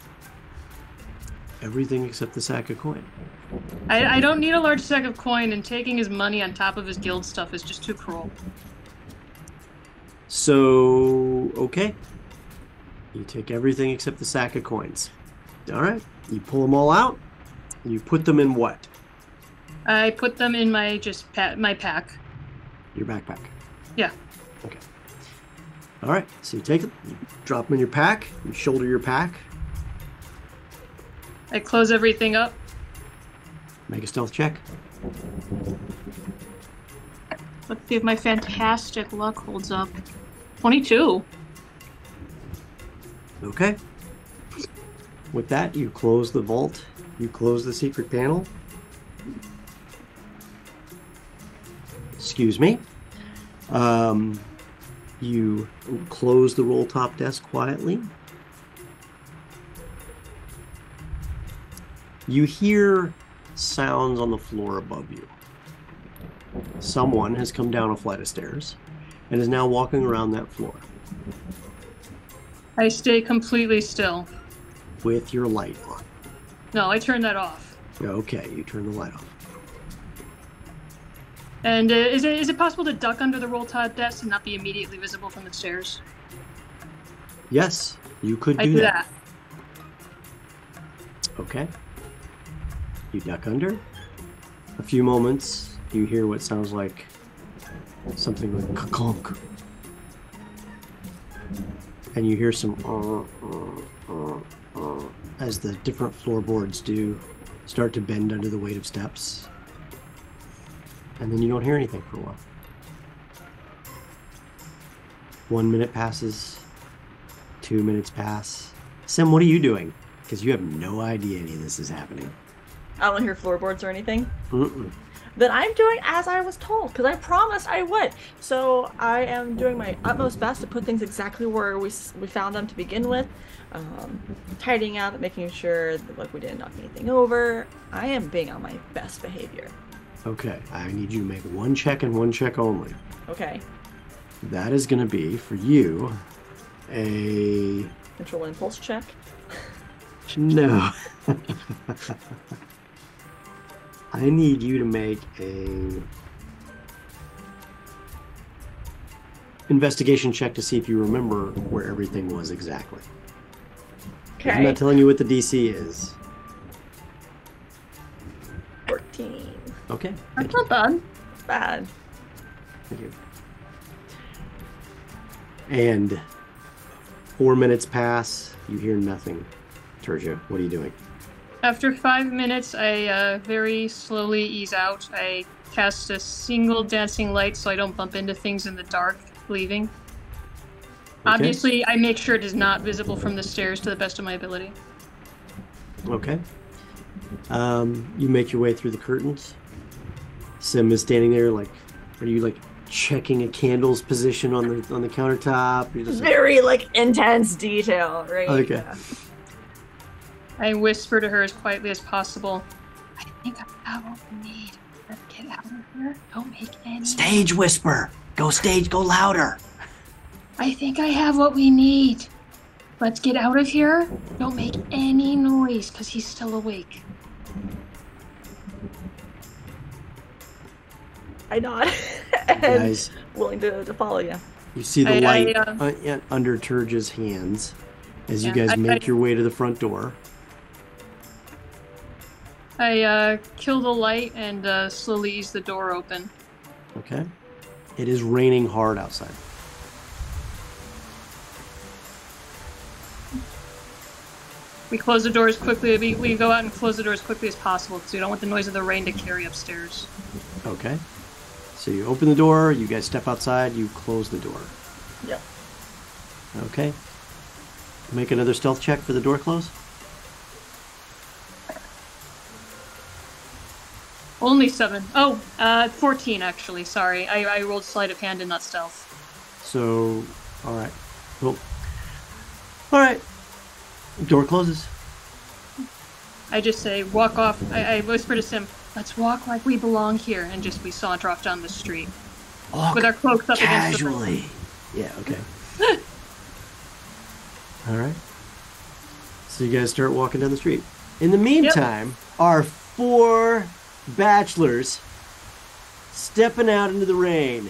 Everything except the sack of coin. I don't need a large sack of coin, and taking his money on top of his guild stuff is just too cruel. So, okay. You take everything except the sack of coins. All right. You pull them all out. You put them in what? I put them in my my pack. Your backpack? Yeah. Okay. All right. So you take them, you drop them in your pack, you shoulder your pack. I close everything up. Make a stealth check. Let's see if my fantastic luck holds up. 22. Okay. With that, you close the vault. You close the secret panel. Excuse me. You close the roll top desk quietly. You hear sounds on the floor above you. Someone has come down a flight of stairs and is now walking around that floor. I stay completely still. With your light on. No, I turn that off. Okay, you turn the light off. And is it possible to duck under the roll top desk and not be immediately visible from the stairs? Yes, you could do I do that. Okay. You duck under. A few moments, you hear what sounds like something like ka-conk. And you hear some as the different floorboards do start to bend under the weight of steps. And then you don't hear anything for a while. 1 minute passes. 2 minutes pass. Sim, what are you doing? Because you have no idea any of this is happening. I don't hear floorboards or anything. Mm-mm. Then I'm doing as I was told, because I promised I would. So I am doing my utmost best to put things exactly where we found them to begin with. Tidying up, making sure that we didn't knock anything over. I am being on my best behavior. Okay, I need you to make one check and one check only. Okay. That is going to be, for you, a... Control impulse check. No. I need you to make a investigation check to see if you remember where everything was exactly. Okay. I'm not telling you what the DC is. 14. Okay. That's not bad. Bad. Thank you. And 4 minutes pass. You hear nothing. Terja, what are you doing? After 5 minutes, I very slowly ease out. I cast a single dancing light so I don't bump into things in the dark, leaving. Okay. Obviously, I make sure it is not visible from the stairs to the best of my ability. Okay. You make your way through the curtains. Sim is standing there, like, are you like checking a candle's position on the countertop? You're just very intense detail, right? Okay. Yeah. I whisper to her as quietly as possible. I think I have what we need. get out of here. Don't make any. Stage whisper. Go louder. I think I have what we need. Let's get out of here. Don't make any noise, because he's still awake. I nod. And Guys, willing to follow you. you see the light under Turge's hands as you guys make your way to the front door. I kill the light and slowly ease the door open. Okay. It is raining hard outside. We close the door as quickly. We go out and close the door as quickly as possible because we don't want the noise of the rain to carry upstairs. Okay. So you open the door, you guys step outside, you close the door. Yep. Okay. Make another stealth check for the door close. Only 7. 14 actually. Sorry, I rolled sleight of hand and not stealth. So, all right. Cool. All right. Door closes. I just say, walk off. I whisper to Sim, let's walk like we belong here, and just we saunter off down the street. Walk with our cloaks up casually. against the Yeah, okay. All right. So you guys start walking down the street. In the meantime, our 4 bachelors stepping out into the rain.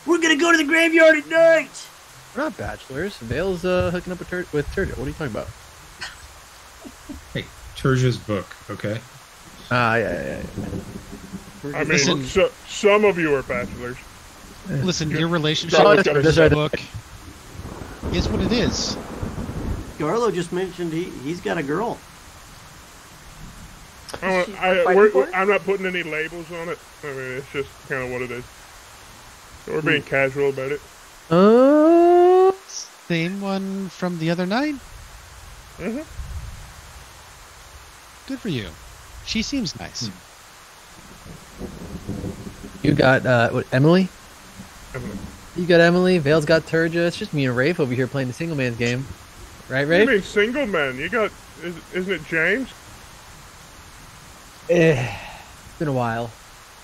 We're gonna go to the graveyard at night. We're not bachelors. Vale's hooking up with Turja. What are you talking about? Hey, Turja's book, okay? Yeah. I mean, some of you are bachelors. Listen, your relationship Oh, with that's Turja's right. book is what it is. Garlo just mentioned he's got a girl. I'm not putting any labels on it. I mean, it's just kind of what it is. We're being casual about it. Same one from the other night? Mm-hmm. Good for you. She seems nice. You got, what, Emily? Emily. You got Emily, Vale's got Turja. It's just me and Rafe over here playing the single man's game. Right, Rafe? You mean single man? You got, isn't it James? It's been a while.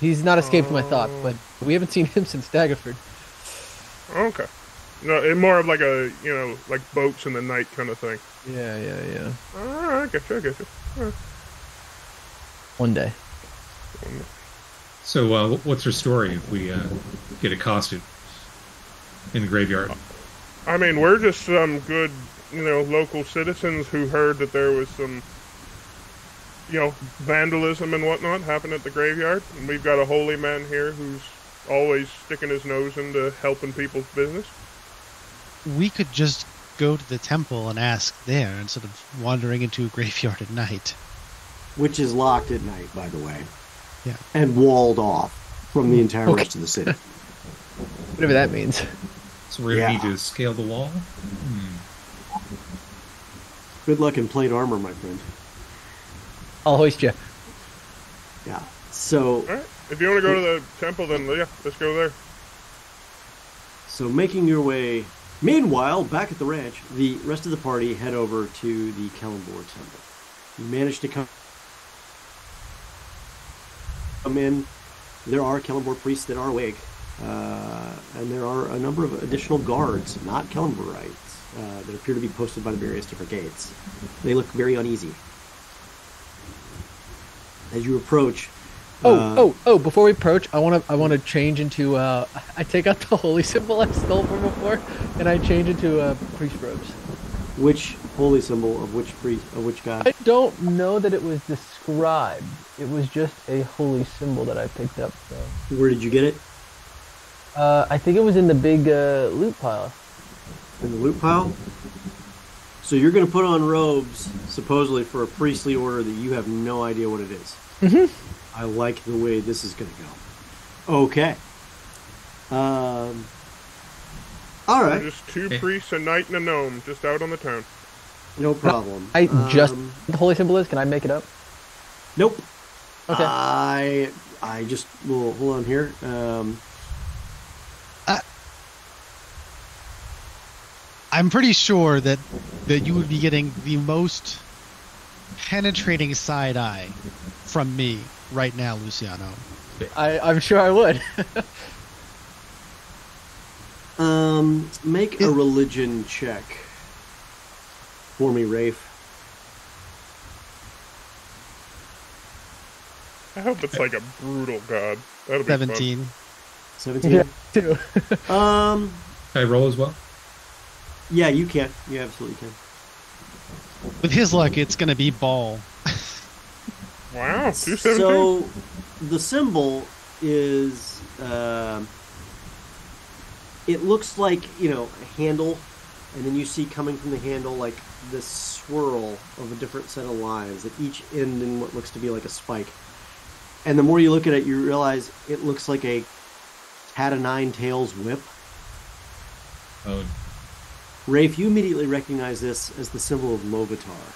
He's not escaped from my thoughts, but we haven't seen him since Daggerford. Okay. No, it's more of like a, like boats in the night kind of thing. Yeah. I get you. Right. One day. So, what's her story if we get accosted in the graveyard? I mean, we're just some good, local citizens who heard that there was some, vandalism and whatnot happened at the graveyard. And we've got a holy man here who's always sticking his nose into helping people's business. We could just go to the temple and ask there instead of wandering into a graveyard at night. Which is locked at night, by the way. Yeah. And walled off from the entire rest of the city. Whatever that means. So we're going to need to scale the wall? Good luck in plate armor, my friend. I'll hoist you. Yeah. So... All right. If you want to go to the temple, then let's go there. So making your way... Meanwhile, back at the ranch, the rest of the party head over to the Kellenborg temple. You manage to come in. There are Kellenborg priests that are awake. And there are a number of additional guards, not Kellenborgites, that appear to be posted by the various different gates. They look very uneasy. As you approach... before we approach, I want to change into, I take out the holy symbol I stole from before, and I change into, priest robes. Which holy symbol of which priest, of which god? I don't know that it was described. It was just a holy symbol that I picked up, so. Where did you get it? I think it was in the big, loot pile. In the loot pile? So you're going to put on robes, supposedly for a priestly order that you have no idea what it is. Mm-hmm. I like the way this is going to go. Okay. All right. We're just 2 priests, a knight, and a gnome, just out on the town. No problem. The holy symbol is? Can I make it up? Nope. Okay. I just will hold on here. I'm pretty sure that you would be getting the most penetrating side eye from me right now, Luciano. I'm sure I would. Make a religion check for me, Rafe. I hope it's like a brutal god. That'll be 17. 17? Yeah, too. Can I roll as well? Yeah, you can. You absolutely can. With his luck, it's going to be ball. fun. Wow, 217. So, the symbol is, it looks like, a handle, and then you see coming from the handle like this swirl of a different set of lines that each end in what looks to be like a spike. And the more you look at it, you realize it looks like a cat o' nine tails whip. Oh, Rafe, you immediately recognize this as the symbol of Movatar.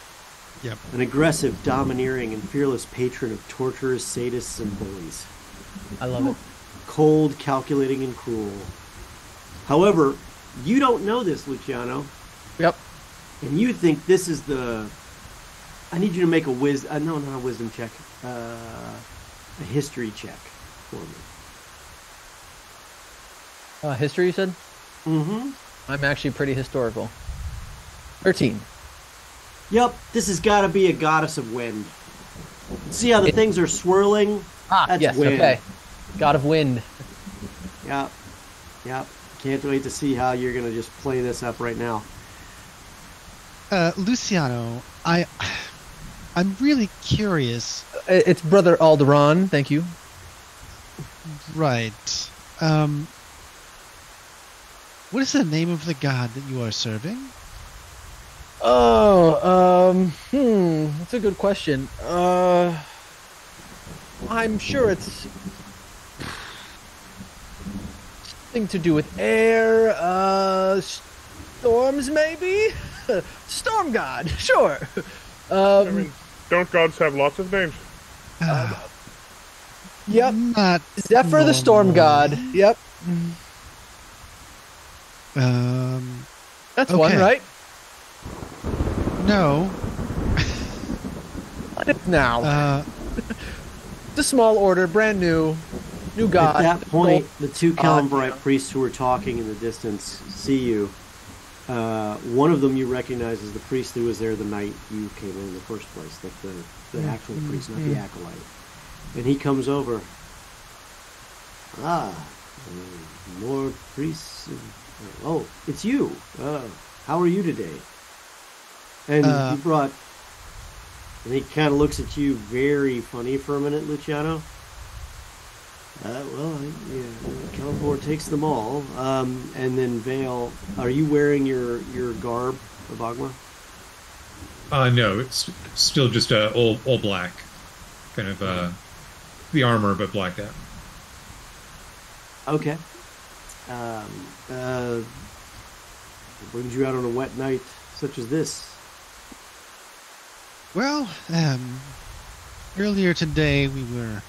Yep. An aggressive, domineering, and fearless patron of torturers, sadists, and bullies. I love it. Cold, calculating, and cruel. However, you don't know this, Luciano. Yep. And you think this is the... I need you to make a no, not a wisdom check. A history check for me. History, you said? Mm-hmm. I'm actually pretty historical. 13. Yep, this has got to be a goddess of wind. See how the things are swirling? That's yes, wind. okay. God of Wind. Yep. Can't wait to see how you're going to just play this up right now. Luciano, I'm really curious. It's Brother Alderon, thank you. Right. What is the name of the god that you are serving? That's a good question. I'm sure it's something to do with air, storms maybe? Storm god, sure. I mean, don't gods have lots of names? Yep. Not Zephyr the storm god. Yep. That's one, okay. right? No. Now. It's a small order, brand new god. At that point, the two Kalimvorite priests who were talking in the distance see you. One of them you recognize as the priest who was there the night you came in the first place, like the actual priest, not the acolyte. And he comes over. More priests. Oh, it's you. How are you today? And you brought... And he kind of looks at you very funny for a minute, Luciano. Kalimvor takes them all. And then Vale, are you wearing your garb of Agma? No, it's still just all black. Kind of the armor, but blacked out. Okay. What brings you out on a wet night such as this? Well, earlier today we were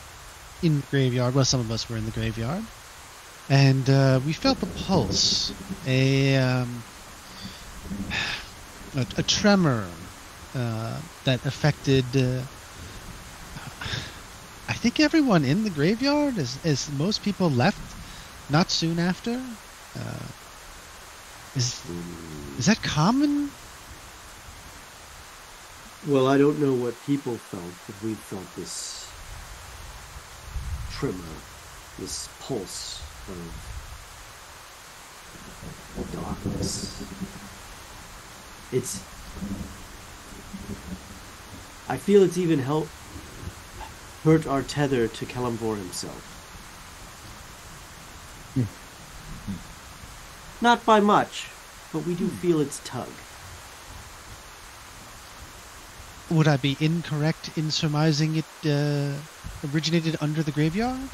in the graveyard. Well, some of us were in the graveyard. And we felt a pulse. A tremor that affected... I think everyone in the graveyard, as most people left not soon after. Is that common? Well, I don't know what people felt, but we felt this tremor, this pulse of darkness. I feel it's even hurt our tether to Kalimvor himself. Not by much, but we do feel its tug. Would I be incorrect in surmising it originated under the graveyard?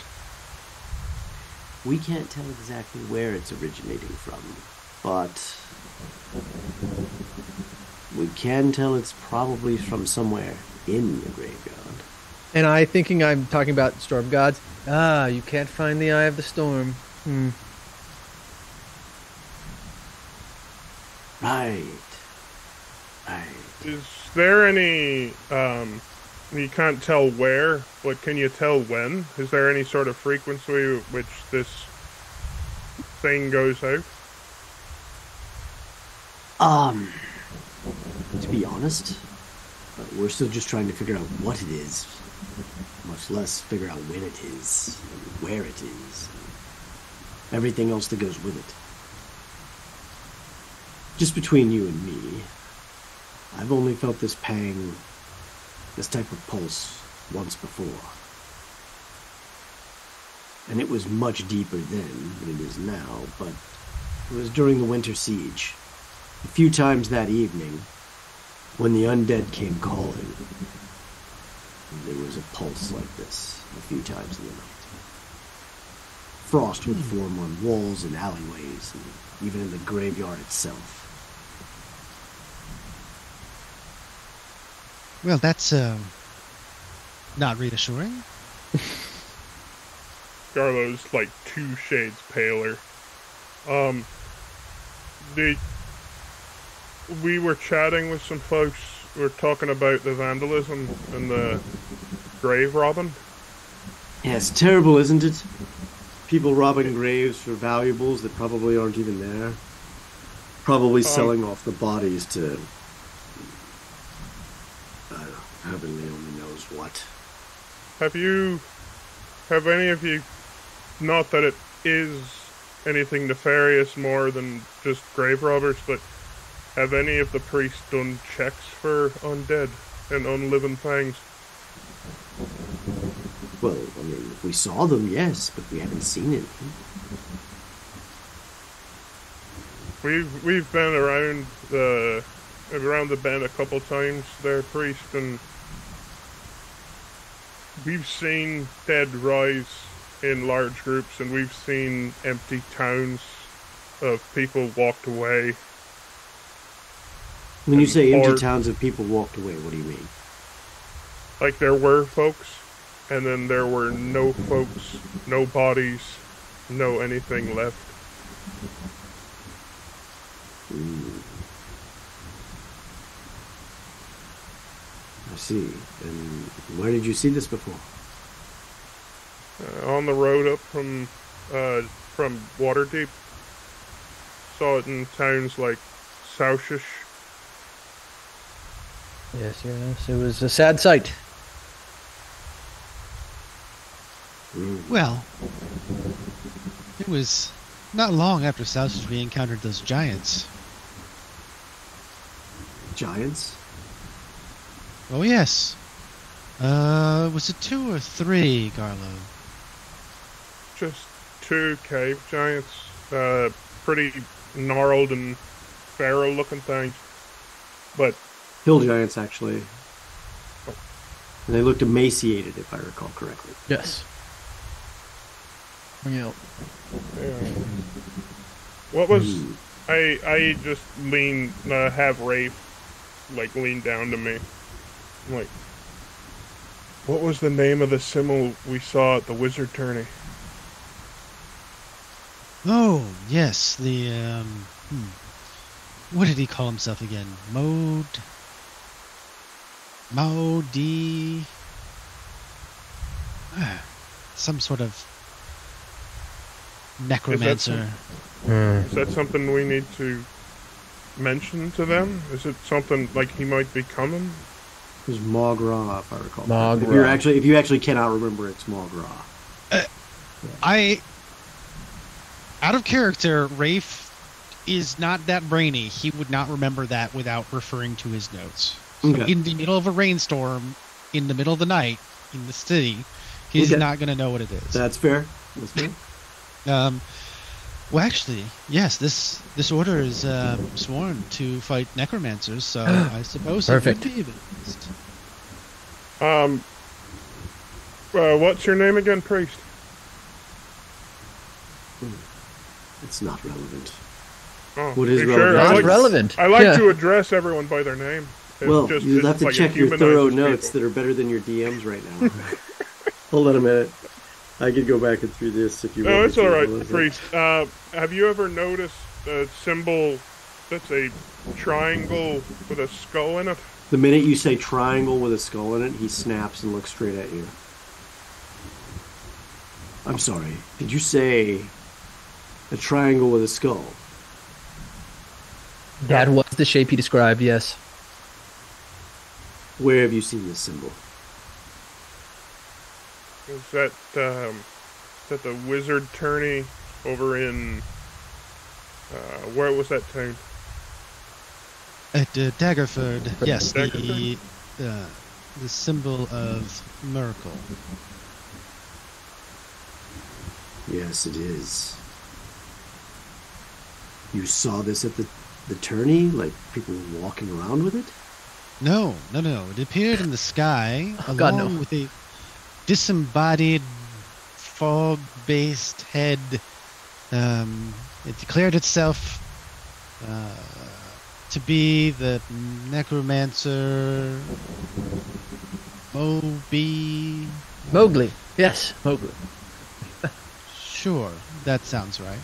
We can't tell exactly where it's originating from, but we can tell it's probably from somewhere in the graveyard. And I'm talking about storm gods. You can't find the eye of the storm. Right. Right. Is there any You can't tell where, but can you tell when? Is there any sort of frequency which this thing goes out? To be honest, we're still just trying to figure out what it is, much less figure out when it is, and where it is, and everything else that goes with it. Just between you and me, I've only felt this pang, this type of pulse, once before. And it was much deeper then than it is now, but it was during the Winter Siege. A few times that evening, when the undead came calling, there was a pulse like this a few times in the night. Frost would form on walls and alleyways, and even in the graveyard itself. Well, that's not reassuring. Garlo's like 2 shades paler. We were chatting with some folks. We were talking about the vandalism and the grave robbing. Yeah, it's terrible, isn't it? People robbing graves for valuables that probably aren't even there. Probably selling off the bodies to... heavenly only knows what. Have any of you, not that it is anything nefarious more than just grave robbers, but have any of the priests done checks for undead and unliving things? Well, I mean, if we saw them, yes, but we haven't seen anything. We've been around the bend a couple times there, priest, and we've seen dead rise in large groups, and we've seen empty towns of people walked away. When you say empty towns of people walked away, what do you mean? Like there were folks, and then there were no folks, no bodies, no anything left. I see. And where did you see this before? On the road up from Waterdeep. Saw it in towns like Soushish. Yes, it was a sad sight. Well, it was not long after Soushish we encountered those giants. Giants? Oh, yes. Was it 2 or 3, Garlo? Just 2 cave giants. Pretty gnarled and feral looking things. But hill giants, actually. And they looked emaciated, if I recall correctly. Yes. Yeah. What was... I just have Rafe, lean down to me. I'm like, what was the name of the symbol we saw at the wizard tourney? Oh, yes, the, what did he call himself again? Some sort of necromancer. Is that something we need to mention to them? Is it something like he might be coming? It was Magra, if I recall. Magra. If you actually cannot remember, it's Magra. Out of character, Rafe is not that brainy. He would not remember that without referring to his notes. Okay. In the middle of a rainstorm, in the middle of the night, in the city, he's not going to know what it is. That's fair. Well, actually, yes, this order is sworn to fight necromancers, so I suppose perfect. It would be of interest. What's your name again, priest? It's not relevant. Oh, what is relevant? Sure? Not relevant. I like to address everyone by their name. Well, you'll have to check your thorough notes that are better than your DMs right now. Hold on a minute. I could go back and through this if you want. No, it's all right, priest. Have you ever noticed a symbol that's a triangle with a skull in it? The minute you say triangle with a skull in it, he snaps and looks straight at you. I'm sorry, did you say a triangle with a skull? That was the shape he described, yes. Where have you seen this symbol? Is that the wizard tourney over in where was that town? At Daggerford, yes, Daggerford? the symbol of miracle. Yes, it is. You saw this at the tourney? Like, people were walking around with it? No. It appeared in the sky Oh, along God, no. with a disembodied, fog-based head. It declared itself to be the necromancer Mowgli. Yes, Mowgli. Sure, that sounds right.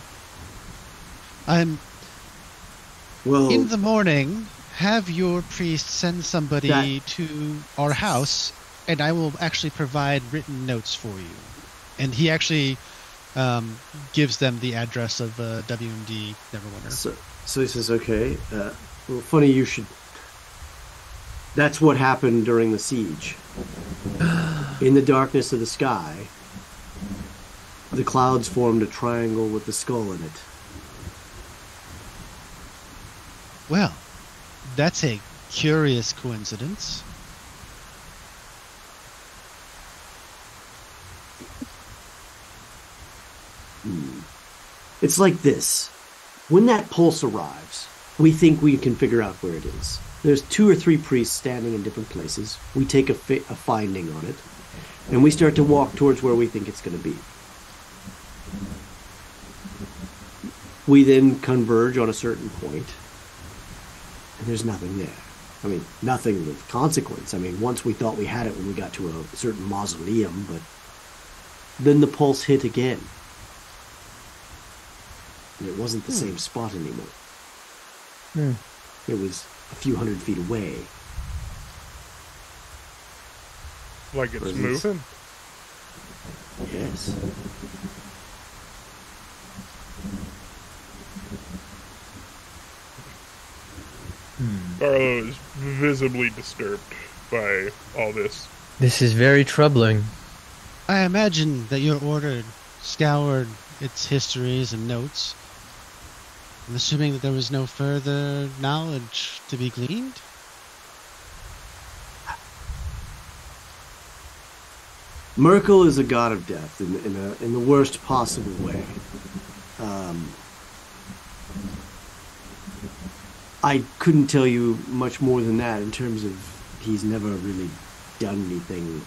Well, In the morning, have your priest send somebody to our house, and I will actually provide written notes for you. And he actually gives them the address of WMD Neverwinter. so he says, okay, well, funny you should... That's what happened during the siege. In the darkness of the sky, the clouds formed a triangle with the skull in it. Well, that's a curious coincidence. It's like this. When that pulse arrives, we think we can figure out where it is. There's 2 or 3 priests standing in different places. We take a finding on it, and we start to walk towards where we think it's going to be. We then converge on a certain point, and there's nothing there. I mean, nothing of consequence. I mean, once we thought we had it when we got to a certain mausoleum, but then the pulse hit again. And it wasn't the same spot anymore. It was a few hundred feet away. Like it's moving? Yes. Barlow is visibly disturbed by all this. This is very troubling. I imagine that your order scoured its histories and notes. I'm assuming that there was no further knowledge to be gleaned? Merkel is a god of death in the worst possible way. I couldn't tell you much more than that in terms of he's never really done anything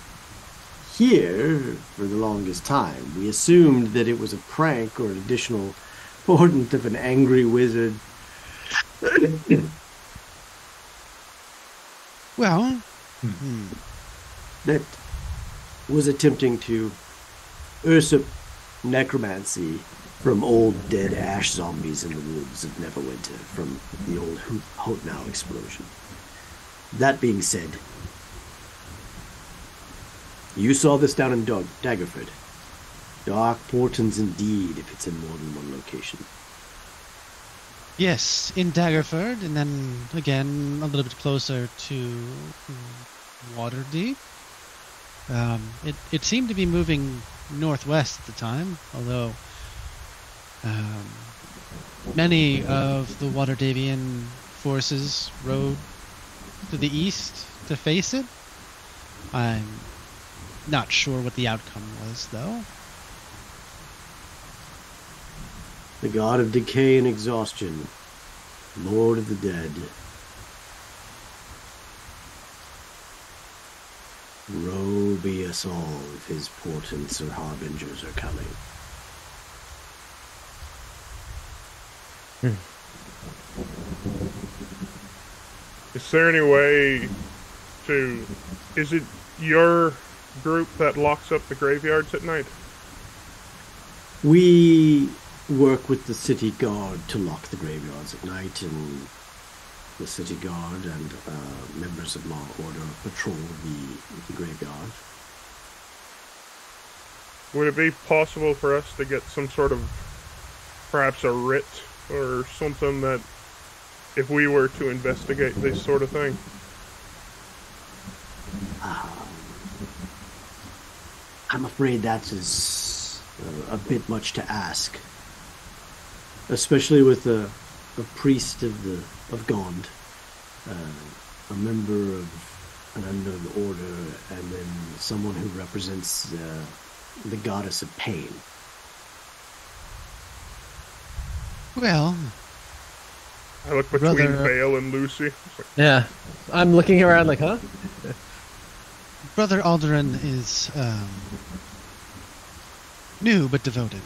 here for the longest time. We assumed that it was a prank or an additional portent of an angry wizard. Well, that was attempting to usurp necromancy from old dead ash zombies in the woods of Neverwinter from the old Hotnow explosion. That being said, you saw this down in Daggerford. Dark portents indeed if it's in more than one location. yes, in Daggerford, and then again a little bit closer to Waterdeep. It seemed to be moving northwest at the time, although many of the Waterdeepian forces rode to the east to face it. I'm not sure what the outcome was, though. The god of decay and exhaustion, lord of the dead. Woe be us all if his portents or harbingers are coming. Is there any way to... Is it your group that locks up the graveyards at night? We work with the city guard to lock the graveyards at night, and the city guard and members of law order patrol the graveyard. Would it be possible for us to get some sort of, perhaps a writ or something that, if we were to investigate this sort of thing? I'm afraid that is a bit much to ask, especially with a priest of Gond, a member of an unknown order, and then someone who represents the goddess of pain. Well, I look between Brother- Vale and Lucy. It's like, Yeah. I'm looking around like, huh? Brother Alderan is new but devoted.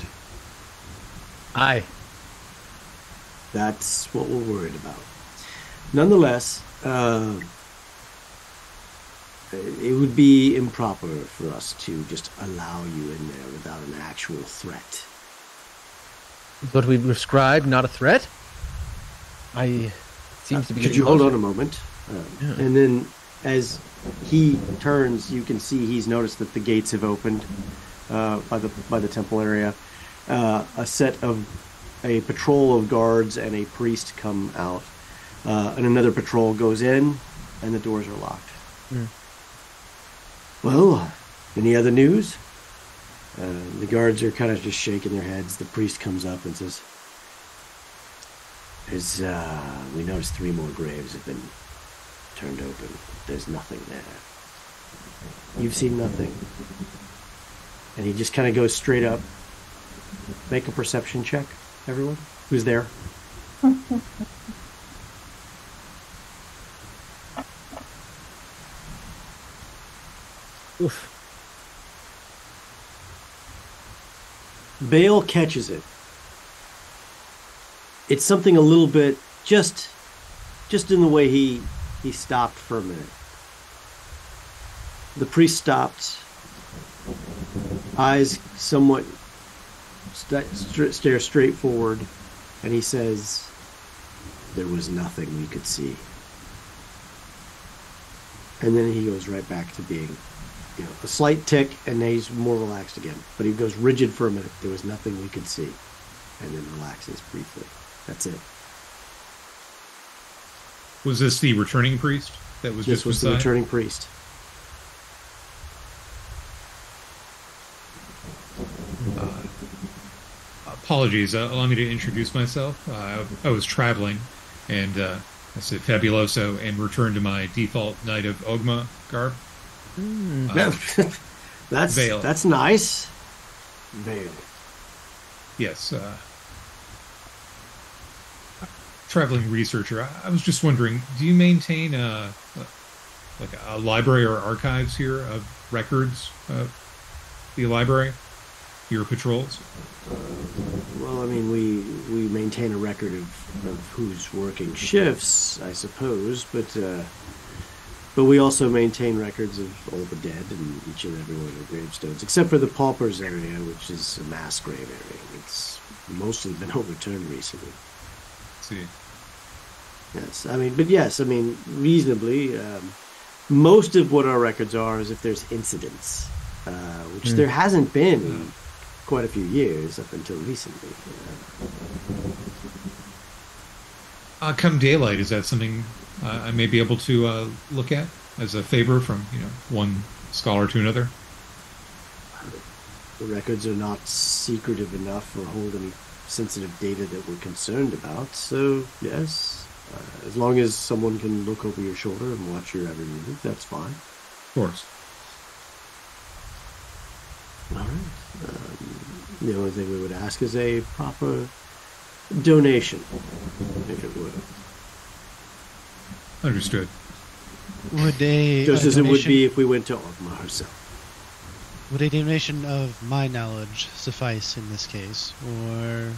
Aye. That's what we're worried about. Nonetheless, it would be improper for us to just allow you in there without an actual threat. What we prescribe, not a threat? Seems to be. Could you hold on a moment? Yeah. And then, as he turns, you can see he's noticed that the gates have opened by the temple area. A patrol of guards and a priest come out, and another patrol goes in, and the doors are locked. Mm. Well, any other news? The guards are kind of just shaking their heads. The priest comes up and says, we noticed 3 more graves have been turned open. There's nothing there. You've seen nothing. And he just kind of goes straight up. Make a perception check, everyone. Who's there? Oof. Bale catches it. It's something a little bit, just in the way he stopped for a minute. The priest stopped, eyes somewhat stare straight forward, and he says, "There was nothing we could see." And then he goes right back to being, a slight tick, and then he's more relaxed again. But he goes rigid for a minute. There was nothing we could see, and then relaxes briefly. That's it. Was this the returning priest that was This just was the beside? returning priest. Apologies. Allow me to introduce myself. I was traveling, and I said fabuloso, and returned to my default Knight of Ogma garb. Vale. That's nice. Vale. Yes. Traveling researcher. I was just wondering, do you maintain like a library or archives here of records of the library, your patrols? Well, I mean, we maintain a record of who's working shifts, I suppose, but we also maintain records of all the dead and each and every one of the gravestones, except for the paupers area, which is a mass grave area. It's mostly been overturned recently. See. Yes, I mean, reasonably, most of what our records are is if there's incidents, which there hasn't been in quite a few years up until recently. Come daylight, is that something I may be able to look at as a favor from one scholar to another? The records are not secretive enough or hold any sensitive data that we're concerned about, so yes, as long as someone can look over your shoulder and watch your every move, that's fine. Of course. All right. The only thing we would ask is a proper donation, if it would. Understood. Would a Just a as it would donation- be if we went to Ogma herself. Would a donation of my knowledge suffice in this case, or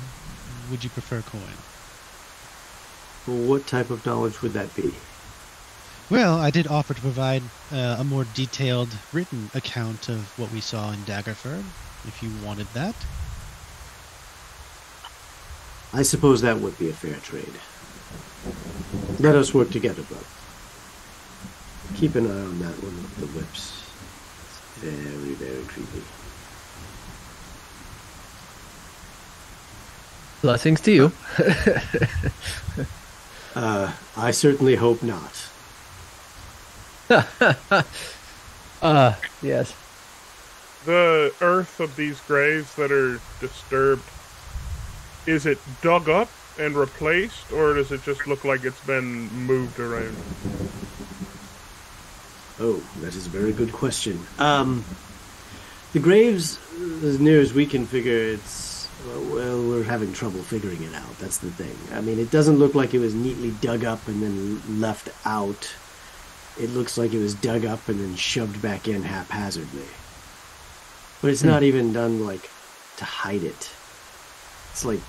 would you prefer coin? Well, what type of knowledge would that be? Well, I did offer to provide a more detailed written account of what we saw in Daggerford, if you wanted that. I suppose that would be a fair trade. Let us work together, brother. Keep an eye on that one with the whips. It's very, very creepy. Blessings to you. I certainly hope not. Yes. The earth of these graves that are disturbed, is it dug up and replaced, or does it just look like it's been moved around? Oh, that is a very good question. The graves, as near as we can figure, it's... Well, we're having trouble figuring it out. That's the thing. I mean, it doesn't look like it was neatly dug up and then left out. It looks like it was dug up and then shoved back in haphazardly. But it's not even done, like, to hide it. It's like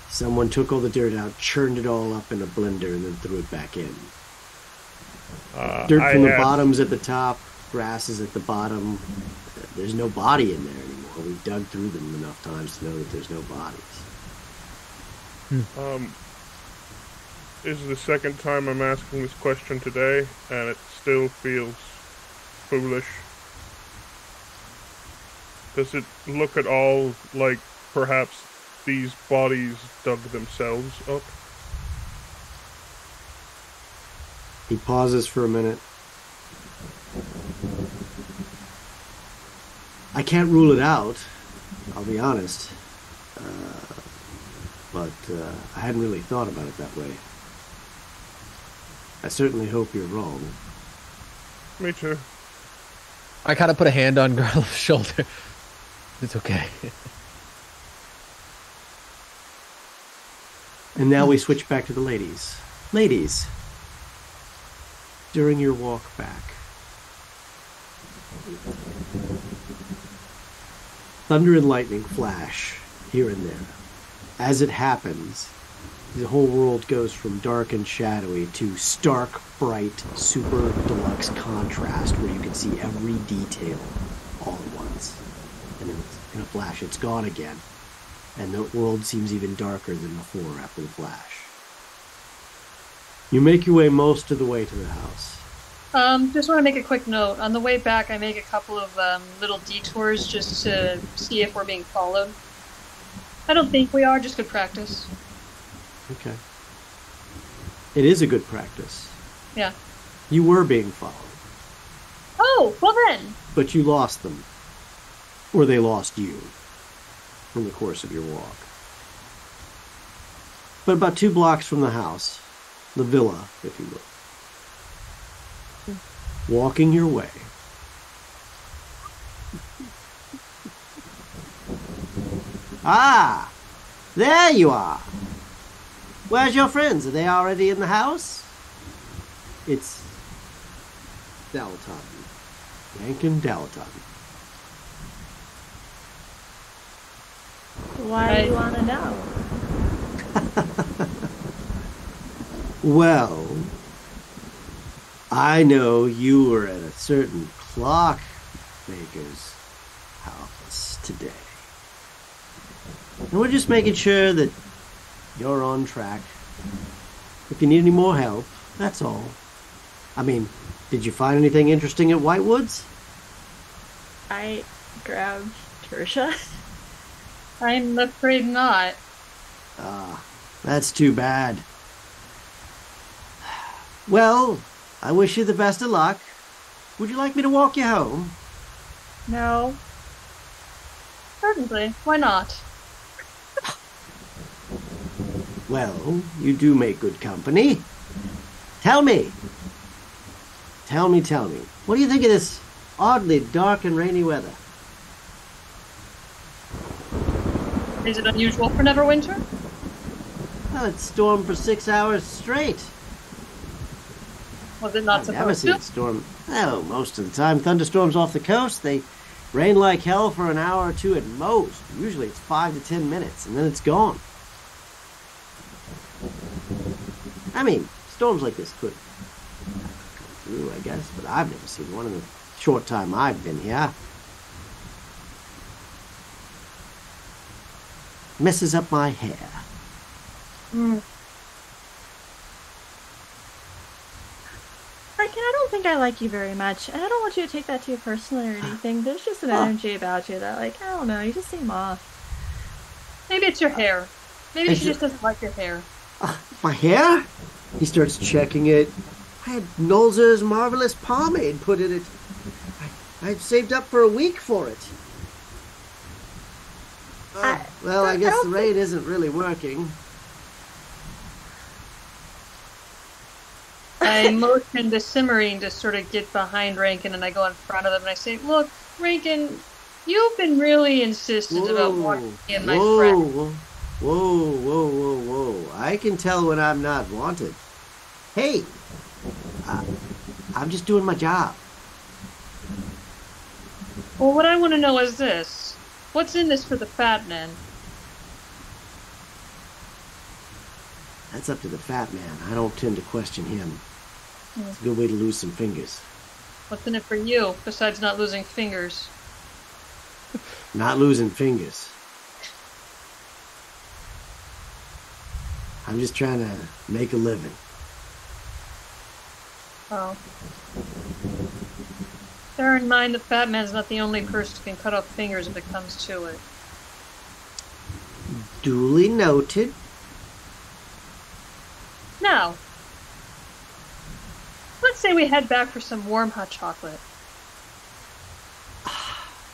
someone took all the dirt out, churned it all up in a blender, and then threw it back in. Dirt from the bottom's at the top, grass is at the bottom. There's no body in there anymore. We've dug through them enough times to know that there's no bodies. This is the second time I'm asking this question today, and it still feels foolish. Does it look at all like perhaps these bodies dug themselves up? He pauses for a minute. I can't rule it out, I'll be honest. But I hadn't really thought about it that way. I certainly hope you're wrong. Me too. I kind of put a hand on Garland's shoulder. It's okay. And now we switch back to the ladies. Ladies, during your walk back, thunder and lightning flash here and there. As it happens, the whole world goes from dark and shadowy to stark, bright, super deluxe contrast where you can see every detail all at once. And then in a flash, it's gone again. And the world seems even darker than before after the flash. You make your way most of the way to the house. Just want to make a quick note. On the way back, I make a couple of little detours just to see if we're being followed. I don't think we are, just good practice. Okay. It is a good practice. Yeah. You were being followed. Oh, well then. But you lost them. Or they lost you in the course of your walk. But about 2 blocks from the house, the villa, if you will, walking your way, ah, there you are. Where's your friends? Are they already in the house? It's Dalaton. Yankin Dalaton. Why do you want to know? Well, I know you were at a certain clockmaker's house today. And we're just making sure that you're on track. If you need any more help, that's all. I mean, did you find anything interesting at Whitewoods? I grabbed Tertia. I'm afraid not. Ah, that's too bad. Well, I wish you the best of luck. Would you like me to walk you home? No. Certainly. Why not? Well, you do make good company. Tell me. Tell me. What do you think of this oddly dark and rainy weather? Is it unusual for Neverwinter? Well, it stormed for 6 hours straight. Was it not I've never supposed seen to? it storm. Oh, most of the time, thunderstorms off the coast, they rain like hell for an hour or two at most. Usually it's 5 to 10 minutes, and then it's gone. I mean, storms like this could come through, I guess, but I've never seen one in the short time I've been here. Messes up my hair. think I like you very much, and I don't want you to take that too personally or anything. There's just an energy about you that, like, I don't know, you just seem off. Maybe it's your hair. Maybe she just doesn't like your hair. My hair? He starts checking it. I had Nolzer's marvelous pomade put in it. I'd saved up for a week for it. Well, I guess the raid isn't really working. I motion to Cimmerian to sort of get behind Rankin, and I go in front of them and I say, "Look, Rankin, you've been really insistent about wanting me and my friend." Whoa. I can tell when I'm not wanted. Hey, I'm just doing my job. Well, what I want to know is this. What's in this for the fat man? That's up to the fat man. I don't tend to question him. It's a good way to lose some fingers. What's in it for you, besides not losing fingers? Not losing fingers. I'm just trying to make a living. Oh. Bear in mind the fat man's not the only person who can cut off fingers if it comes to it. Duly noted. Now, let's say we head back for some warm hot chocolate.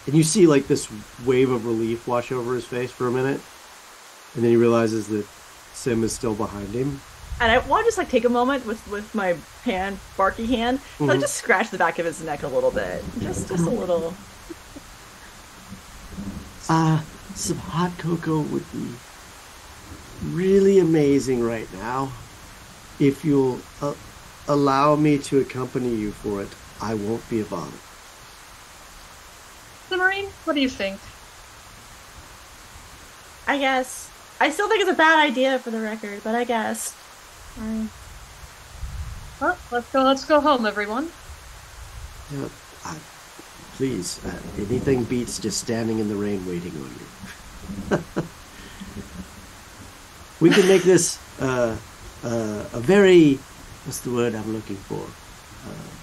And you see like this wave of relief wash over his face for a minute. And then he realizes that Sim is still behind him. And I want to just like take a moment with my hand, barky hand, to like, just scratch the back of his neck a little bit. Just a little. Some hot cocoa would be really amazing right now. If you'll allow me to accompany you for it, I won't be a bother. Cimmerian, what do you think? I guess. I still think it's a bad idea for the record, but I guess. Well, let's go home, everyone. Yeah, please, anything beats just standing in the rain waiting on you. We can make this a very, what's the word I'm looking for?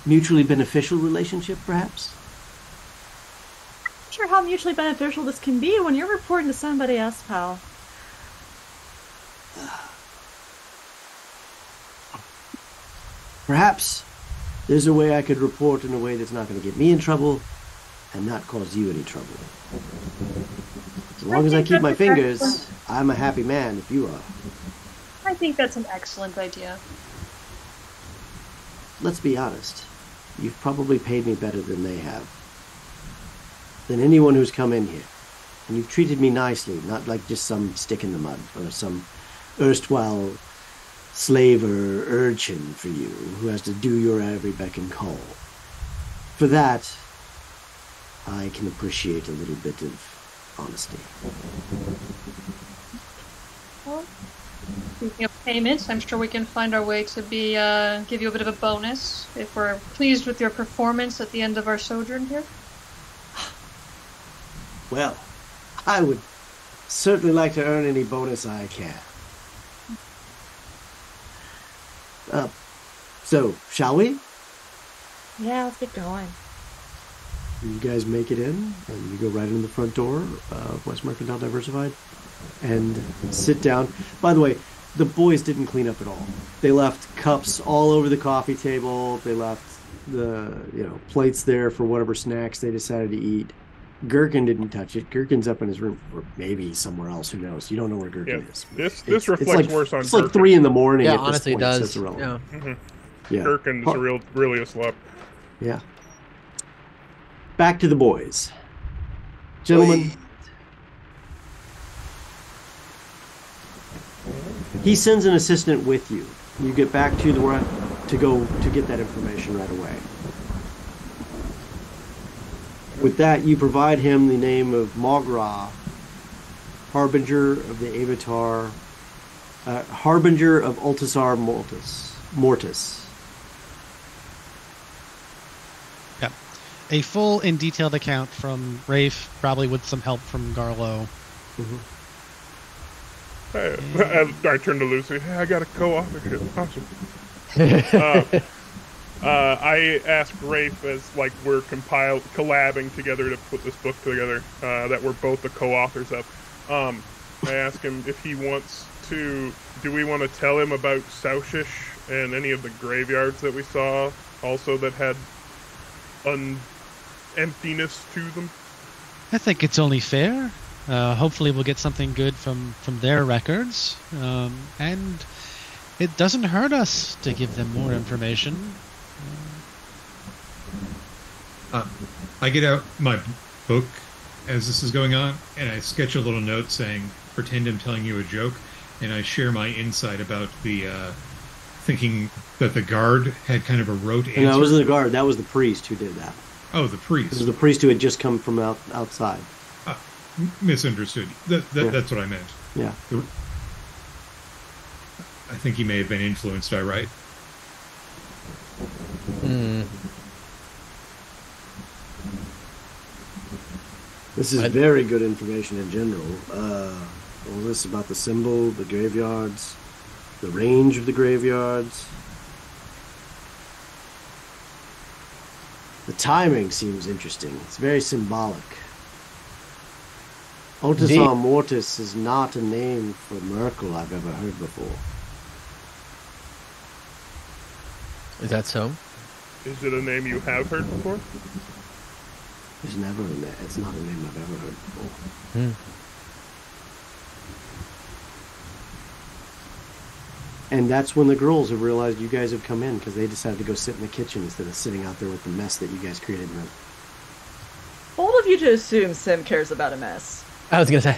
Mutually beneficial relationship, perhaps? Not sure how mutually beneficial this can be when you're reporting to somebody else, pal. Perhaps there's a way I could report in a way that's not going to get me in trouble and not cause you any trouble. As long as I keep my fingers, I'm a happy man if you are. I think that's an excellent idea. Let's be honest. You've probably paid me better than they have. Than anyone who's come in here. And you've treated me nicely, not like just some stick in the mud or some erstwhile slave or urchin for you who has to do your every beck and call. For that, I can appreciate a little bit of honesty. Well, speaking of payments, I'm sure we can find our way to give you a bit of a bonus if we're pleased with your performance at the end of our sojourn here. Well, I would certainly like to earn any bonus I can. So, shall we? Yeah, let's get going. You guys make it in, and you go right in the front door of West Mercantile Diversified, and sit down. By the way, the boys didn't clean up at all. They left cups all over the coffee table. They left the plates there for whatever snacks they decided to eat. Gherkin didn't touch it. Gherkin's up in his room, or maybe somewhere else. Who knows? You don't know where Gherkin is. This reflects worse on. It's like 3 in the morning. Yeah, at honestly, this point, it does. So it's irrelevant. Yeah. Yeah. Gherkin's really a slut. Yeah. Back to the boys, gentlemen. He sends an assistant with you. You get back to to go to get that information right away. With that, you provide him the name of Mogra, Harbinger of the Avatar, Harbinger of Altasar Mortis. Yep. A full and detailed account from Rafe, probably with some help from Garlo. I turn to Lucy. Hey, I got a co-author here. Awesome. I asked Rafe as like we're collabing together to put this book together that we're both the co-authors of. I asked him if he wants to. Do we want to tell him about Soushish and any of the graveyards that we saw, also that had emptiness to them? I think it's only fair. Hopefully we'll get something good from their records. And it doesn't hurt us to give them more information. I get out my book as this is going on, and I sketch a little note saying, pretend I'm telling you a joke, and I share my insight about the thinking that the guard had kind of a rote answer. No, it wasn't the guard. That was the priest who did that. Oh, the priest. It was the priest who had just come from outside. Misunderstood. That's what I meant. Yeah. I think he may have been influenced by Wright. This is very good information in general. All this about the symbol, the graveyards, the range of the graveyards. The timing seems interesting. It's very symbolic. Altisar Mortis is not a name for Merkel I've ever heard before. Is that so? Is it a name you have heard before? It's never a name. It's not a name I've ever heard before. And that's when the girls have realized you guys have come in, because they decided to go sit in the kitchen instead of sitting out there with the mess that you guys created. Bold of you to assume Sim cares about a mess. I was gonna say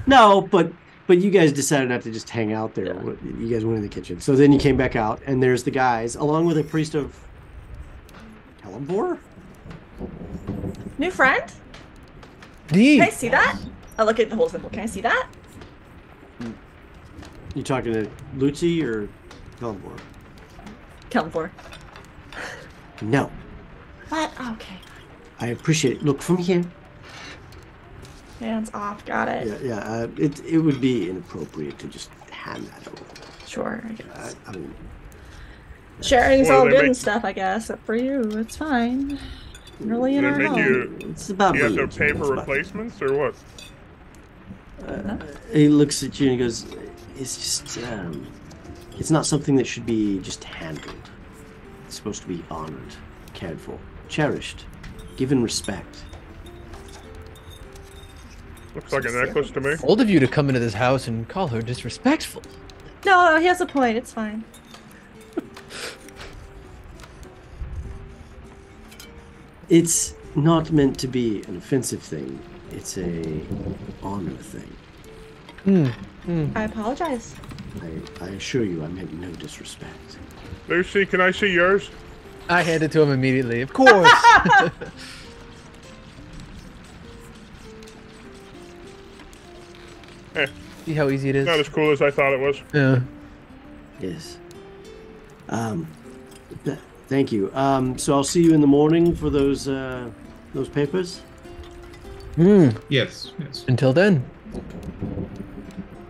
no, but you guys decided not to just hang out there. Yeah. You guys went in the kitchen, so then you came back out, and there's the guys along with a priest of Kalambor. New friend? Can I see that? I look at the whole symbol. Can I see that? You talking to Lucy or Kalambor? Kalambor. No. What? Okay. I appreciate it. Look from here. Hands off. Got it. Yeah. It would be inappropriate to just hand that over. Sure. I guess. I mean, sharing's all good and stuff, I guess. Up for you. It's fine. Really in our home. It's about you have to pay for replacements or what? He looks at you and he goes, it's just, it's not something that should be just handled. It's supposed to be honored, cared for, cherished, given respect. Looks like a necklace to me. Bold of you to come into this house and call her disrespectful. No, he has a point. It's fine. It's not meant to be an offensive thing. It's a honor thing. I apologize. I assure you, I meant no disrespect. Lucy, can I see yours? I hand it to him immediately. Of course. See how easy it is? Not as cool as I thought it was. Yeah. Yes. Thank you. So I'll see you in the morning for those papers. Yes. Until then.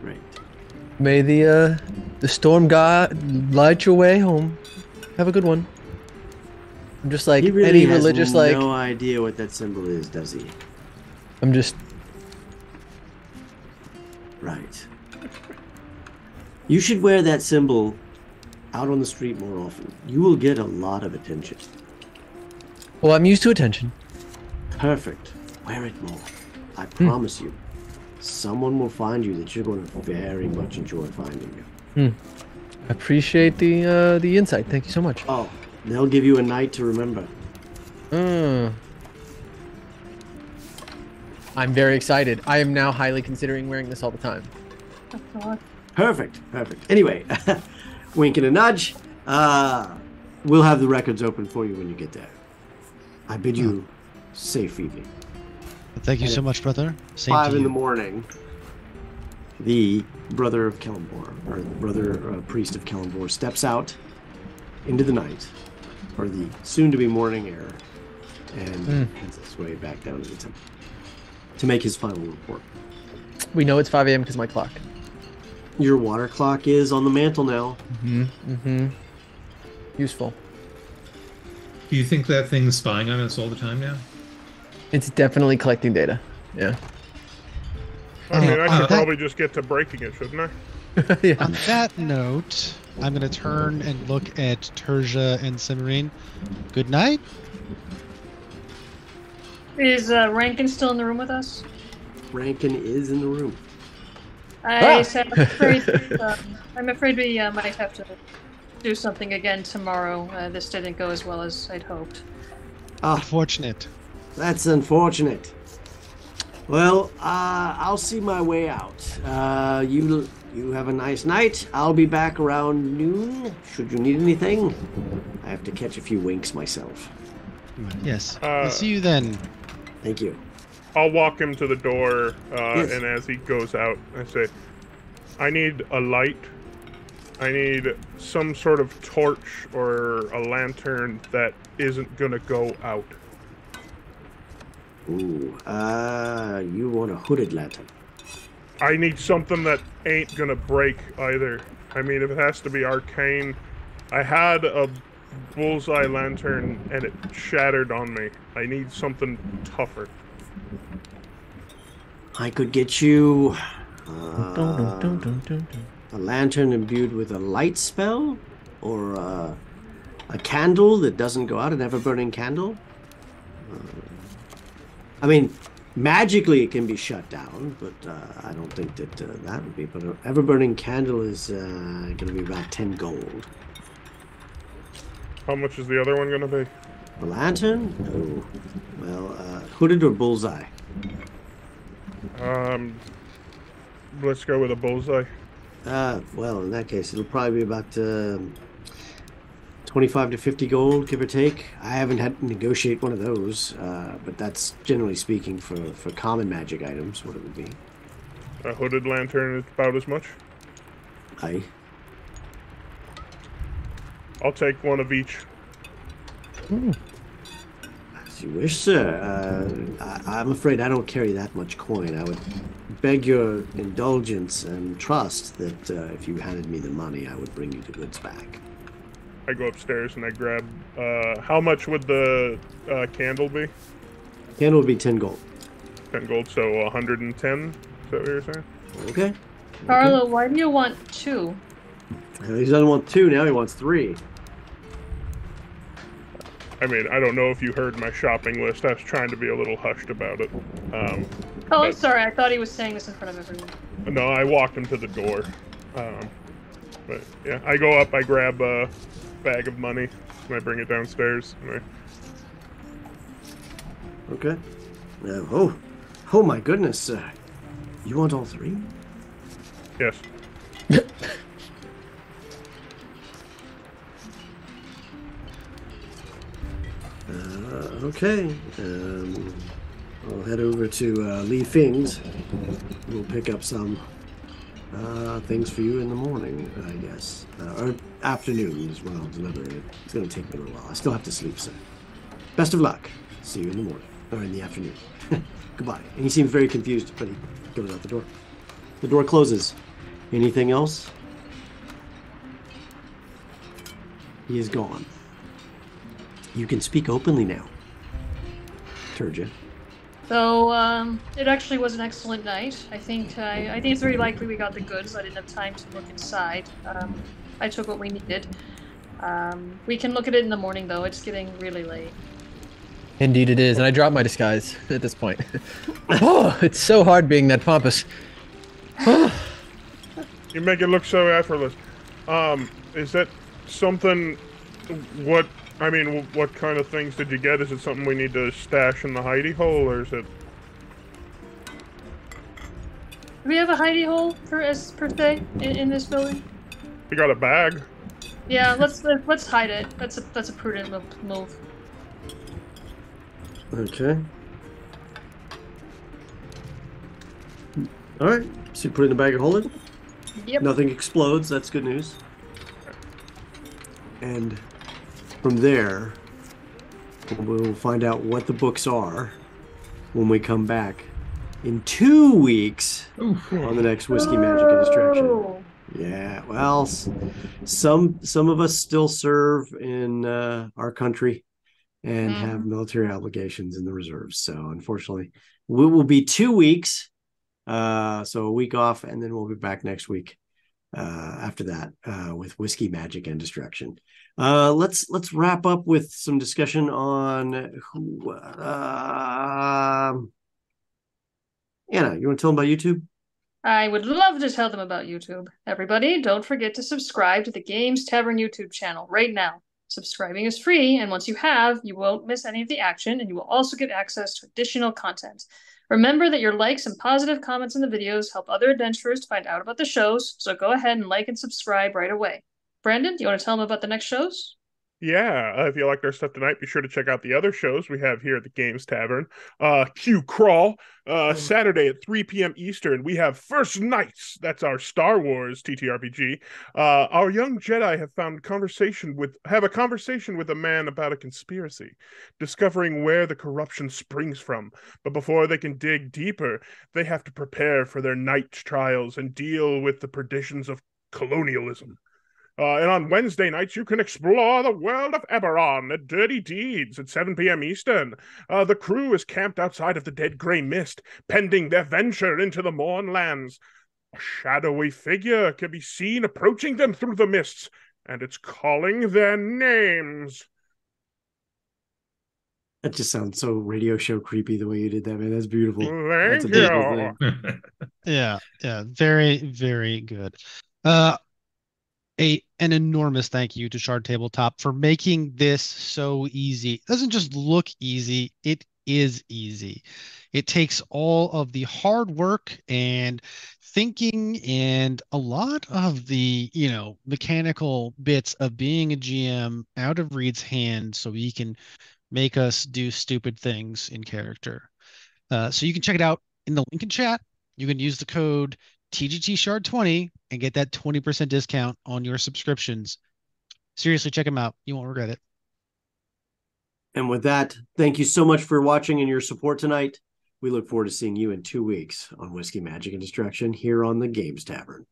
Great. May the storm god light your way home. Have a good one. I'm just like he really any has religious no idea what that symbol is, does he? I'm just right. You should wear that symbol out on the street more often. You will get a lot of attention. Well, I'm used to attention. Perfect. Wear it more. I promise you, someone will find you that you're going to very much enjoy finding you. I appreciate the insight. Thank you so much. Oh, they'll give you a night to remember. I'm very excited. I am now highly considering wearing this all the time. Perfect. Anyway, wink and a nudge. We'll have the records open for you when you get there. I bid you safe evening. Thank you so much, brother. Same 5 to in you. the morning, the brother of Kalambor, or the brother priest of Kalambor, steps out into the night, or the soon-to-be morning air, and heads his way back down to the temple to make his final report. We know it's 5 a.m. because my clock. Your water clock is on the mantle now. Useful. Do you think that thing's spying on us all the time now? It's definitely collecting data. Yeah. I mean, I should that- probably just get to breaking it, shouldn't I? Yeah. On that note, I'm going to turn and look at Terja and Cimarine. Good night. Is Rankin still in the room with us? Rankin is in the room. I said I'm afraid we might have to do something again tomorrow. This didn't go as well as I'd hoped. Ah, Unfortunate. that's unfortunate. Well, I'll see my way out. You have a nice night. I'll be back around noon. Should you need anything, I have to catch a few winks myself. Yes. I'll see you then. Thank you. I'll walk him to the door, Yes. and as he goes out, I say, I need a light. I need some sort of torch or a lantern that isn't gonna go out. Ooh, you want a hooded lantern? I need something that ain't gonna break either. I mean, if it has to be arcane, I had a bullseye lantern and it shattered on me. I need something tougher. I could get you a lantern imbued with a light spell, or a candle that doesn't go out, an ever-burning candle. I mean, magically it can be shut down, but I don't think that that would be. But an ever-burning candle is going to be about 10 gold. How much is the other one gonna be? A lantern? No. Well, hooded or bullseye? Let's go with a bullseye. Well, in that case, it'll probably be about 25 to 50 gold, give or take. I haven't had to negotiate one of those, but that's generally speaking for common magic items, what it would be. A hooded lantern is about as much. Aye. I'll take one of each. As you wish, sir. I'm afraid I don't carry that much coin. I would beg your indulgence and trust that if you handed me the money, I would bring you the goods back. I go upstairs and I grab. How much would the candle be? Candle would be 10 gold. 10 gold, so 110. Is that what you're saying? Okay. Carlo, why do you want 2? He doesn't want 2, now he wants 3. I mean, I don't know if you heard my shopping list. I was trying to be a little hushed about it. Oh, I'm but- sorry. I thought he was saying this in front of everyone. No, I walked him to the door. But yeah, I go up, I grab a bag of money, and I bring it downstairs. And Okay. Oh my goodness. You want all 3? yes. Okay. I'll head over to Lee Fing's. We'll pick up some things for you in the morning, I guess. Or afternoon is when I'll deliver it. It's going to take me a little while. I still have to sleep, sir. Best of luck. See you in the morning. Or in the afternoon. Goodbye. And he seems very confused, but he goes out the door. The door closes. Anything else? He is gone. You can speak openly now. Turja. So, it actually was an excellent night. I think it's very likely we got the goods. I didn't have time to look inside. I took what we needed. We can look at it in the morning, though. It's getting really late. Indeed it is, and I dropped my disguise at this point. Oh, it's so hard being that pompous. You make it look so effortless. Is that something? What kind of things did you get? Is it something we need to stash in the hidey hole, or is it? Do we have a hidey hole per se in this building? We got a bag. Yeah, let's hide it. That's a prudent move. Okay. All right. So you put it in the bag and hold it? Yep. Nothing explodes. That's good news. And from there, we'll find out what the books are when we come back in 2 weeks on the next Whiskey Magic and Distraction. Oh. Yeah, well, some of us still serve in our country, and have military obligations in the reserves. So unfortunately, we will be 2 weeks. So a week off, and then we'll be back next week after that with Whiskey, Magic, and Distraction. Let's wrap up with some discussion on who. Anna, you want to tell them about YouTube? I would love to tell them about YouTube. Everybody, don't forget to subscribe to the Games Tavern YouTube channel right now. Subscribing is free, and once you have, you won't miss any of the action, and you will also get access to additional content. Remember that your likes and positive comments in the videos help other adventurers to find out about the shows, so go ahead and like and subscribe right away. Brandon, do you want to tell them about the next shows? Yeah, if you liked our stuff tonight, be sure to check out the other shows we have here at the Games Tavern. Q Crawl, Saturday at 3 p.m. Eastern, we have First Knights. That's our Star Wars TTRPG. Our young Jedi have a conversation with a man about a conspiracy, discovering where the corruption springs from. But before they can dig deeper, they have to prepare for their night trials and deal with the perditions of colonialism. And on Wednesday nights, you can explore the world of Eberron at Dirty Deeds at 7 p.m. Eastern. The crew is camped outside of the Dead Grey Mist, pending their venture into the Mournlands. A shadowy figure can be seen approaching them through the mists, and it's calling their names. That just sounds so radio show creepy the way you did that, man. That's beautiful. Thank That's a beautiful you. thing. Yeah, very, very good. An enormous thank you to Shard Tabletop for making this so easy. It doesn't just look easy, it is easy. It takes all of the hard work and thinking and a lot of the, mechanical bits of being a GM out of Reed's hand so he can make us do stupid things in character. So you can check it out in the link in chat. You can use the code TGTShard20 and get that 20% discount on your subscriptions. Seriously, check them out. You won't regret it. And with that, thank you so much for watching and your support tonight. We look forward to seeing you in 2 weeks on Whiskey, Magic, and Distraction here on the Games Tavern.